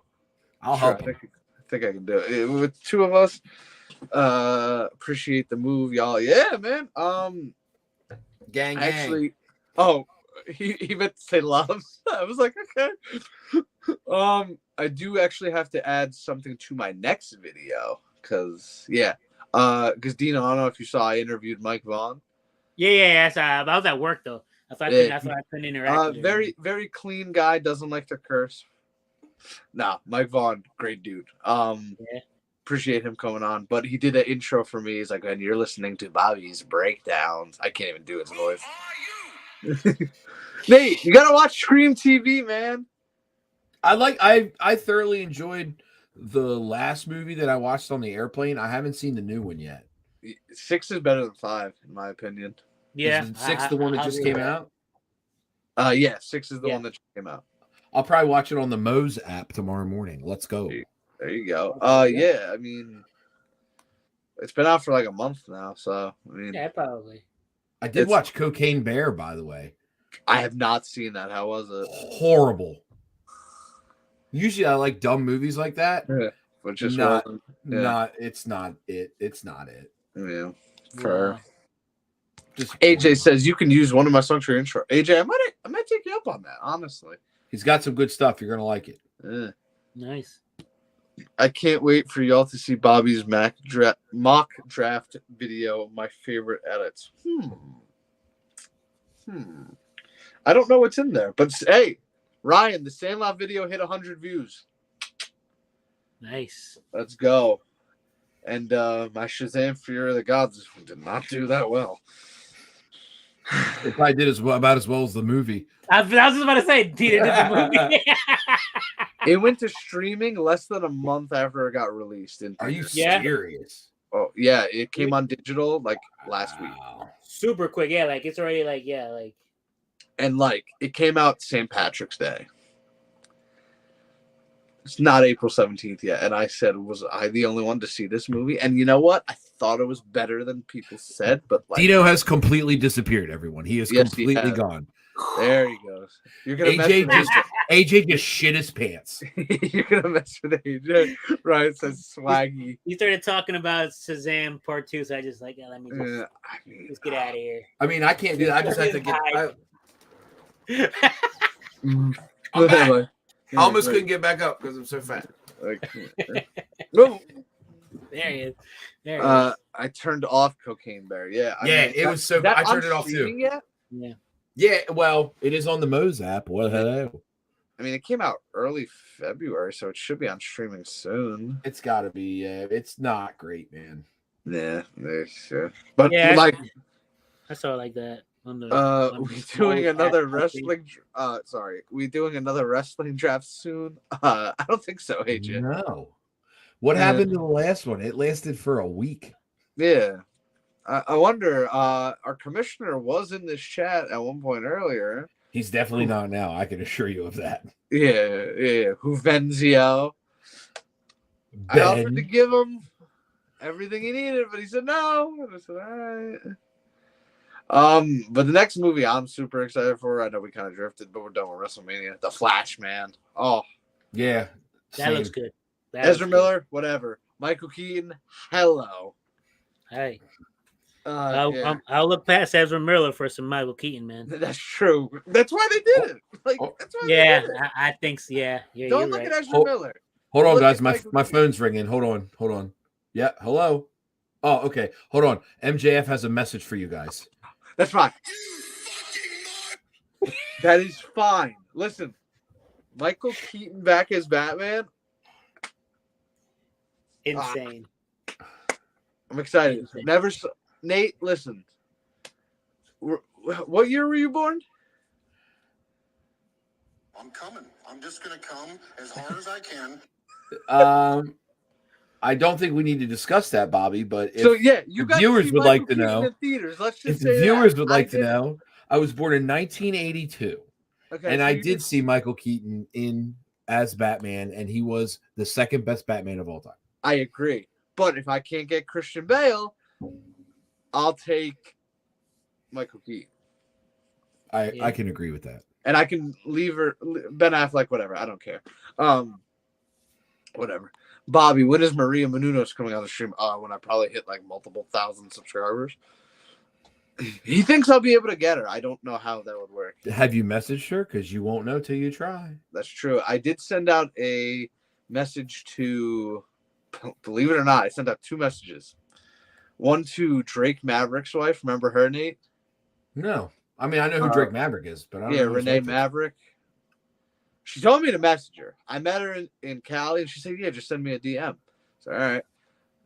I'll Sure, help him. I think I can do it. With 2 of us. Appreciate the move, y'all. Yeah, man. Gang. Actually, he meant to say loves. I was like, okay. I do actually have to add something to my next video because Dino, I don't know if you saw, I interviewed Mike Vaughn. Yeah. I was at work though. That's why I couldn't interact. With him. Very, very clean guy. Doesn't like to curse. Nah, Mike Vaughn, great dude. Appreciate him coming on. But he did an intro for me. He's like, "And you're listening to Bobby's breakdowns." I can't even do his voice. Nate, you gotta watch Scream TV, man. I thoroughly enjoyed the last movie that I watched on the airplane. I haven't seen the new one yet. 6 is better than 5, in my opinion. Yeah, Is 6 the one that just came out? Yeah, 6 is the one that just came out. I'll probably watch it on the Moe's app tomorrow morning. Let's go. There you go. Yeah, I mean, it's been out for like a month now, so I mean, yeah, probably. I did watch Cocaine Bear, by the way. I have not seen that. How was it? Horrible. Usually, I like dumb movies like that. Yeah, but just It's not it. It's not it. Yeah. Just AJ says you can use one of my songs for your intro. AJ, I might take you up on that. Honestly, he's got some good stuff. You're gonna like it. Yeah. Nice. I can't wait for y'all to see Bobby's mock draft video. My favorite edits. I don't know what's in there, but hey, Ryan, the Sandlot video hit 100 views. Nice. Let's go. And my Shazam Fury of the Gods did not do that well. It probably did about as well as the movie. I was just about to say, did the movie. It went to streaming less than a month after it got released. Are you serious? Oh yeah, it came on digital like last week. Super quick, yeah. Like it's already and like it came out St. Patrick's Day. It's not April 17th yet, and I said, was I the only one to see this movie? And you know what? I thought it was better than people said, but like DINO has completely disappeared. Everyone, he is completely gone. There he goes. You're gonna AJ just shit his pants. You're gonna mess with AJ. Right? Says swaggy. He started talking about Shazam Part 2, so I just let me just get out of here. I mean, I can't do that. I just have to get. I'm back. I almost couldn't get back up because I'm so fat. There he is. I turned off Cocaine Bear. Yeah. It was so. I turned it off too. Yet? Yeah. Well, it is on the Moe's app. What the hell? I mean, it came out early February, so it should be on streaming soon. It's got to be. It's not great, man. Yeah, sure. But like, I saw it like that. We doing another wrestling. We doing another wrestling draft soon. I don't think so, AJ. No. What happened to the last one? It lasted for a week. Yeah, I wonder. Our commissioner was in this chat at one point earlier. He's definitely not now. I can assure you of that. Yeah. Who I offered to give him everything he needed, but he said no. And I said, all right. But the next movie I'm super excited for. I know we kind of drifted, but we're done with WrestleMania. The Flash, man. Oh, yeah, that looks good. Ezra Miller, whatever. Michael Keaton, hello. Hey, I'll look past Ezra Miller for some Michael Keaton, man. That's true. That's why they did it. Like, that's why. Yeah, they did it. I think so. Yeah. Don't look at Ezra Miller. Hold on, guys. My phone's ringing. Hold on. Yeah. Hello. Oh, okay. Hold on. MJF has a message for you guys. That's fine. That is fine. Listen, Michael Keaton back as Batman. Insane. I'm excited. Insane. Nate, listen. What year were you born? I'm coming. I'm just going to come as hard as I can. I don't think we need to discuss that, Bobby. But if you guys viewers would like to know, let's just if the viewers would like to know, I was born in 1982, and I did see Michael Keaton as Batman, and he was the second best Batman of all time. I agree, but if I can't get Christian Bale, I'll take Michael Keaton. I can agree with that, and I can leave Ben Affleck, whatever. I don't care. Whatever. Bobby, when is Maria Menounos coming on the stream? When I probably hit like multiple thousand subscribers. He thinks I'll be able to get her. I don't know how that would work. Have you messaged her? Because you won't know till you try. That's true. I did send out a message to, believe it or not, I sent out 2 messages. One to Drake Maverick's wife. Remember her, Nate? No. I mean, I know who Drake Maverick is, but I don't know who his Renee wife is. Maverick. She told me to message her. I met her in Cali, and she said, "Yeah, just send me a DM." So all right.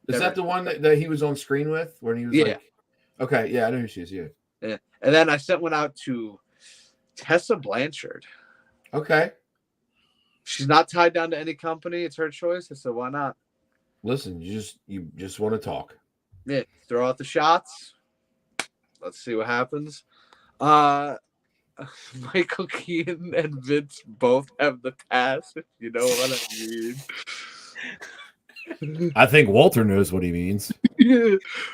Is that the one that he was on screen with when he was like? Okay, yeah, I know who she is. Yeah. Yeah. And then I sent one out to Tessa Blanchard. Okay. She's not tied down to any company. It's her choice. I said, why not? Listen, you just want to talk. Yeah, throw out the shots. Let's see what happens. Michael Keaton and Vince both have the pass, if you know what I mean. I think Walter knows what he means.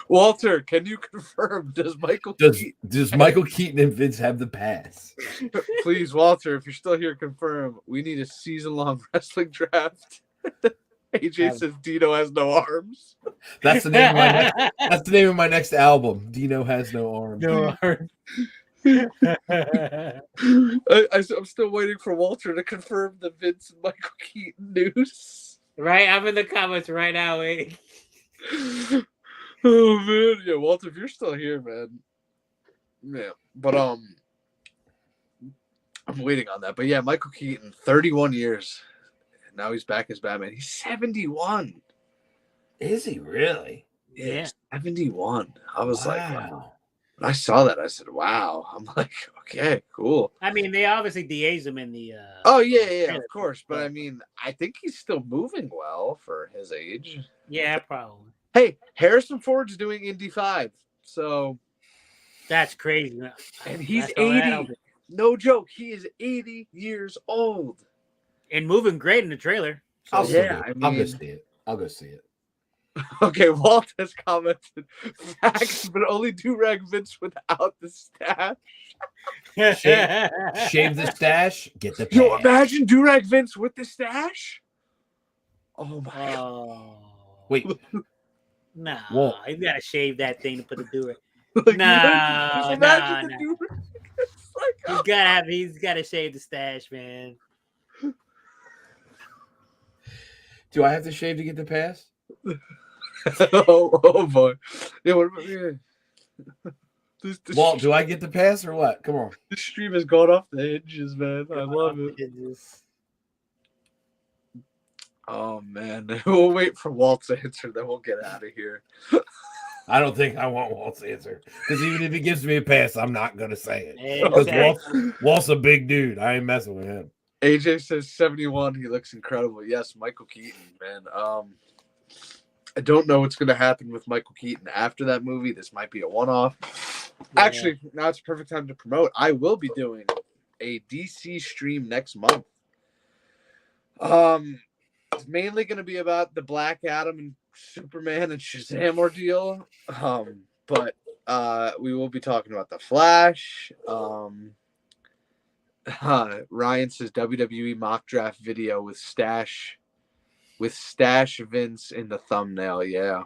Walter, can you confirm? Does Michael Keaton and Vince have the pass? Please, Walter, if you're still here, confirm. We need a season-long wrestling draft. AJ says Dino has no arms. That's the name of my that's the name of my next album. Dino has no arms. No arms. I'm still waiting for Walter to confirm the Vince and Michael Keaton news. Right, I'm in the comments right now waiting. Oh man, yeah, Walter, if you're still here, man. Yeah, but I'm waiting on that. But yeah, Michael Keaton, 31 years. Now he's back as Batman. He's 71. Is he really? Yeah. 71. I was like, wow. When I saw that, I said, wow. I'm like, okay, cool. I mean, they obviously de-aged him in the yeah, of course. But I mean, I think he's still moving well for his age. Yeah, probably. Hey, Harrison Ford's doing Indy 5. So that's crazy. And he's 80. No joke. He is 80 years old. And moving great in the trailer. So I'll go see it. I'll go see it. Okay, Walt has commented facts, but only do-rag Vince without the stash. Shave the stash, get the pass. Yo, imagine do-rag Vince with the stash. Oh my god. Wait. Nah, Walt. you gotta shave that thing to put the do-rag. Like, nah. Like, he's gotta shave the stash, man. Do I have to shave to get the pass? oh boy. Yeah, what about Walt, do I get the pass or what? Come on. This stream has gone off the hinges, man. I love it. Oh man. We'll wait for Walt's answer, then we'll get out of here. I don't think I want Walt's answer. Because even if he gives me a pass, I'm not gonna say it. Exactly. Because Walt's a big dude. I ain't messing with him. AJ says 71. He looks incredible. Yes, Michael Keaton, man. I don't know what's going to happen with Michael Keaton after that movie. This might be a one-off. Yeah. Actually, now it's a perfect time to promote. I will be doing a DC stream next month. It's mainly going to be about the Black Adam and Superman and Shazam ordeal. But we will be talking about the Flash. Ryan says WWE mock draft video with Stash Vince in the thumbnail. Yeah.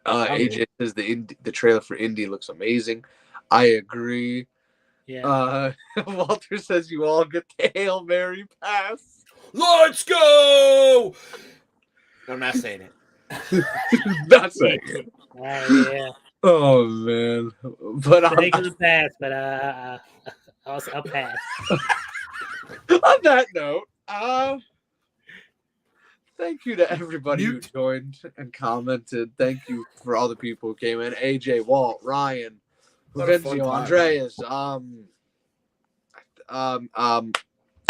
AJ says the trailer for Indy looks amazing. I agree. Yeah. Walter says you all get the Hail Mary pass. Let's go. I'm not saying it. Not saying it. Yeah. Oh man. But I'm the pass, but I'll pass. On that note, thank you to everybody who joined and commented. Thank you for all the people who came in. AJ, Walt, Ryan, Venzio, Andreas,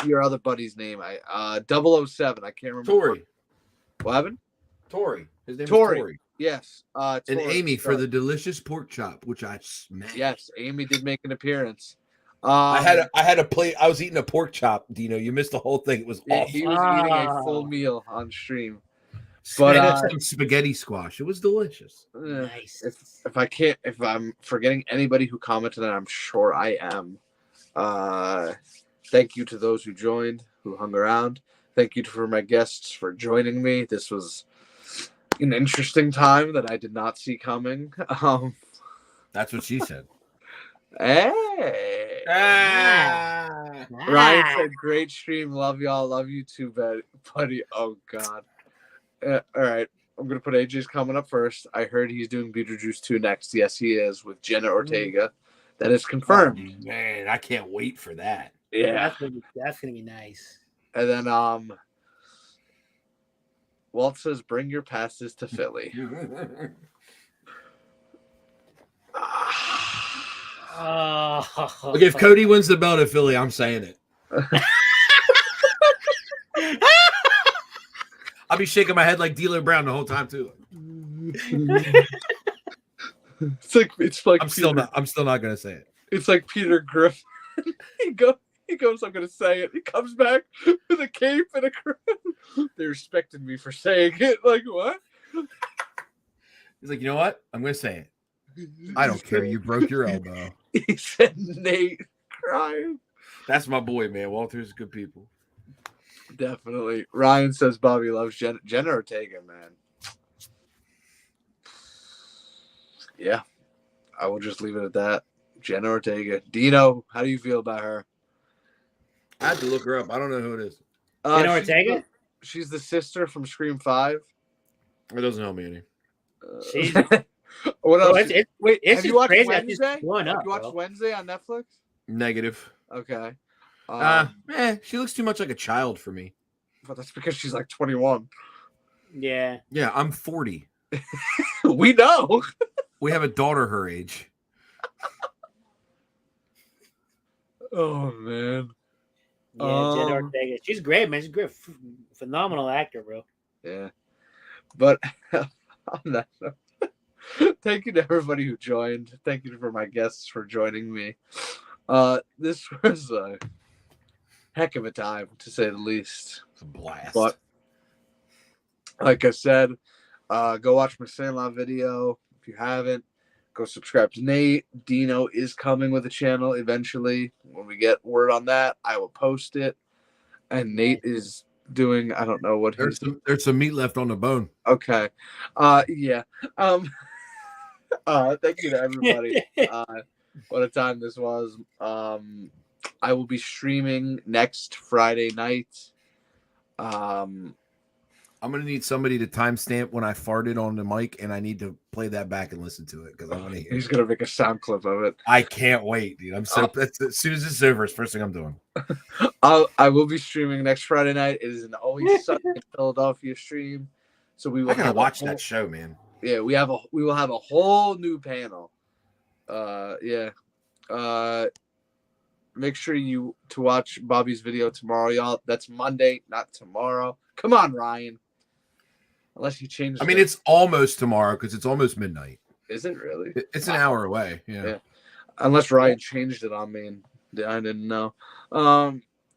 your other buddy's name, 007. I can't remember. Tori. What happened? Tori. His name is Tori. Yes. And Amy for the delicious pork chop, which I smashed. Yes, Amy did make an appearance. I had a plate. I was eating a pork chop, Dino. You missed the whole thing. It was awful. He was eating a full meal on stream. But some spaghetti squash. It was delicious. Nice. If I'm forgetting anybody who commented, and I'm sure I am. Thank you to those who joined, who hung around. Thank you for my guests for joining me. This was an interesting time that I did not see coming. That's what she said. Hey. Ryan said, great stream. Love y'all. Love you too, buddy. Oh, God. All right. I'm going to put AJ's comment up first. I heard he's doing Beetlejuice 2 next. Yes, he is, with Jenna Ortega. That is confirmed. Oh, man, I can't wait for that. Yeah. That's gonna be nice. And then Walt says, "Bring your passes to Philly." Oh. Look, if Cody wins the belt at Philly, I'm saying it. I'll be shaking my head like D'Lo Brown the whole time too. It's like I'm still not gonna say it. It's like Peter Griffin. he goes, "I'm gonna say it." He comes back with a cape and a crown. They respected me for saying it. Like, what? He's like, you know what? I'm gonna say it. I don't care. You broke your elbow. He said Nate crying. That's my boy, man. Walter's good people. Definitely. Ryan says Bobby loves Jenna Ortega, man. Yeah. I will just leave it at that. Jenna Ortega. Dino, how do you feel about her? I had to look her up. I don't know who it is. Jenna Ortega? She's the sister from Scream 5. It doesn't help me any. She's What else? Wait, have you watched crazy. Wednesday? Have you watched Wednesday on Netflix? Negative. Okay. She looks too much like a child for me. But that's because she's like 21. Yeah. Yeah, I'm 40. We know. We have a daughter her age. Oh, man. Yeah, Jenna Ortega. She's great, man. She's great. Phenomenal actor, bro. Yeah. But on that note, thank you to everybody who joined. Thank you for my guests for joining me. This was a heck of a time, to say the least. It's a blast. But like I said, go watch my Sandlot video. If you haven't, go subscribe to Nate. Dino is coming with a channel eventually. When we get word on that, I will post it. And Nate is doing, I don't know what there's some meat left on the bone. Okay. Yeah. Thank you to everybody. What a time this was. I will be streaming next Friday night. I'm gonna need somebody to timestamp when I farted on the mic, and I need to play that back and listen to it because I want to hear. He's gonna make a sound clip of it. I can't wait, dude. I'm so that's, as soon as it's over, it's the first thing I'm doing. I will be streaming next Friday night. It is an Always Sunny in Philadelphia stream, so we will. I gotta watch that show, man. Yeah, we will have a whole new panel. Yeah. Make sure to watch Bobby's video tomorrow, y'all. That's Monday, not tomorrow. Come on, Ryan. Unless you change. I mean, it's almost tomorrow because it's almost midnight. Isn't really? It's an hour away. Yeah. Unless Ryan changed it on me and I didn't know.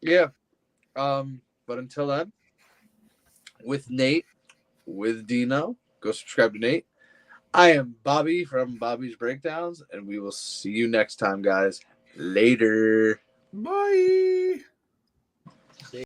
Yeah. But until then, with Nate, with Dino, go subscribe to Nate. I am Bobby from Bobby's Breakdowns, and we will see you next time, guys. Later. Bye.